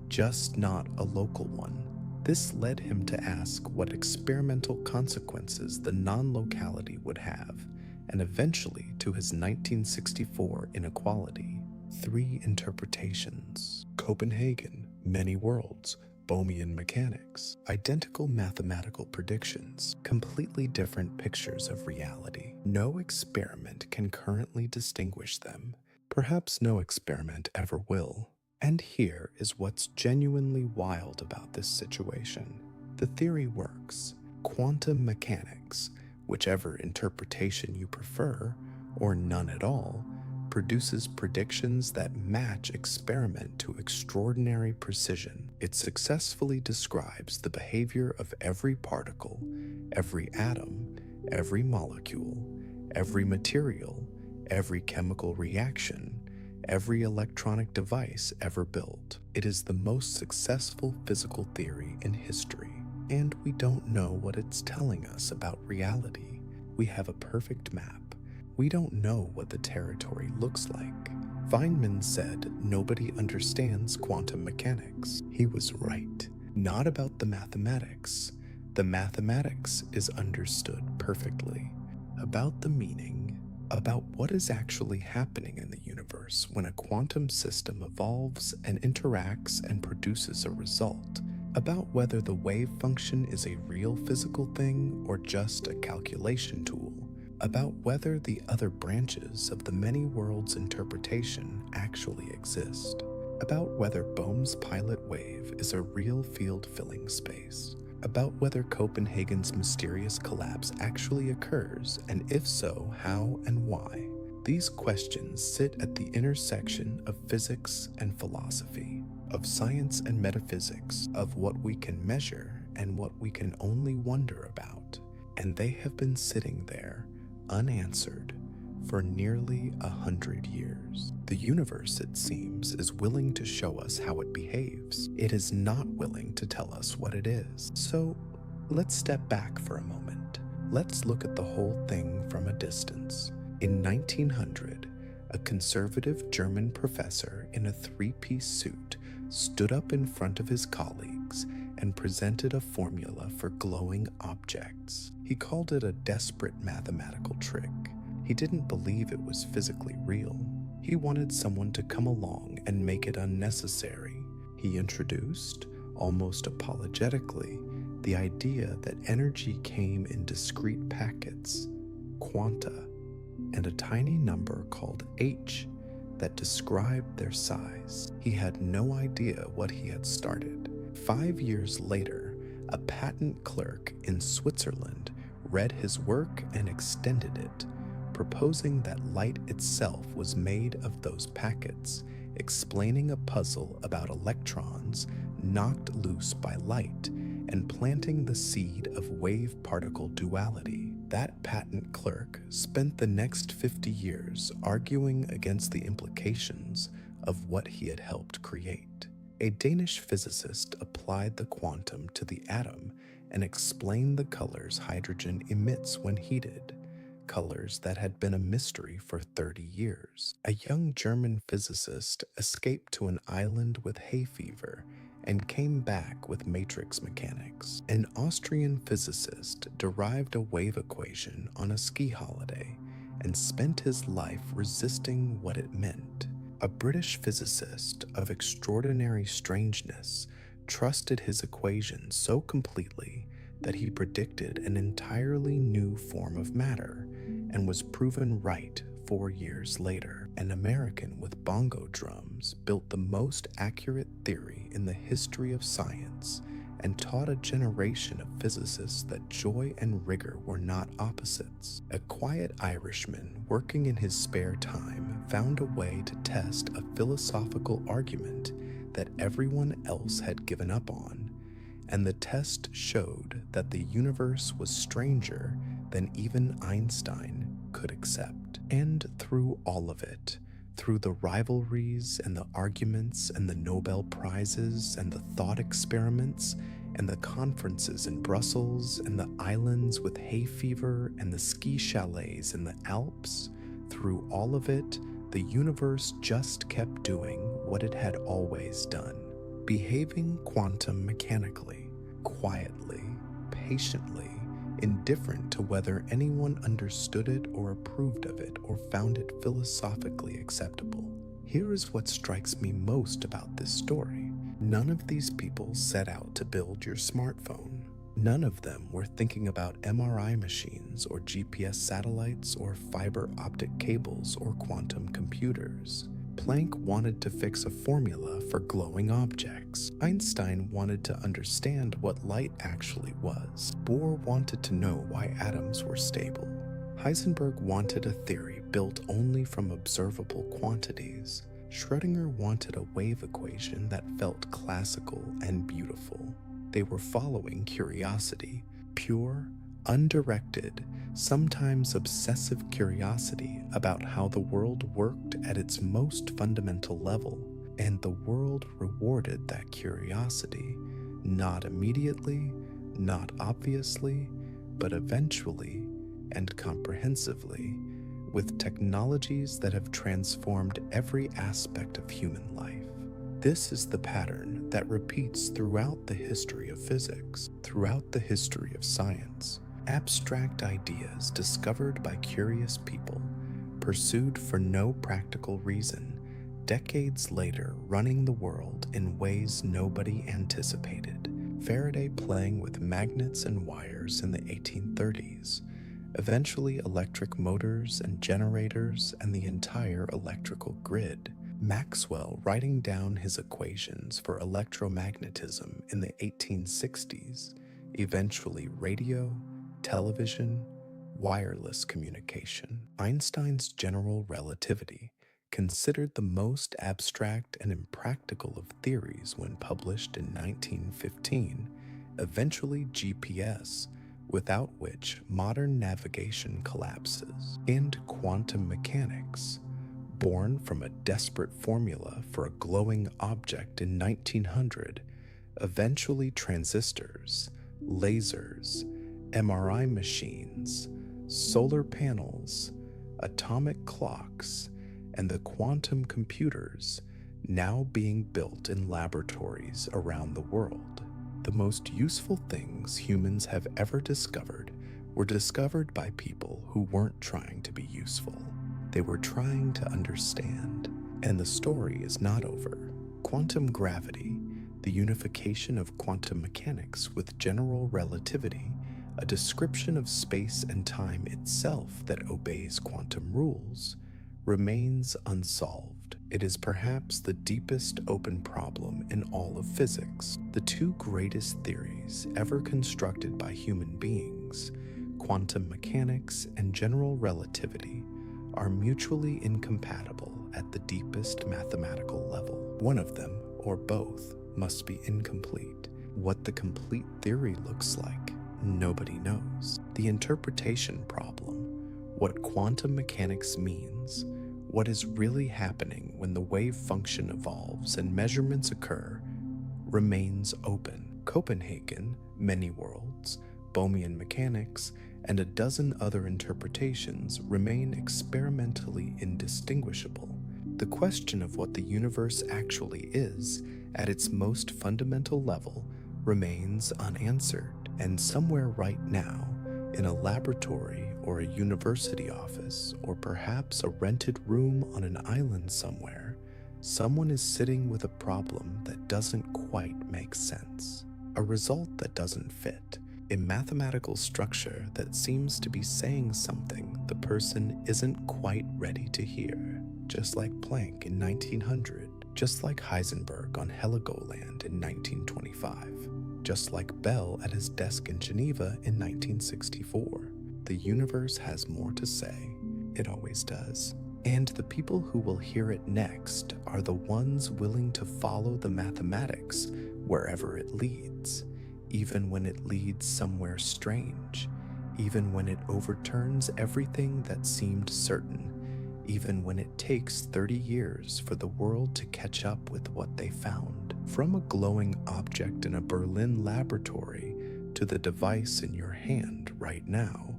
just not a local one. This led him to ask what experimental consequences the non-locality would have, and eventually to his 1964 inequality. Three interpretations: Copenhagen, many worlds, Bohmian mechanics, identical mathematical predictions, completely different pictures of reality. No experiment can currently distinguish them. Perhaps no experiment ever will. And here is what's genuinely wild about this situation. The theory works. Quantum mechanics, whichever interpretation you prefer, or none at all, produces predictions that match experiment to extraordinary precision. It successfully describes the behavior of every particle, every atom, every molecule, every material, every chemical reaction, every electronic device ever built. It is the most successful physical theory in history, and we don't know what it's telling us about reality. We have a perfect map. We don't know what the territory looks like. Feynman said nobody understands quantum mechanics. He was right. Not about the mathematics. The mathematics is understood perfectly. About the meaning, about what is actually happening in the universe when a quantum system evolves and interacts and produces a result, about whether the wave function is a real physical thing or just a calculation tool, about whether the other branches of the many worlds interpretation actually exist, about whether Bohm's pilot wave is a real field-filling space, about whether Copenhagen's mysterious collapse actually occurs, and if so, how and why. These questions sit at the intersection of physics and philosophy, of science and metaphysics, of what we can measure and what we can only wonder about, and they have been sitting there, unanswered, for nearly 100 years. The universe, it seems, is willing to show us how it behaves. It is not willing to tell us what it is. So let's step back for a moment. Let's look at the whole thing from a distance. In 1900, a conservative German professor in a three-piece suit stood up in front of his colleagues and presented a formula for glowing objects. He called it a desperate mathematical trick. He didn't believe it was physically real. He wanted someone to come along and make it unnecessary. He introduced, almost apologetically, the idea that energy came in discrete packets, quanta, and a tiny number called h that described their size. He had no idea what he had started. 5 years later, a patent clerk in Switzerland read his work and extended it, proposing that light itself was made of those packets, explaining a puzzle about electrons knocked loose by light and planting the seed of wave-particle duality. That patent clerk spent the next 50 years arguing against the implications of what he had helped create. A Danish physicist applied the quantum to the atom and explained the colors hydrogen emits when heated, colors that had been a mystery for 30 years. A young German physicist escaped to an island with hay fever and came back with matrix mechanics. An Austrian physicist derived a wave equation on a ski holiday and spent his life resisting what it meant. A British physicist of extraordinary strangeness trusted his equation so completely that he predicted an entirely new form of matter and was proven right 4 years later. An American with bongo drums built the most accurate theory in the history of science and taught a generation of physicists that joy and rigor were not opposites. A quiet Irishman working in his spare time found a way to test a philosophical argument that everyone else had given up on, and the test showed that the universe was stranger than even Einstein could accept. And through all of it, through the rivalries and the arguments and the Nobel Prizes and the thought experiments and the conferences in Brussels and the islands with hay fever and the ski chalets in the Alps, through all of it, the universe just kept doing what it had always done, behaving quantum mechanically, quietly, patiently, indifferent to whether anyone understood it or approved of it or found it philosophically acceptable. Here is what strikes me most about this story. None of these people set out to build your smartphone. None of them were thinking about MRI machines or GPS satellites or fiber optic cables or quantum computers. Planck wanted to fix a formula for glowing objects. Einstein wanted to understand what light actually was. Bohr wanted to know why atoms were stable. Heisenberg wanted a theory built only from observable quantities. Schrödinger wanted a wave equation that felt classical and beautiful. They were following curiosity, pure, undirected, sometimes obsessive curiosity about how the world worked at its most fundamental level, and the world rewarded that curiosity, not immediately, not obviously, but eventually and comprehensively, with technologies that have transformed every aspect of human life. This is the pattern that repeats throughout the history of physics, throughout the history of science. Abstract ideas discovered by curious people, pursued for no practical reason, decades later running the world in ways nobody anticipated. Faraday playing with magnets and wires in the 1830s, eventually electric motors and generators and the entire electrical grid. Maxwell writing down his equations for electromagnetism in the 1860s, eventually radio, television, wireless communication. Einstein's general relativity, considered the most abstract and impractical of theories when published in 1915, eventually GPS, without which modern navigation collapses, and quantum mechanics, born from a desperate formula for a glowing object in 1900, eventually transistors, lasers, MRI machines, solar panels, atomic clocks, and the quantum computers now being built in laboratories around the world. The most useful things humans have ever discovered were discovered by people who weren't trying to be useful. They were trying to understand. And the story is not over. Quantum gravity, the unification of quantum mechanics with general relativity, a description of space and time itself that obeys quantum rules, remains unsolved. It is perhaps the deepest open problem in all of physics. The two greatest theories ever constructed by human beings, quantum mechanics and general relativity, are mutually incompatible at the deepest mathematical level. One of them, or both, must be incomplete. What the complete theory looks like, nobody knows. The interpretation problem, what quantum mechanics means, what is really happening when the wave function evolves and measurements occur, remains open. Copenhagen, many worlds, Bohmian mechanics, and a dozen other interpretations remain experimentally indistinguishable. The question of what the universe actually is, at its most fundamental level, remains unanswered, and somewhere right now, in a laboratory or a university office, or perhaps a rented room on an island somewhere, someone is sitting with a problem that doesn't quite make sense, a result that doesn't fit, a mathematical structure that seems to be saying something the person isn't quite ready to hear, just like Planck in 1900, just like Heisenberg on Heligoland in 1925, just like Bell at his desk in Geneva in 1964. The universe has more to say. It always does. And the people who will hear it next are the ones willing to follow the mathematics wherever it leads, even when it leads somewhere strange, even when it overturns everything that seemed certain, even when it takes 30 years for the world to catch up with what they found. From a glowing object in a Berlin laboratory to the device in your hand right now,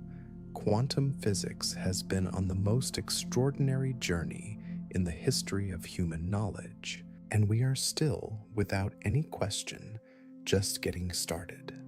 quantum physics has been on the most extraordinary journey in the history of human knowledge, and we are still, without any question, just getting started.